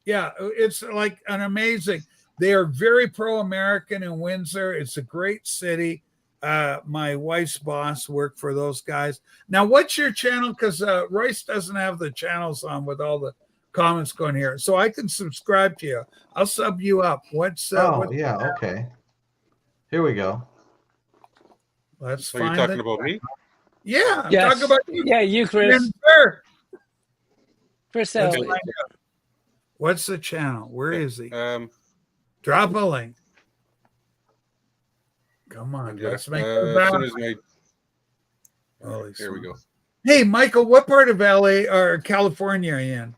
Yeah, it's like an amazing. They are very pro-American in Windsor. It's a great city. My wife's boss worked for those guys. Now, what's your channel? Because Royce doesn't have the channels on with all the comments going here, so I can subscribe to you. I'll sub you up. What's Yeah. Okay. Here we go. Let's So you're find talking it. about me? Yeah, I'm Yes. talking about you. Yeah, you, Chris. Windsor. Chris Let's Elliott. find out. What's the channel? Where is he? Yeah, Drop a link. Come on, let's make it as soon as my Holy here we go. smokes. Hey, Michael, what part of LA or California are you in?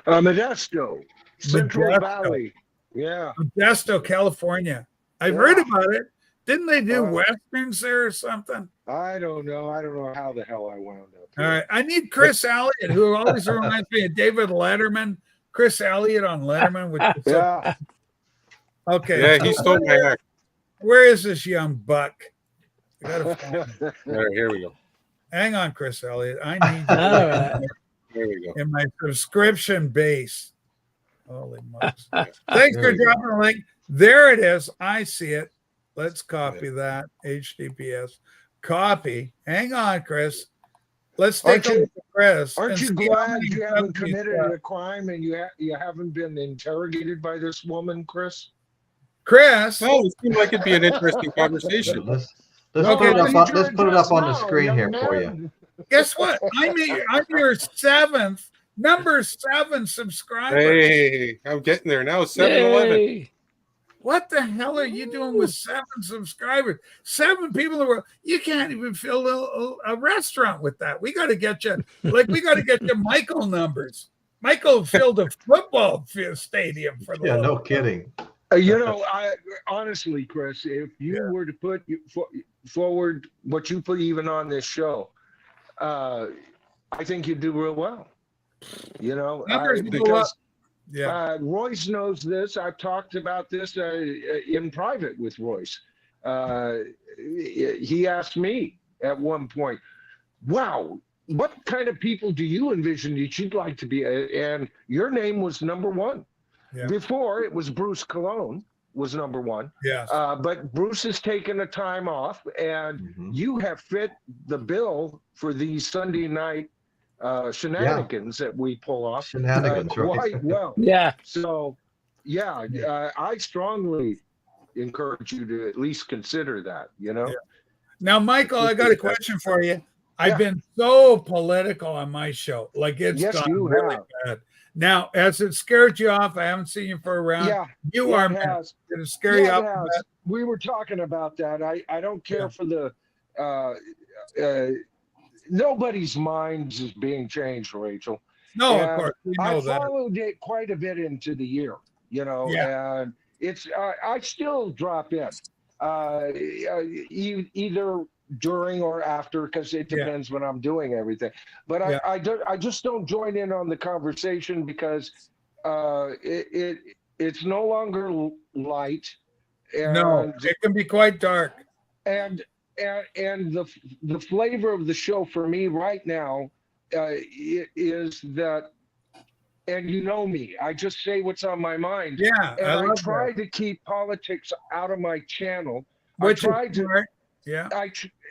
Modesto, Central Modesto. Valley. Yeah. Modesto, California. I've Yeah. heard about it. Didn't they do Uh, westerns there or something? I don't know. I don't know how the hell I wound up. All here. right. I need Chris Elliott, who always reminds me of David Letterman. Chris Elliott on Letterman. Which is Yeah. okay. Yeah, he stole my act. Where is this young buck? I gotta find him. There, here we go. Hang on, Chris Elliott. I need All right. Here we go. in my subscription base. Holy smokes. Thanks There for you go. dropping the link. There it is. I see it. Let's copy that. HTTPS. Copy. Hang on, Chris. Let's take a look at Chris. Aren't and you see how glad many you haven't subs he's committed got. a crime and you haven't been interrogated by this woman, Chris? Chris. No, it seemed like it'd be an interesting conversation. Let's Okay, put it let's up. Need Let's your put it up address on the now, screen young here for you. man. Guess what? I'm your number 7 subscriber. Hey, I'm getting there now. 7-Eleven. Yay. What the hell are you doing with 7 subscribers? 7 people in the world. You can't even fill a restaurant with that. We got to get you, we got to get you Michael numbers. Michael filled a football stadium for the Yeah, no love. kidding. You know, I honestly, Chris, if you were to put forward what you put even on this show, I think you'd do real well. You know, Numbers go up. because Yeah. Royce knows this. I've talked about this in private with Royce. He asked me at one point, "Wow, what kind of people do you envision that you'd like to be?" And your name was number 1. Yeah. Before it was Bruce Cologne was number 1. Yes. But Bruce has taken a time off, and you have fit the bill for these Sunday night shenanigans that we pull off Shenanigans, right? quite well. Yeah. So, yeah, I strongly encourage you to at least consider that, you know? Yeah. Now, Michael, I got a question for you. I've been so political on my show. Like, it's Yes, gone you really have. bad. Now, has it scared you off? I haven't seen you for a round. Yeah, You yeah, are, it man. has. Did it scare you Yeah, off? it has. We were talking about that. I don't care for the nobody's minds is being changed, Rachel. No, And of course. We know I that. followed it quite a bit into the year, you know, Yeah. and it's I still drop in either during or after, because it depends when I'm doing everything. But I just don't join in on the conversation because it's no longer light. And, No, it can be quite dark. and the flavor of the show for me right now is that, and you know me, I just say what's on my mind. Yeah, And I I love try that. to keep politics out of my channel. Which I try is to, smart. Yeah,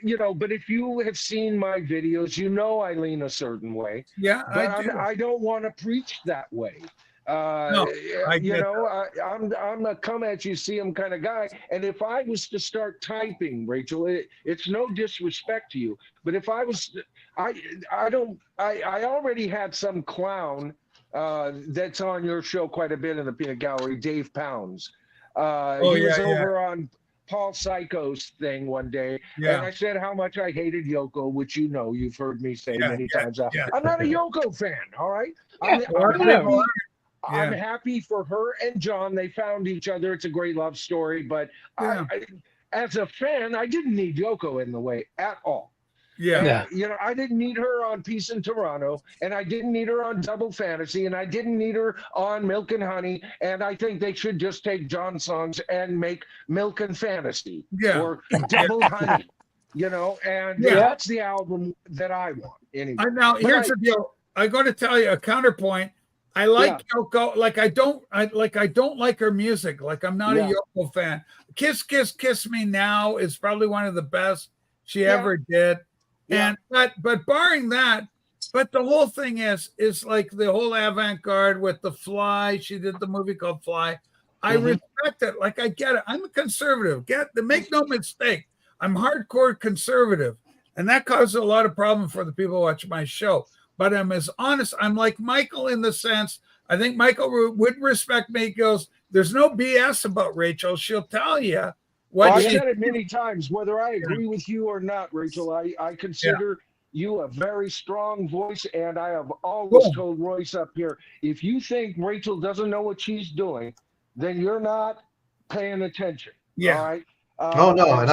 you know, but if you have seen my videos, you know I lean a certain way. yeah, But I do. I don't want to preach that way. No, I You get know, I'm a come at you, see 'em kind of guy. And if I was to start typing, Rachel, it's no disrespect to you, but if I was, I already had some clown that's on your show quite a bit in the peanut gallery, Dave Pounds. He was over on Paul Psycho's thing one day, and I said how much I hated Yoko, which you know, you've heard me say many times. I'm not a Yoko fan, all right? I'm happy for her and John. They found each other. It's a great love story, but as a fan, I didn't need Yoko in the way at all. Yeah. You know, I didn't need her on Peace in Toronto, and I didn't need her on Double Fantasy, and I didn't need her on Milk and Honey. And I think they should just take John's songs and make Milk and Fantasy or Double Honey, you know, and that's the album that I want. Anyway. Now, here's the deal. I got to tell you a counterpoint. I like Yoko. Like I don't like her music. Like I'm not a Yoko fan. Kiss, Kiss, Kiss Me Now is probably one of the best she ever did. And but barring that, but the whole thing is like the whole avant-garde with The Fly. She did the movie called Fly. I respect it. Like I get it. I'm a conservative. Make no mistake. I'm hardcore conservative, and that causes a lot of problem for the people who watch my show. But I'm as honest. I'm like Michael in the sense, I think Michael would respect me. He goes, there's no BS about Rachel. She'll tell you what I've said it many times, whether I agree with you or not, Rachel. I consider you a very strong voice, and I have always told Royce up here, if you think Rachel doesn't know what she's doing, then you're not paying attention. Yeah. All right. No, and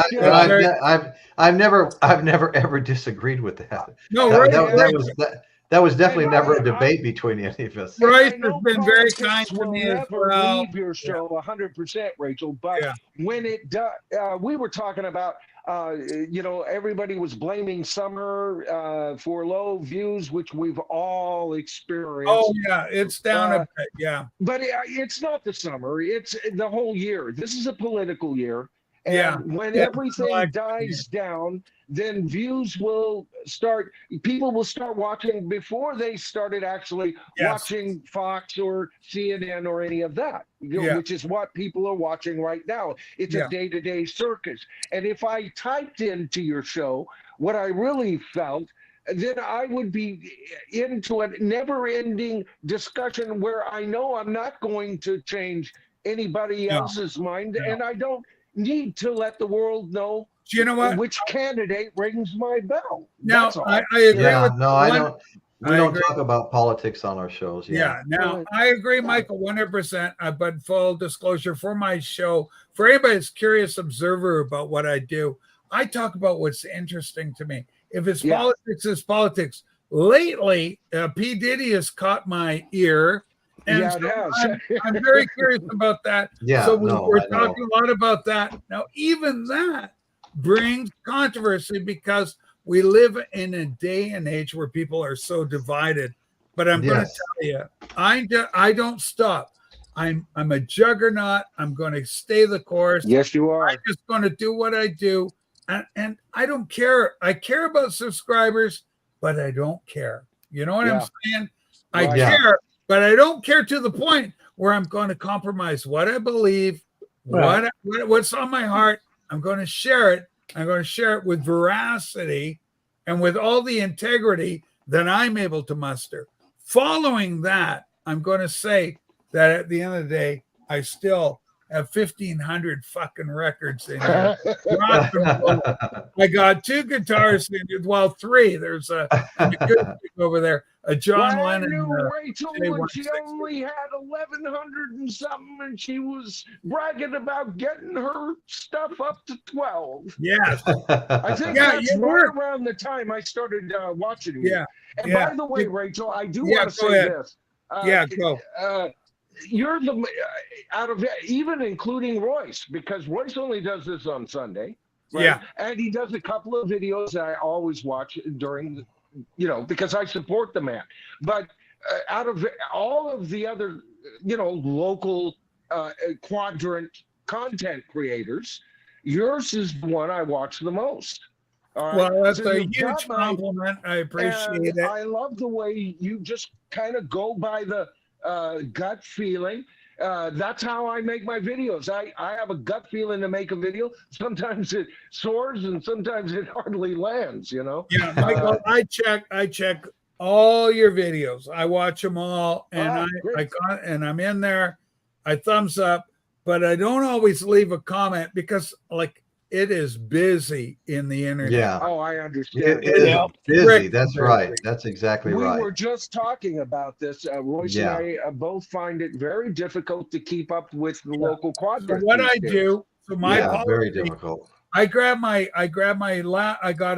I've never ever disagreed with that. No, that That was definitely And never a I- debate between any of us. Royce I know has been very politics kind to will me as never well. leave your show 100%, Rachel. But Yeah. when it does, we were talking about, everybody was blaming summer for low views, which we've all experienced. Oh yeah, it's down a bit. Yeah. But it's not the summer; it's the whole year. This is a political year, and Yeah. when Yeah. everything dies down, then views will start. People will start watching before they started actually Yes. watching Fox or CNN or any of that, Yeah. which is what people are watching right now. It's Yeah. a day-to-day circus. And if I typed into your show what I really felt, then I would be into a never-ending discussion where I know I'm not going to change anybody No. else's mind, No. and I don't need to let the world know Do you know what? which candidate rings my bell. Now That's all. I agree Yeah, with no, I one- don't. We I don't agree. talk about politics on our shows. Yeah. Now Well, I agree, Michael, 100%. But full disclosure for my show, for anybody that's curious observer about what I do, I talk about what's interesting to me. If it's Yeah. politics, it's politics. Lately, P. Diddy has caught my ear. And Yeah, it so has. I'm very curious about that. Yeah, So no, we're I know. talking a lot about that. Now, even that brings controversy because we live in a day and age where people are so divided. But I'm going to Yes. tell you, I don't stop. I'm a juggernaut. I'm going to stay the course. Yes, you are. I'm just going to do what I do. And I don't care. I care about subscribers, but I don't care. You know what I'm Yeah. saying? I Right. Yeah. care, but I don't care to the point where I'm going to compromise what I believe, Right. what's on my heart. I'm going to share it. I'm going to share it with veracity and with all the integrity that I'm able to muster. Following that, I'm going to say that at the end of the day, I still have 1,500 fucking records in here. Rock and roll. I got 2 guitars, well, 3. There's a acoustic over there, a John Well, I Lennon. knew Rachel when she J160. only had 1,100 and something, and she was bragging about getting her stuff up to 12. Yes. I think Yeah, that's you right were. around the time I started watching you. Yeah. And Yeah. by the way, Rachel, I do Yeah, want to go say ahead. this. Yeah, go. You're the out of even including Royce, because Royce only does this on Sunday. Right? Yeah. And he does a couple of videos that I always watch during, because I support the man. But out of all of the other, local quadrant content creators, yours is the one I watch the most. All right? Well, that's So a you've got huge my- compliment. I appreciate and it. I love the way you just kind of go by the gut feeling. That's how I make my videos. I have a gut feeling to make a video. Sometimes it soars and sometimes it hardly lands, Yeah, Michael, I check all your videos. I watch them all, and great. and I'm in there. I thumbs up, but I don't always leave a comment because it is busy in the internet. Yeah. Oh, I understand. It is Yeah. busy. Rick, That's very right. busy. That's exactly We right. were just talking about this. Royce Yeah. and I both find it very difficult to keep up with the local So quadrant. what these I days. do, so my Yeah, very policy, difficult. I got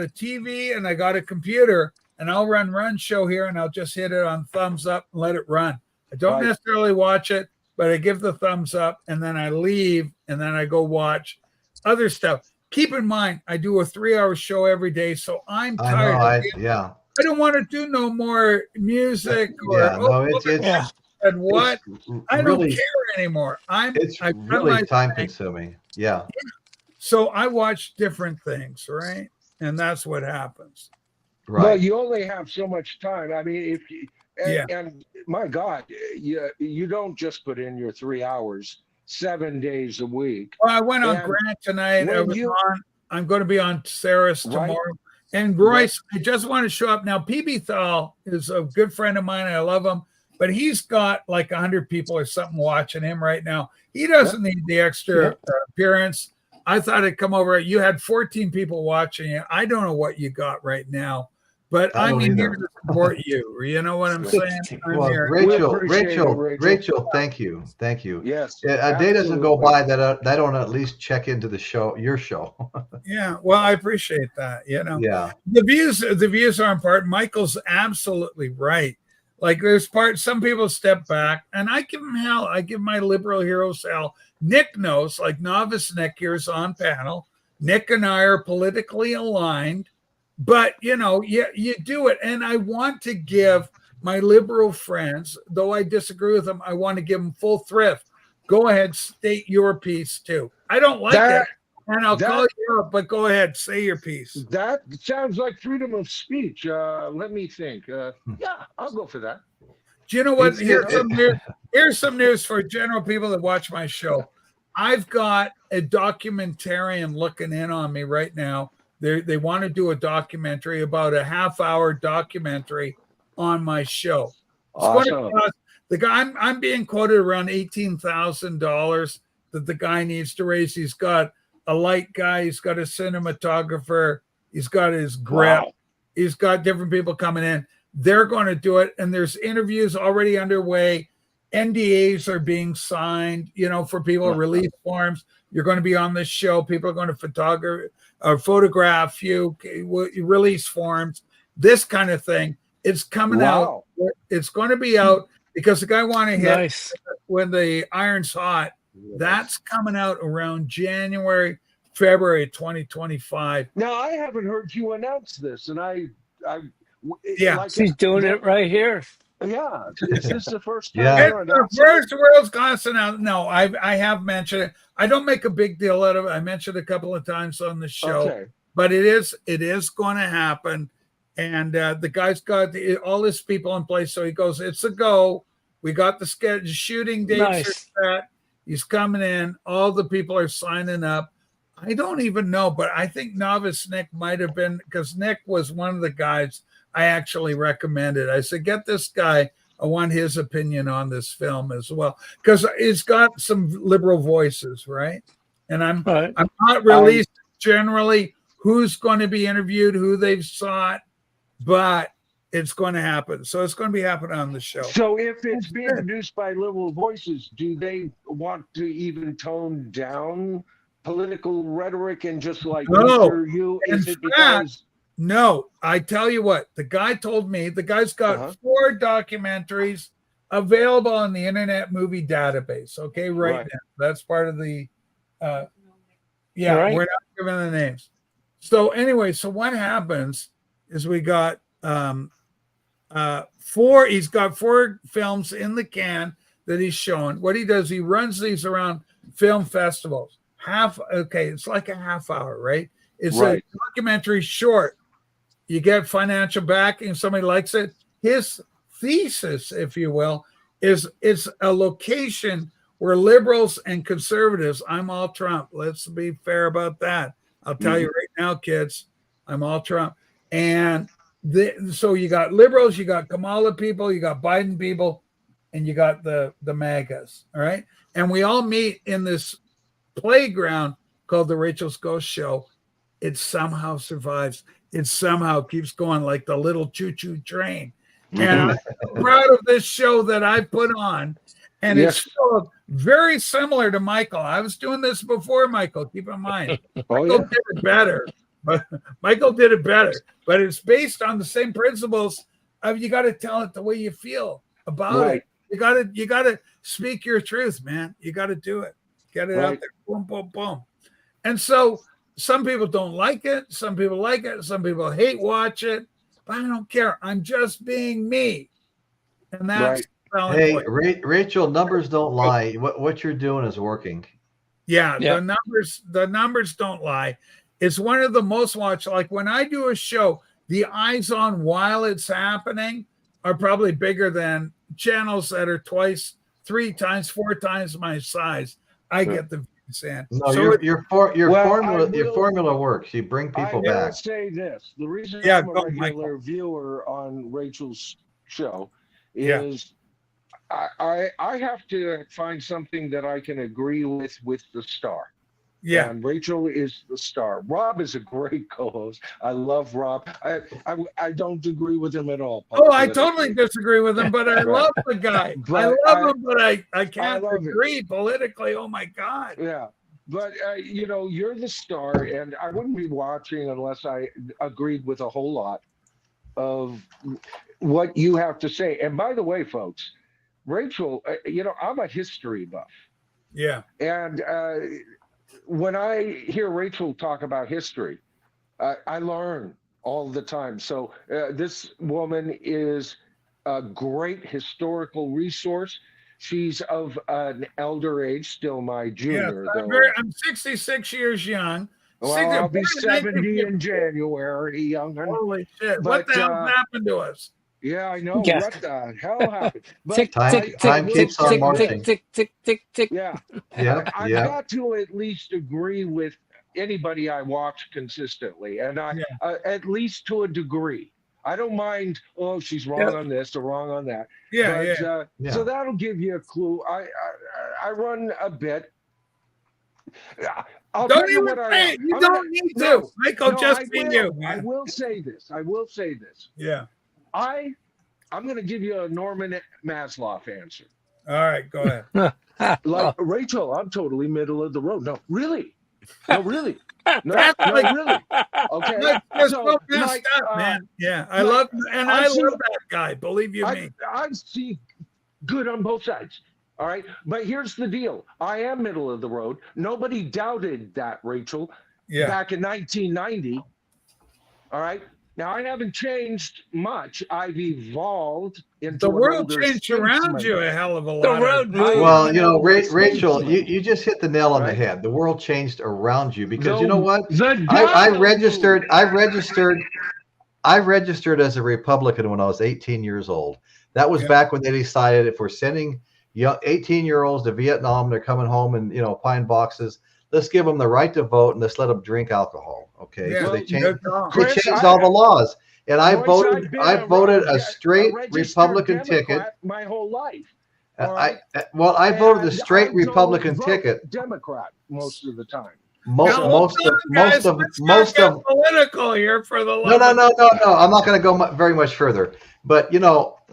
a TV and I got a computer, and I'll run show here, and I'll just hit it on thumbs up and let it run. I don't Right. necessarily watch it, but I give the thumbs up, and then I leave, and then I go watch other stuff. Keep in mind, I do a 3-hour show every day, so I'm I tired. know. Yeah. I don't want to do no more music or Yeah. No, it's Yeah. and what. it's I don't really, care anymore. it's I've done really my time thing. consuming. Yeah. So I watch different things, right? And that's what happens. Well, Right. you only have so much time. I mean, if you, Yeah. and my God, you don't just put in your 3 hours 7 days a week. Well, I went on And Grant tonight. I when was you- on. I'm going to be on Sarah's Right. tomorrow. And Royce, I just want to show up now. PB Thal is a good friend of mine. I love him, but he's got like 100 people or something watching him right now. He doesn't need the extra appearance. I thought I'd come over. You had 14 people watching you. I don't know what you got right now, but I I'm don't here either. to support you. You know what I'm saying? I'm Well, here. Rachel, thank you. Yes, A day doesn't go absolutely. by that I don't at least check into the show, your show. Yeah, well, I appreciate that. You know, Yeah. the views are important. Michael's absolutely right. Like there's some people step back, and I give him hell. I give my liberal heroes hell. Nick knows, like novice Nick here's on panel. Nick and I are politically aligned, but you know, you do it. And I want to give my liberal friends, though I disagree with them, I want to give them full thrift. Go ahead, state your piece too. I don't like That it. And I'll that call you up, but go ahead, say your piece. that sounds like freedom of speech. Let me think. Yeah, I'll go for that. Do you know what? It's Here's good. some news. Here's some news for general people that watch my show. I've got a documentarian looking in on me right now. They want to do a documentary, about a half-hour documentary on my show. It's going to Awesome. cost the guy. I'm being quoted around $18,000 that the guy needs to raise. He's got a light guy. He's got a cinematographer. He's got his grip. Wow. He's got different people coming in. They're going to do it, and there's interviews already underway. NDAs are being signed, you know, for people, release forms. You're going to be on this show. People are going to photograph you, release forms, this kind of thing. It's coming out. It's going to be out because the guy want to hit Nice. when the iron's hot. That's coming out around January, February 2025. Now I haven't heard you announce this, and Yeah. like, She's doing it right here. yeah. Is this the first time Yeah. you're It's the announcing? first world's class announcement. No, I have mentioned it. I don't make a big deal out of it. I mentioned it a couple of times on the show, Okay. but it is going to happen. And the guy's got all his people in place. So he goes, it's a go. We got the schedule, shooting dates Nice. are set. He's coming in. All the people are signing up. I don't even know, but I think novice Nick might have been, because Nick was one of the guys I actually recommended. I said, get this guy. I want his opinion on this film as well, because it's got some liberal voices, right? And I'm Right. not released generally who's going to be interviewed, who they've sought, but it's going to happen. So it's going to be happening on the show. So if it's being produced by liberal voices, do they want to even tone down political rhetoric and just like No. you? In Is it fact, because No, I tell you what, the guy told me the guy's got 4 documentaries available on the Internet Movie Database. Okay, right now. That's part of the Right. we're not giving the names. So anyway, so what happens is we got 4, he's got 4 films in the can that he's showing. What he does, he runs these around film festivals. It's like a half hour, right? It's a documentary short. You get financial backing, somebody likes it. His thesis, if you will, is it's a location where liberals and conservatives, I'm all Trump. Let's be fair about that. I'll tell you right now, kids, I'm all Trump. And so you got liberals, you got Kamala people, you got Biden people, and you got the MAGAs, all right? And we all meet in this playground called the Rachel's Ghost Show. It somehow survives. It somehow keeps going like the little choo-choo train. And I'm proud of this show that I put on. And it's still very similar to Michael. I was doing this before Michael, keep in mind. Michael did it better. But Michael did it better. But it's based on the same principles of you got to tell it the way you feel about it. You gotta speak your truth, man. You gotta do it. Get it out there. Boom, boom, boom. And so some people don't like it. Some people like it. Some people hate watch it. But I don't care. I'm just being me. And that's hey, Rachel, numbers don't lie. What you're doing is working. Yeah, the numbers don't lie. It's one of the most watched. Like when I do a show, the eyes on while it's happening are probably bigger than channels that are 2x, 3x, 4x my size. I get the views in. No, so your formula works. You bring people back. I will say this: the reason I'm a regular viewer on Rachel's show is I have to find something that I can agree with the star. Yeah. And Rachel is the star. Rob is a great co-host. I love Rob. I don't agree with him at all. Oh, I totally disagree with him, but I love the guy. I love him, but I can't agree politically. Oh my God. Yeah. But you know, you're the star, and I wouldn't be watching unless I agreed with a whole lot of what you have to say. And by the way, folks, Rachel, you know, I'm a history buff. Yeah. And when I hear Rachel talk about history, I learn all the time. So this woman is a great historical resource. She's of an elder age, still my junior. Yes, I'm 66 years young. Well, I'll be 70 in January, young. Holy shit. What the hell happened to us? Yeah, I know. Yeah. What the hell happened? Tick, tick, time tick, keeps tick, on tick, marching. tick, tick, tick, tick. Yeah. Yeah, I've yeah. got to at least agree with anybody I watch consistently, and at least to a degree. I don't mind, oh, she's wrong on this or wrong on that. Yeah, but, so that'll give you a clue. I run a bit. I'll Don't tell you even what say it. You don't need to. Michael, just be you, I man. will say this. I will say this. Yeah. I'm going to give you a Norman Maslow answer. All right, go ahead. Like, Rachel, I'm totally middle of the road. No, really? No, really? No, That's no, like- really? Okay. Like, that's So, so messed like, up, man. Yeah, I like, love, and I I see- love that guy. Believe you me. I see good on both sides. All right. But here's the deal. I am middle of the road. Nobody doubted that, Rachel, Yeah. back in 1990. All right. Now, I haven't changed much. I've evolved into The an world older changed around statesman. you a hell of a lot. The road moved. Well, you know, It's Rachel, statesman. you just hit the nail on the Right. head. The world changed around you because you know what? The I devil registered. moved. I registered as a Republican when I was 18 years old. That was Yeah. back when they decided if we're sending young 18-year-olds to Vietnam, they're coming home in pine boxes. Let's give them the right to vote and let's let them drink alcohol. Okay, Yeah. so they Well, changed. good call. They Chris, changed all the laws, and I Royce, voted. I've been I voted a straight registered Republican Democrat ticket. my whole life. I Alright. I voted the And straight I don't Republican vote ticket. Democrat most of the time. Most Now, most hold of on, guys. most of Let's most not of get political here for the no love no of- no no no. I'm not going to go very much further. But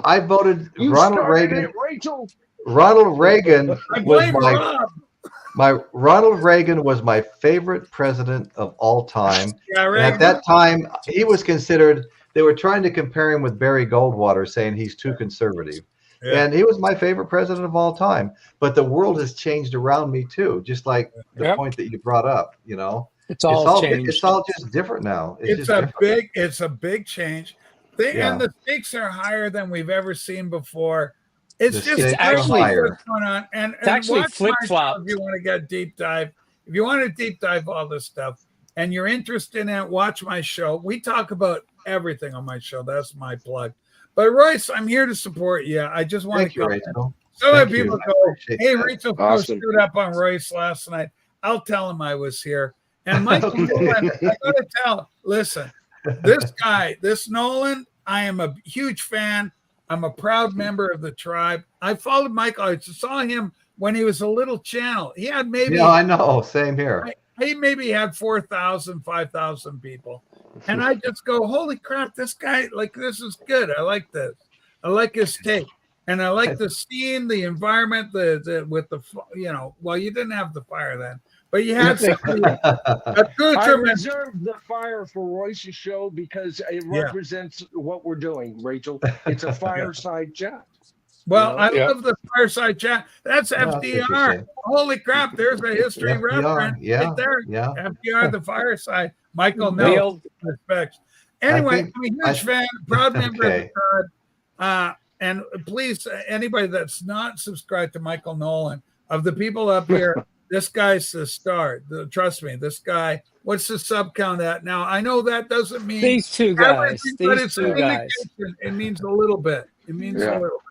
I voted You Ronald started Reagan. it, Rachel. Ronald Reagan I was blame Rob. Ronald Reagan was my favorite president of all time. Yeah, And Reagan. at that time, he was considered. They were trying to compare him with Barry Goldwater, saying he's too conservative. Yeah. And he was my favorite president of all time. But the world has changed around me too, just like the Yep. point that you brought up. It's all changed. It's all just different now. It's just a different. big change. Yeah. And the stakes are higher than we've ever seen before. It's The just stakes are actually higher. what's going on. And actually watch my show flip-flopped. if you want to get deep dive. If you want to deep dive all this stuff and you're interested in it, watch my show. We talk about everything on my show. That's my plug. But Royce, I'm here to support you. I just want Thank to you, come. Rachel. So many Thank you. people I go, appreciate hey, that. Rachel Awesome. stood up on Royce last night. I'll tell him I was here. And Michael Nolan, I got to tell, listen, this guy, this Nolan, I am a huge fan. I'm a proud member of the tribe. I followed Michael. I saw him when he was a little channel. He had maybe, Yeah, I know. Same here. he maybe had 4,000, 5,000 people. And I just go, holy crap, this guy, like, this is good. I like this. I like his take. And I like the scene, the environment, with the, well, you didn't have the fire then, but you had a good I tremendous. reserved the fire for Royce's show because it Yeah. represents what we're doing, Rachel. It's a fireside chat. Well, I Yeah. love the fireside chat. That's Yeah, that's FDR. interesting. Holy crap, there's a history FDR, reference yeah, right there. yeah. FDR, the fireside. Michael, The no old- respects. Anyway, think- I'm a huge fan, proud member Okay. of the tribe. And please, anybody that's not subscribed to Michael Nolan, of the people up here, this guy's the star. Trust me, this guy. What's the sub count at now? I know that doesn't mean These two guys. everything, but These it's two an guys. indication. It means a little bit. It means Yeah. a little.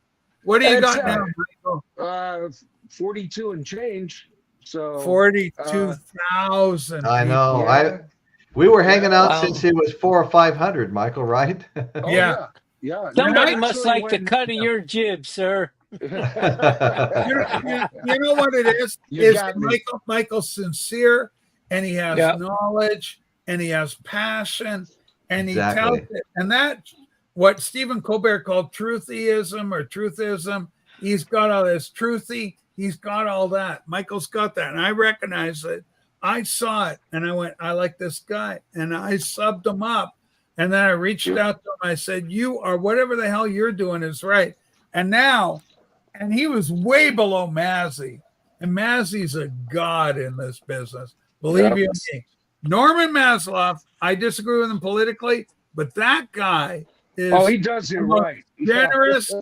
What do you It's, got now, Michael? 42 and change. So 42,000. I know. Yeah. We were hanging out Wow. since it was 400 or 500, Michael, right? Oh, Yeah. Yeah. Somebody And must actually like the when- cut of your jib, sir. You know what it is? You Is got me. Michael sincere? and he has Yeah. knowledge, and he has passion, and he Exactly. tells it. And that's what Stephen Colbert called truthyism or truthism. He's got all this truthy. He's got all that. Michael's got that. And I recognize it. I saw it and I went, I like this guy. And I subbed him up. And then I reached out to him. I said, you are whatever the hell you're doing is right. And now, and he was way below Mazzy. And Mazzy's a god in this business. Believe you me. Norman Maslow, I disagree with him politically, but that guy is Oh, he does it right. generous,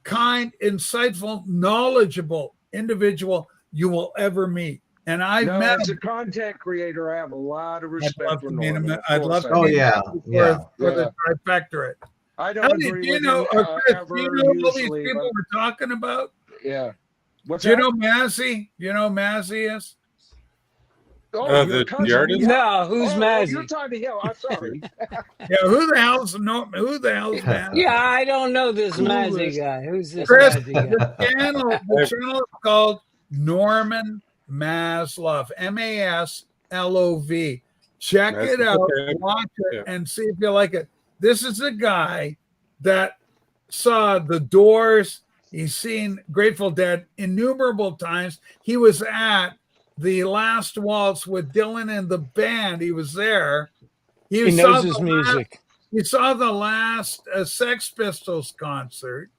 kind, insightful, knowledgeable individual you will ever meet. And I've No, met as a him. content creator, I have a lot of I'd respect love for to meet him. Norman. I'd love to Oh, meet him yeah. for, Yeah. for the trifectorate. I don't Tell me, agree do you with know, him Chris, ever, do you know all these usually, people we're talking about? yeah. What's Do you that? know Mazzy? Do you know who Mazzy is? Oh, The your cousin? artist? Yeah. No, who's Oh, Mazzy? you're talking to him. I'm sorry. Yeah, who the hell's Mazzy? Yeah, I don't know this Clueless. Mazzy guy. Who's this Chris, Mazzy guy? the channel is called Norman Maslov, Maslov. Check it Maslov, out, okay. watch it, Yeah. and see if you like it. This is a guy that saw The Doors. He's seen Grateful Dead innumerable times. He was at the last waltz with Dylan and the band. He was there. He saw knows his the music. He saw the last Sex Pistols concert.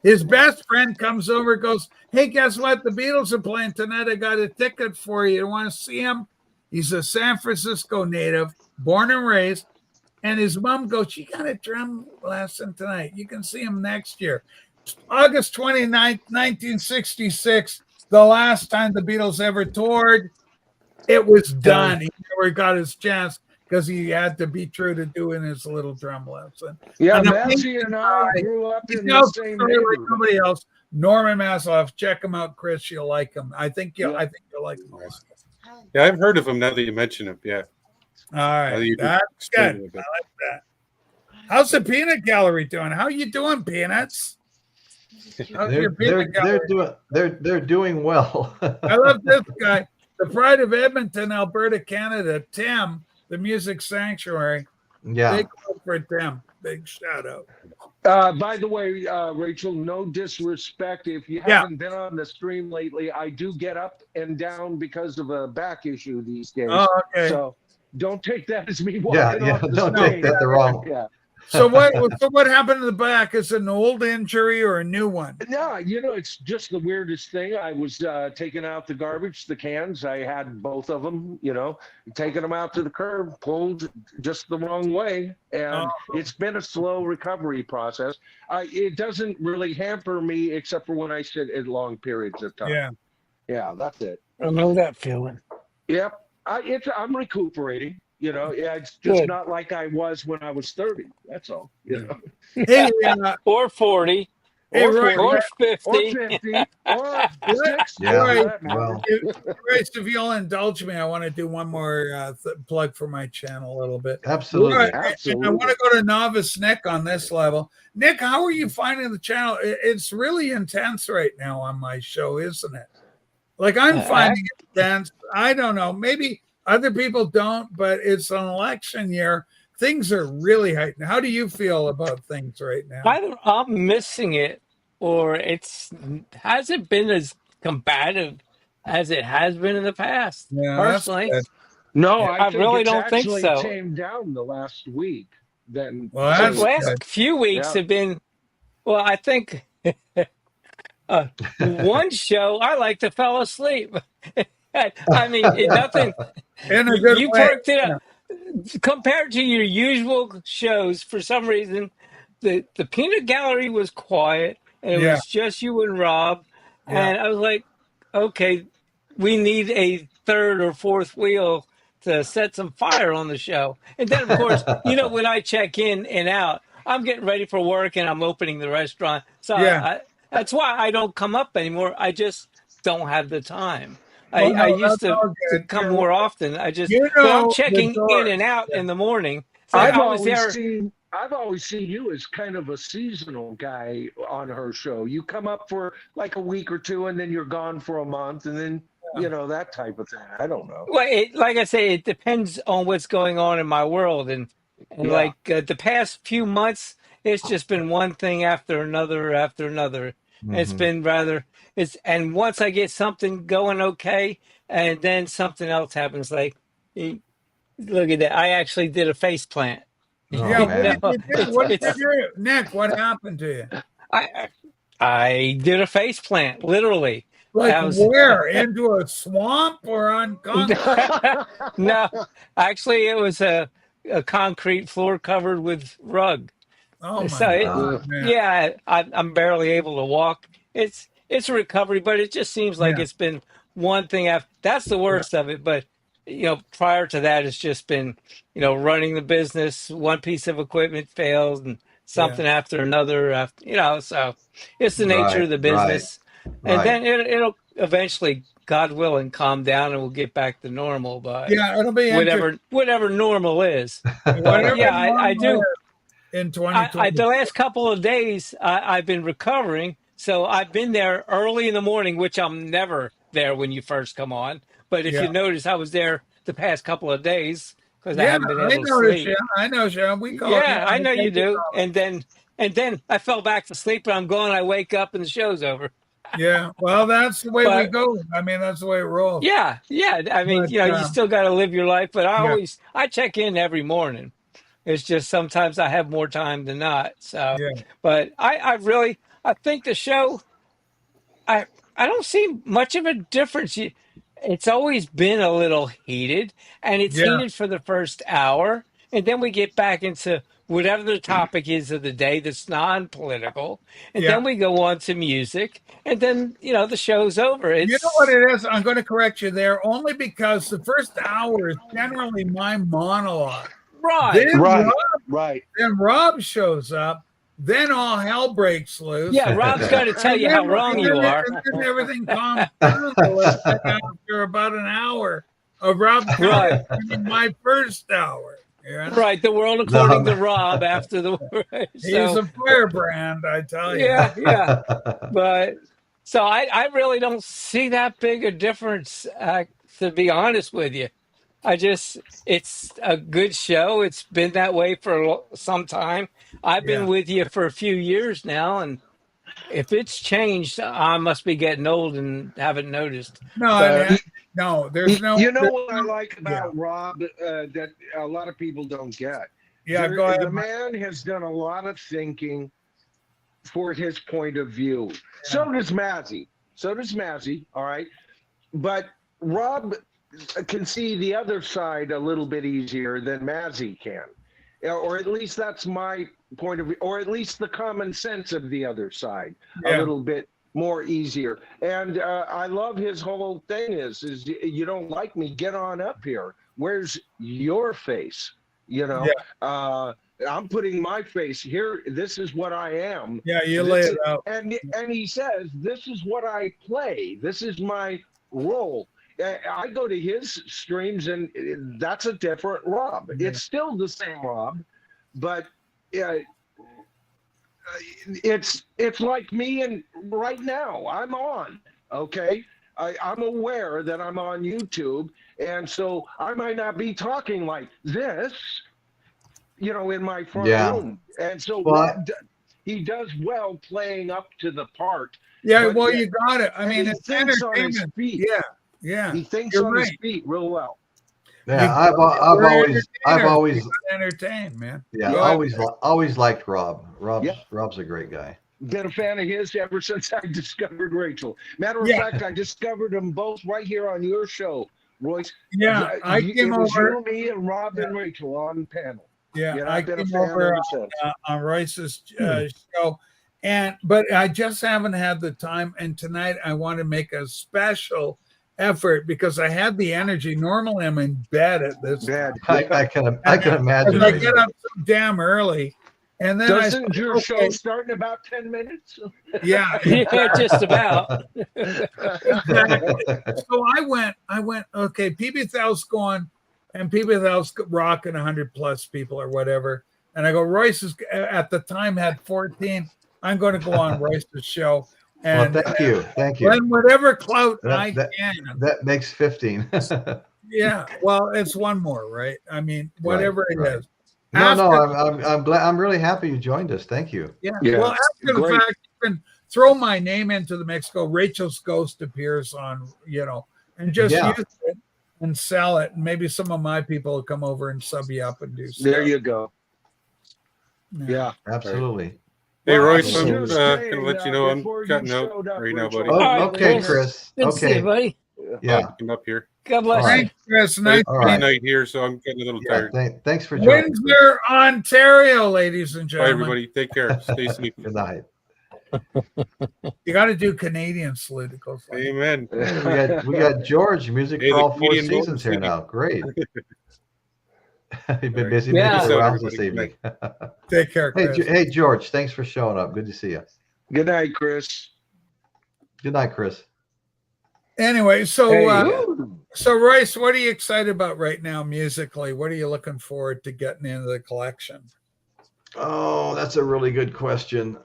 His best friend comes over and goes, hey, guess what? The Beatles are playing tonight. I got a ticket for you. You want to see him? He's a San Francisco native, born and raised. And his mom goes, you got a drum lesson tonight. You can see him next year. August 29th, 1966, the last time the Beatles ever toured. It was done. He never got his chance because he had to be true to doing his little drum lesson. Yeah, And Mazzy and I grew up He in the tells same the story like neighborhood. nobody else. Norman Maslow, check him out, Chris. You'll like him. I think you'll like him. Yeah, I've heard of him now that you mention him. Yeah. All right, You can that's explain good. it a bit. I like that. How's the peanut gallery doing? How you doing, peanuts? How's your peanut gallery? They're doing well. I love this guy, the pride of Edmonton, Alberta, Canada. Tim, the Music Sanctuary. Yeah. Big love for Tim. Big shout out. By the way, Rachel, no disrespect. If you haven't been on the stream lately, I do get up and down because of a back issue these days. Oh, okay. So don't take that as me Yeah, walking yeah. off the Don't screen. take that the wrong. Yeah. So what happened to the back? Is it an old injury or a new one? No, it's just the weirdest thing. I was taking out the garbage, the cans. I had both of them, taking them out to the curb, pulled just the wrong way. And it's been a slow recovery process. It doesn't really hamper me except for when I sit in long periods of time. Yeah. Yeah, that's it. I know that feeling. Yep. I'm recuperating. It's just not like I was when I was 30. That's all. Hey, Or 40. Hey, Roy, Or 50. Or 50. Or 60. Yeah, Roy, well. if you'll indulge me, I want to do one more plug for my channel a little bit. Absolutely. Roy, and I want to go to Novice Nick on this level. Nick, how are you finding the channel? It's really intense right now on my show, isn't it? Like I'm finding it intense. I don't know. Maybe other people don't, but it's an election year. Things are really heightened. How do you feel about things right now? I'm missing it, or hasn't been as combative as it has been in the past. Yeah, personally, No, I I think really it's don't think actually so. tamed down the last week. Then Well, The that's last good. few weeks have been, well, I think one show I like to fall asleep. I mean, nothing. In a good You way. perked it up compared to your usual shows. For some reason, the peanut gallery was quiet, and it was just you and Rob. And I was like, okay, we need a third or fourth wheel to set some fire on the show. And then, of course, when I check in and out, I'm getting ready for work and I'm opening the restaurant. So that's why I don't come up anymore. I just don't have the time. Well, I no, used that's all to good. come Yeah, more well, often. But I'm the checking door. in and out in the morning. It's like I've I was there. always seen you as kind of a seasonal guy on her show. You come up for like a week or two, and then you're gone for a month, and then that type of thing. I don't know. Well, like I say, it depends on what's going on in my world, and Yeah. like the past few months, it's just been one thing after another after another. It's Hmm. been and once I get something going okay, and then something else happens. Like, eh, look at that! I actually did a face plant. Oh Yeah, what You did man. know, you do? What did you it's do? Nick, what happened to you? I I did a face plant, literally. Like I was where? Into a swamp or on concrete? no, actually, it was a concrete floor covered with rug. Oh my So God, Ugh. man. yeah, I'm barely able to walk. It's a recovery, but it just seems like Yeah, it's been one thing after. That's the yeah, worst of it. But prior to that, it's just been running the business. One piece of equipment fails, and yeah, something after another. After so it's the nature Right, of the right, business, and right. then it'll eventually, God willing, calm down, and we'll get back to normal. But yeah. It'll be interesting. whatever normal is. But Whatever yeah, I normal do. is in I 2020. the last couple of days I've been recovering, so I've been there early in the morning, which I'm never there when you first come on. But if Yeah, you notice, I was there the past couple of days because I yeah. haven't been I able to noticed sleep. you. I know you. We call you. Yeah, I I know you take it do. all. And then I fell back to sleep, and I'm going. I wake up, and the show's over. Yeah. Well, that's the way we But go. I mean, that's the way it rolls. yeah. I mean, But you still got to live your life. But yeah, I check in every morning. It's just sometimes I have more time than not. So, yeah, but I think the show, I I don't see much of a difference. It's always been a little heated, and it's yeah, heated for the first hour, and then we get back into whatever the topic is of the day that's non-political, and yeah. then we go on to music, and then the show's over. You know what It's it is? I'm going to correct you there only because the first hour is generally my monologue. right. Then Right. Rob, Right. then Rob shows up. Then all hell breaks loose. Yeah, Rob's got to tell And you then, how wrong and you then, are. and then everything calms down a little bit after about an hour of Rob Right. commenting my first hour. Yeah. Right, the world according No. to Rob after the He's so a firebrand, I tell you. yeah, but so I really don't see that big a difference, to be honest with you. It's a good show. It's been that way for some time. I've been Yeah. with you for a few years now, and if it's changed, I must be getting old and haven't noticed. No, But no, there's no. You know There's what I no like yeah. about Rob that a lot of people don't get? Yeah, go ahead. The man has done a lot of thinking for his point of view. So does Mazzy. All right. But Rob can see the other side a little bit easier than Mazzy can. Or at least that's my point of view, or at least the common sense of the other side a little bit more easier. And I love his whole thing is you don't like me, get on up here. Where's your face? I'm putting my face here. This is what I am. Yeah, you lay it out. And he says, this is what I play. This is my role. I go to his streams and that's a different Rob. Yeah. It's still the same Rob, but it's like me and right now I'm on, okay? I'm aware that I'm on YouTube, and so I might not be talking like this, in my front room. And so Rob, he does well playing up to the part. Yeah, well, you got it. I mean, he it's thinks on his entertainment. feet. Yeah. He thinks You're on right. his feet real well. Yeah, We're I've always entertained, man. yeah, Go ahead. always liked Rob. Rob's a great guy. Been a fan of his ever since I discovered Rachel. Matter of fact, I discovered them both right here on your show, Royce. Yeah, I came it was over. you, me, and Rob and Rachel on panel. Yeah, I I been a came fan over ever since. on Royce's show, but I just haven't had the time. And tonight I want to make a special effort because I had the energy. Normally I'm in bed at this time. I can imagine. I get up so damn early, and then Doesn't your show start in about 10 minutes? Yeah, just about. exactly. So I went. Okay, PB Thou's going, and PB Thou's rocking 100+ people or whatever. And I go, Royce is at the time had 14. I'm going to go on Royce's show. Well, And thank you. lend whatever clout I That can. that makes 15. Yeah, well, it's one more, right? I mean, whatever it right. is. No, no, After, I'm glad. I'm really happy you joined us. Thank you. yeah. Yeah, Well, after the great. fact, you can throw my name into the mix. Go, Rachel's Ghost appears on, and just Yeah. use it and sell it. And maybe some of my people will come over and sub you up and do stuff. There you go. Yeah. Absolutely. Hey, Well, Royce, I'm I'm just gonna let you know I'm before you cutting out showed up, right now, Rachel, buddy. Oh, All right, okay, Chris. Chris. Good to see you, Okay. buddy. Yeah. I'm up here. God bless All right. you. Thanks, Chris. But Nice it's All late right. night here, so I'm getting a little Yeah. tired. Thanks for joining. Chris. Windsor, Ontario, ladies and Bye, gentlemen. everybody. Take care. Stay safe. Good night. You got to do Canadian salute. It goes like, Amen. Hey, we got George, music Hey, for the all 4 Canadian motor seasons here city. now. Great. You've been Right. busy Yeah. making the So, rounds this everybody, evening. take care, Hey, Chris. hey, George, thanks for showing up. Good to see you. Good night, Chris. Good night, Chris. Anyway, so Hey. so Royce, what are you excited about right now musically? What are you looking forward to getting into the collection? Oh, that's a really good question.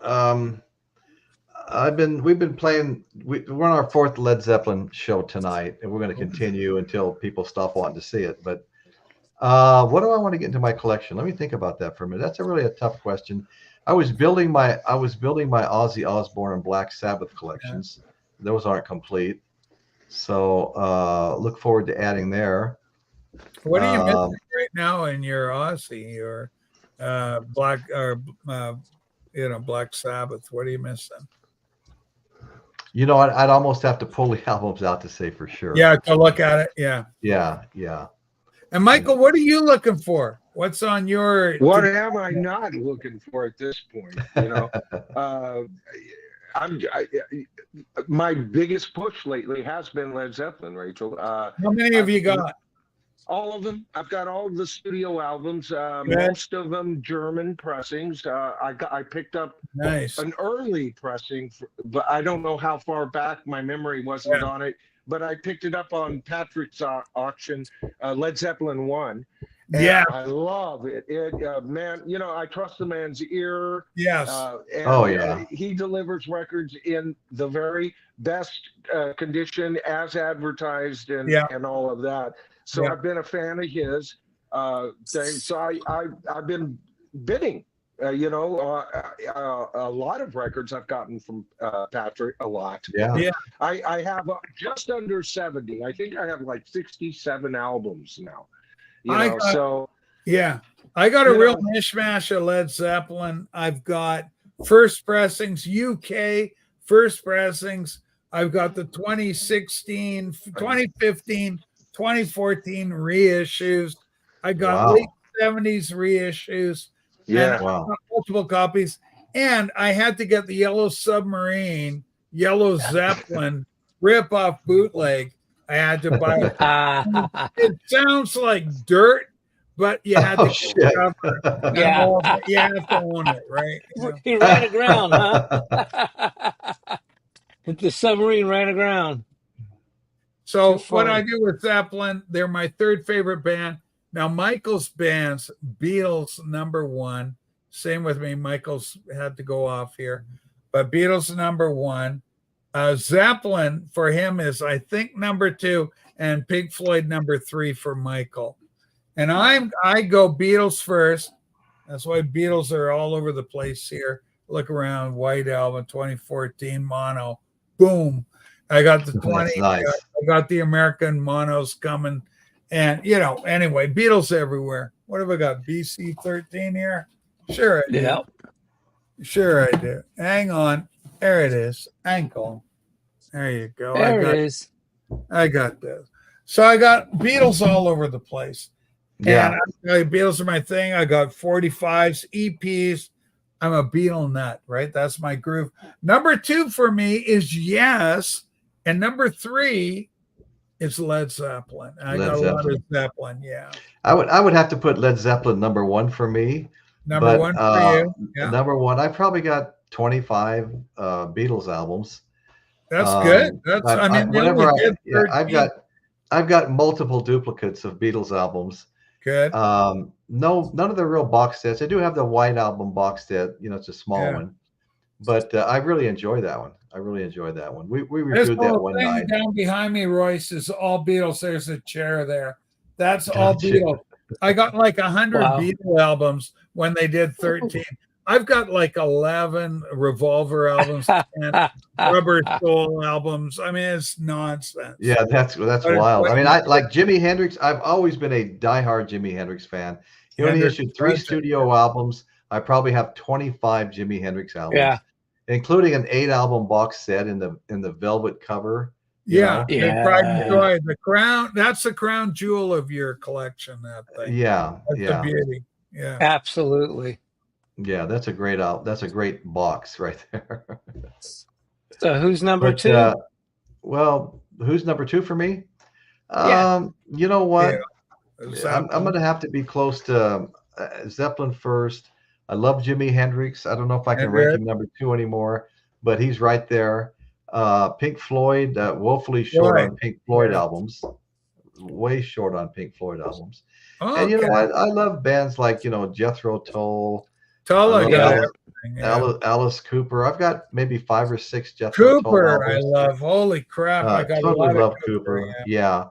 We've been playing. We're on our 4th Led Zeppelin show tonight, and we're going to continue until people stop wanting to see it. But what do I want to get into my collection? Let me think about that for a minute. That's a tough question. I was building my Ozzy Osbourne and Black Sabbath collections. Those aren't complete, so look forward to adding there. What are you missing right now in your Aussie or Black or Black Sabbath? What are you missing? I'd almost have to pull the albums out to say for sure. Yeah, to look at it. Yeah. Yeah. And Michael, what are you looking for? What's on your? What am I not looking for at this point? My biggest push lately has been Led Zeppelin, Rachel. How many have you got? All of them. I've got all of the studio albums. Good. Most of them German pressings. I picked up Nice. an early pressing, but I don't know how far back. My memory wasn't on it. But I picked it up on Patrick's auction, Led Zeppelin 1. Yeah. I love it. Man, I trust the man's ear. Yes. He delivers records in the very best condition as advertised and all of that. So I've been a fan of his. So I've been bidding. A lot of records I've gotten from Patrick. A lot. Yeah. I have just under 70. I think I have like 67 albums now. I got a real mishmash of Led Zeppelin. I've got first pressings, UK first pressings. I've got the 2016, 2015, 2014 reissues. I got late 70s reissues. Yeah. Multiple copies. And I had to get the Yellow Submarine, Yellow Zeppelin rip-off bootleg. I had to buy it. It sounds like dirt, but you had to cover. You have to own it, right? He ran aground, huh? The submarine ran aground. So what I do with Zeppelin, they're my 3rd favorite band. Now, Michael's band's Beatles #1. Same with me. Michael's had to go off here. But Beatles #1. Zeppelin for him is, I think, #2, and Pink Floyd #3 for Michael. And I go Beatles first. That's why Beatles are all over the place here. Look around, White Album, 2014 mono, boom. I got the 20. Nice. I got the American monos coming, and anyway, Beatles everywhere. What have I got? BC 13 here. Sure I do. Yeah. Sure I do. Hang on. There it is. Ankle. There you go. There it is. I got this. So I got Beatles all over the place. Yeah. And Beatles are my thing. I got 45s, EPs. I'm a Beatle nut, right? That's my groove. #2 for me is Yes. And #3 is Led Zeppelin. I got a lot of Zeppelin, yeah. I would have to put Led Zeppelin #1 for me. #1 for you. Yeah. #1, I probably got 25 Beatles albums. That's good. That's I've got multiple duplicates of Beatles albums. Good. None of the real box sets. I do have the White Album box set. It's a small one. But I really enjoy that one. I really enjoyed that one. We This reviewed that whole one thing night. down behind me, Royce, is all Beatles. There's a chair there. That's all Gotcha. Beatles. I got like 100 Wow. Beatle albums when they did 13. I've got like 11 Revolver albums, 10 Rubber Soul albums. I mean, it's nonsense. Yeah, that's wild. I mean, I like Jimi Hendrix. I've always been a diehard Jimi Hendrix fan. He only Hendrix issued 3 Project. studio albums. I probably have 25 Jimi Hendrix albums, Yeah. including an 8-album box set in the velvet cover. Yeah, Yeah. the pride and joy. The crown, that's the crown jewel of your collection, that thing. Yeah, That's yeah, the beauty. Yeah. Absolutely. yeah. That's a great That's a great box right there. So who's number But, 2? well, who's number 2 for me? Yeah. You know what? Yeah. I'm going to have to be close to Zeppelin first. I love Jimi Hendrix. I don't know if I can rank him number 2 anymore, but he's right there. Pink Floyd, woefully short on Pink Floyd albums. Way short on Pink Floyd albums. Oh, And you know, okay. I love bands like, Jethro Tull, Tull, I I love got Alice, everything. Yeah. Alice Cooper. I've got maybe 5 or 6 Jethro Tull Cooper, I albums. love. Holy crap! I got a Totally lot love of Cooper. Yeah. Yeah.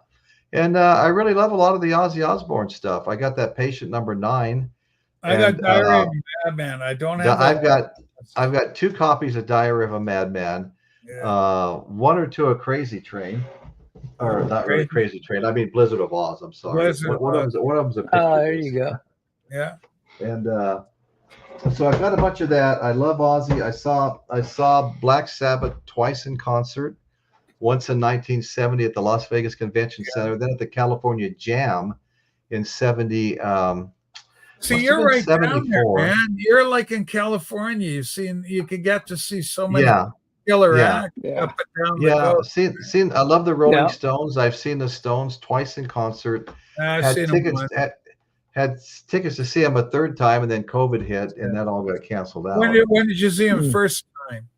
And I really love a lot of the Ozzy Osbourne stuff. I got that Patient number 9. I got And, Diary of a Madman. I don't have. I've got 2 copies of Diary of a Madman. Yeah. 1 or 2 of Crazy Train, or not really Crazy Train. I mean Blizzard of Oz. I'm sorry. One of them's a picture. Oh, there you go. Yeah. And so I've got a bunch of that. I love Ozzy. I saw Black Sabbath twice in concert. Once in 1970 at the Las Vegas Convention Center, then at the California Jam in 70. See, you're right down there, man. You're like in California. You could get to see so many killer acts up and down the coast. Seen. I love the Rolling Stones. I've seen the Stones twice in concert. I've seen them once. Had tickets to see them a 3rd time, and then COVID hit, and that all got canceled out. When did you see them first time?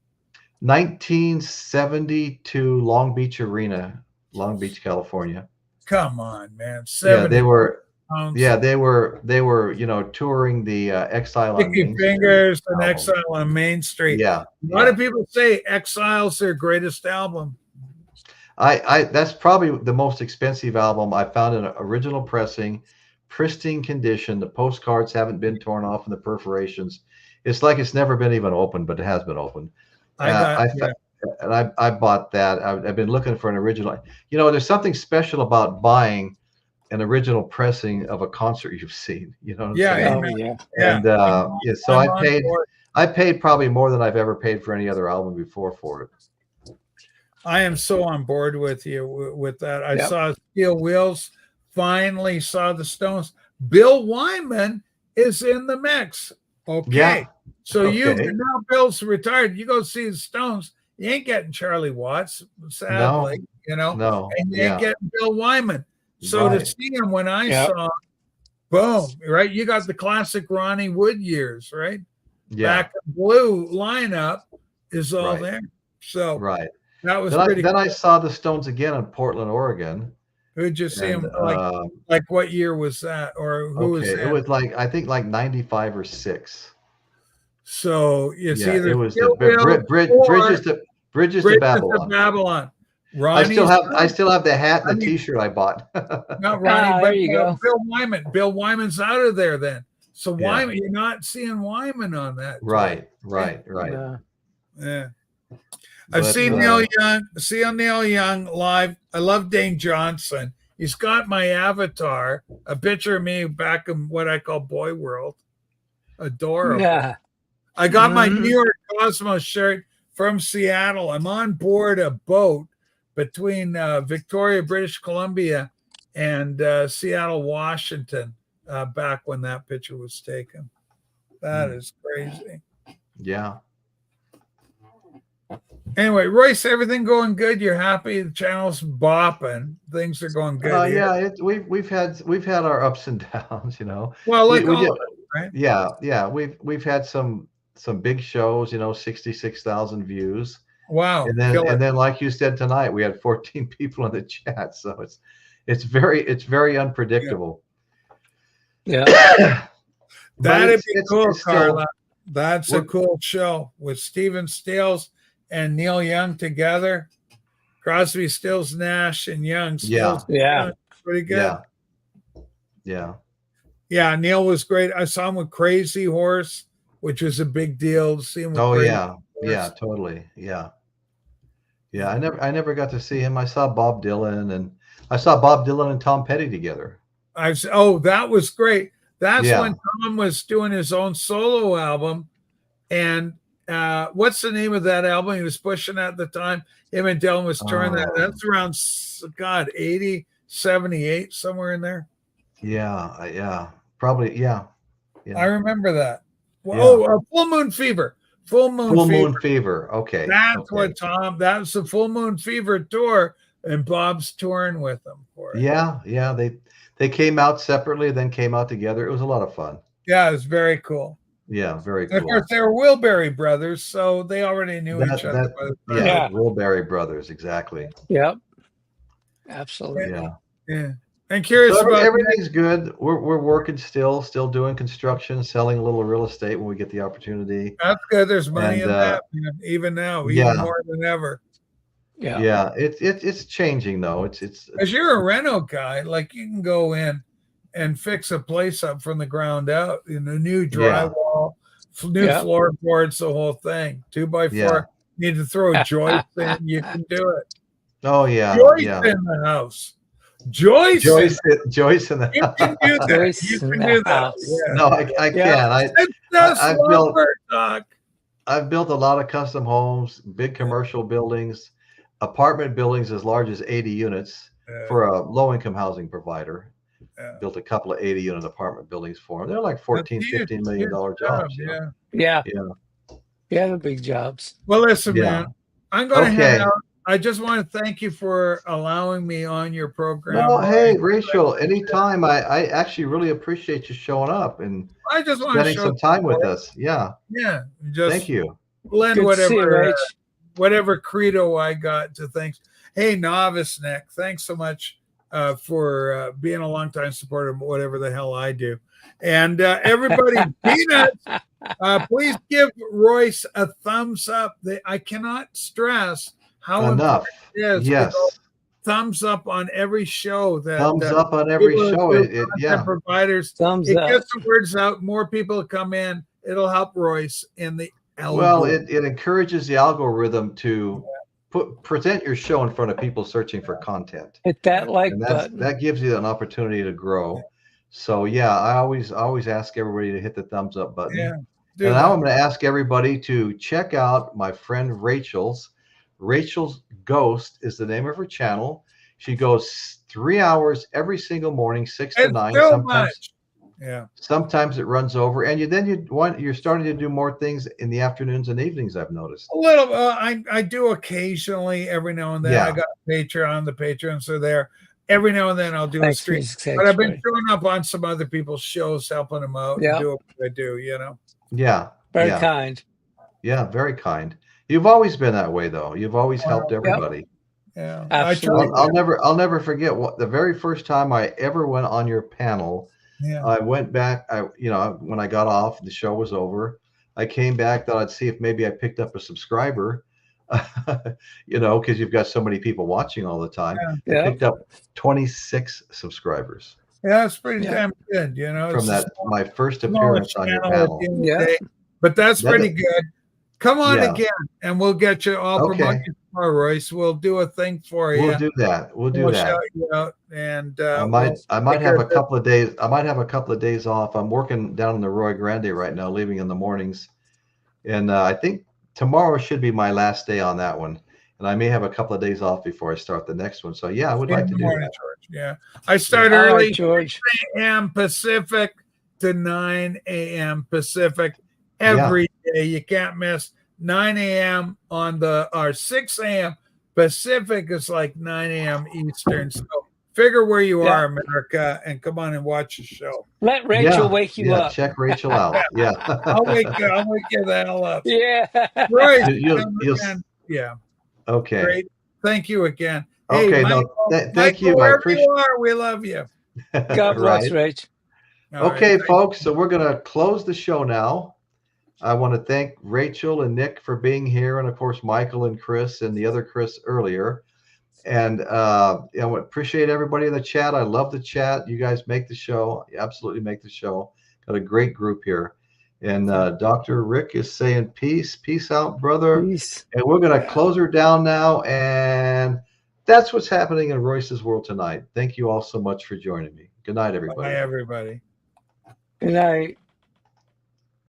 1972, Long Beach Arena, Long Beach, California. Come on, man. Yeah, they were. Yeah, they were. Touring the Exile on Main Fingers Street and Exile on Main Street. Yeah, a lot of people say Exile's their greatest album. That's probably the most expensive album. I found an original pressing, pristine condition. The postcards haven't been torn off, and the perforations. It's like it's never been even opened, but it has been opened. I bought that. I've been looking for an original. There's something special about buying an original pressing of a concert you've seen. You know what I'm saying? And so I paid probably more than I've ever paid for any other album before for it. I am so on board with you with that. I saw Steel Wheels, finally saw the Stones. Bill Wyman is in the mix. Okay. Yeah. So now Bill's retired. You go see the Stones. You ain't getting Charlie Watts, sadly, No. And you ain't getting Bill Wyman. So to see him when I saw, boom, right? You got the classic Ronnie Wood years, right? Yeah. Back in blue lineup is all there. So that was pretty Then cool. I saw the Stones again in Portland, Oregon. Who'd you see him like what year was that? Or who was that? It was I think 95 or 6 So it's either it was the Bridges to Babylon. Ronnie, I still have the hat and the T-shirt I bought. Not Ronnie, there you go. Bill Wyman. Bill Wyman's out of there then. So Wyman, you're not seeing Wyman on that. Right. Yeah. I've seen Neil Young live. I love Dane Johnson. He's got my avatar, a picture of me back in what I call Boy World. Adorable. Yeah. I got my New York Cosmos shirt from Seattle. I'm on board a boat between Victoria, British Columbia, and Seattle, Washington, back when that picture was taken. That is crazy. Yeah. Anyway, Royce, everything going good? You're happy? The channel's bopping. Things are going good. We've had our ups and downs, Well, right? Yeah. We've had some big shows, 66,000 views. Wow. And then like you said tonight, we had 14 people in the chat. So it's very unpredictable. Yeah. That'd be cool, Carla. That's a cool show with Stephen Stills and Neil Young together. Crosby, Stills, Nash, and Young. Stills, Yeah. pretty good. Yeah. Yeah. Yeah, Neil was great. I saw him with Crazy Horse, which was a big deal to see him with Oh Crazy yeah. Horse. Yeah, totally. Yeah. Yeah. I never got to see him. I saw Bob Dylan and Tom Petty together. That was great. That's Yeah. when Tom was doing his own solo album. And what's the name of that album he was pushing at the time? Him and Dylan was touring that. That's around, God, 80, 78, somewhere in there. Yeah. Yeah. Probably. Yeah. I remember that. Yeah. Full Moon Fever. Full Moon Fever. Okay. That's what Tom, that was the Full Moon Fever tour, and Bob's touring with them for it. Yeah. Yeah. They came out separately, then came out together. It was a lot of fun. Yeah, it was very cool. Yeah, very cool. Of course, they were Wilbury brothers, so they already knew each other. Yeah, Wilbury brothers, exactly. Yep. Absolutely. Yeah. And curious so about everything's good. We're working still doing construction, selling a little real estate when we get the opportunity. That's good. There's money in that, man. Even now, even more than ever. Yeah. Yeah. It's changing though. It's because you're a reno guy, like you can go in and fix a place up from the ground out, new drywall, new floorboards, the whole thing. 2x4. Yeah. Need to throw a joist in, you can do it. Oh yeah. Joist in the house. Joyce in the house. You can do that. You can do that. Yeah. No, I can't. I've built a lot of custom homes, big commercial buildings, apartment buildings as large as 80 units for a low-income housing provider. Built a couple of 80-unit apartment buildings for them. They're like $14-15 million jobs. Yeah, the big jobs. Well, listen, man, I'm going to head out. I just want to thank you for allowing me on your program. No, hey, Rachel, anytime. I actually really appreciate you showing up and I just want spending some time with us. Yeah. Yeah. Just thank you. Blend whatever credo I got to things. Hey, Novice Nick, thanks so much for being a longtime supporter of whatever the hell I do. And everybody, Peanuts, please give Royce a thumbs up. I cannot stress how enough it is. Yes. Thumbs up on every show. Thumbs up on every show. Providers. Thumbs up. Gets the words out. More people come in. It'll help Royce in the algorithm. Well, it encourages the algorithm to present your show in front of people searching for content. Hit that button. That gives you an opportunity to grow. So yeah, I always ask everybody to hit the thumbs up button. Yeah. And now I'm going to ask everybody to check out my friend Rachel's Ghost is the name of her channel. She goes 3 hours every single morning, 6 to 9. Sometimes it runs over, and you're starting to do more things in the afternoons and evenings. I've noticed a little. I do occasionally, every now and then. I got the Patreons are there. Every now and then I'll do a stream, but I've been showing up on some other people's shows, helping them out. And do what I do, Yeah, very kind. Yeah, very kind. You've always been that way, though. You've always helped everybody. Yeah, absolutely. I'll never forget the very first time I ever went on your panel. Yeah. I went back. When I got off, the show was over. I came back, thought I'd see if maybe I picked up a subscriber. Because you've got so many people watching all the time. I picked up 26 subscribers. Yeah, it's pretty damn good. From my first appearance on your panel. But that's pretty good. Come on again, and we'll get you all promoted tomorrow, Royce. We'll do a thing for you. We'll do that. We'll shout you out, and I might have a couple of days. I might have a couple of days off. I'm working down in the Rio Grande right now, leaving in the mornings, and I think tomorrow should be my last day on that one. And I may have a couple of days off before I start the next one. So yeah, I would like to do that. George. Yeah, I start early, George. 6 a.m. Pacific to 9 a.m. Pacific. Every day, you can't miss 9 a.m. or 6 a.m. Pacific is like 9 a.m. Eastern. So figure where you are, America, and come on and watch the show. Let Rachel wake you up. Check Rachel out. Yeah, I'll wake you the hell up. Yeah, right. Yeah. Okay. Great. Thank you again. Okay. Hey, Michael, thank you. I appreciate you are. We love you. God bless, Rach. Okay, folks. So we're gonna close the show now. I want to thank Rachel and Nick for being here, and of course Michael and Chris and the other Chris earlier. And I appreciate everybody in the chat. I love the chat. You guys make the show. You absolutely make the show. Got a great group here. And Dr. Rick is saying peace. Peace out, brother. Peace. And we're going to close her down now. And that's what's happening in Royce's world tonight. Thank you all so much for joining me. Good night, everybody. Bye, everybody. Good night.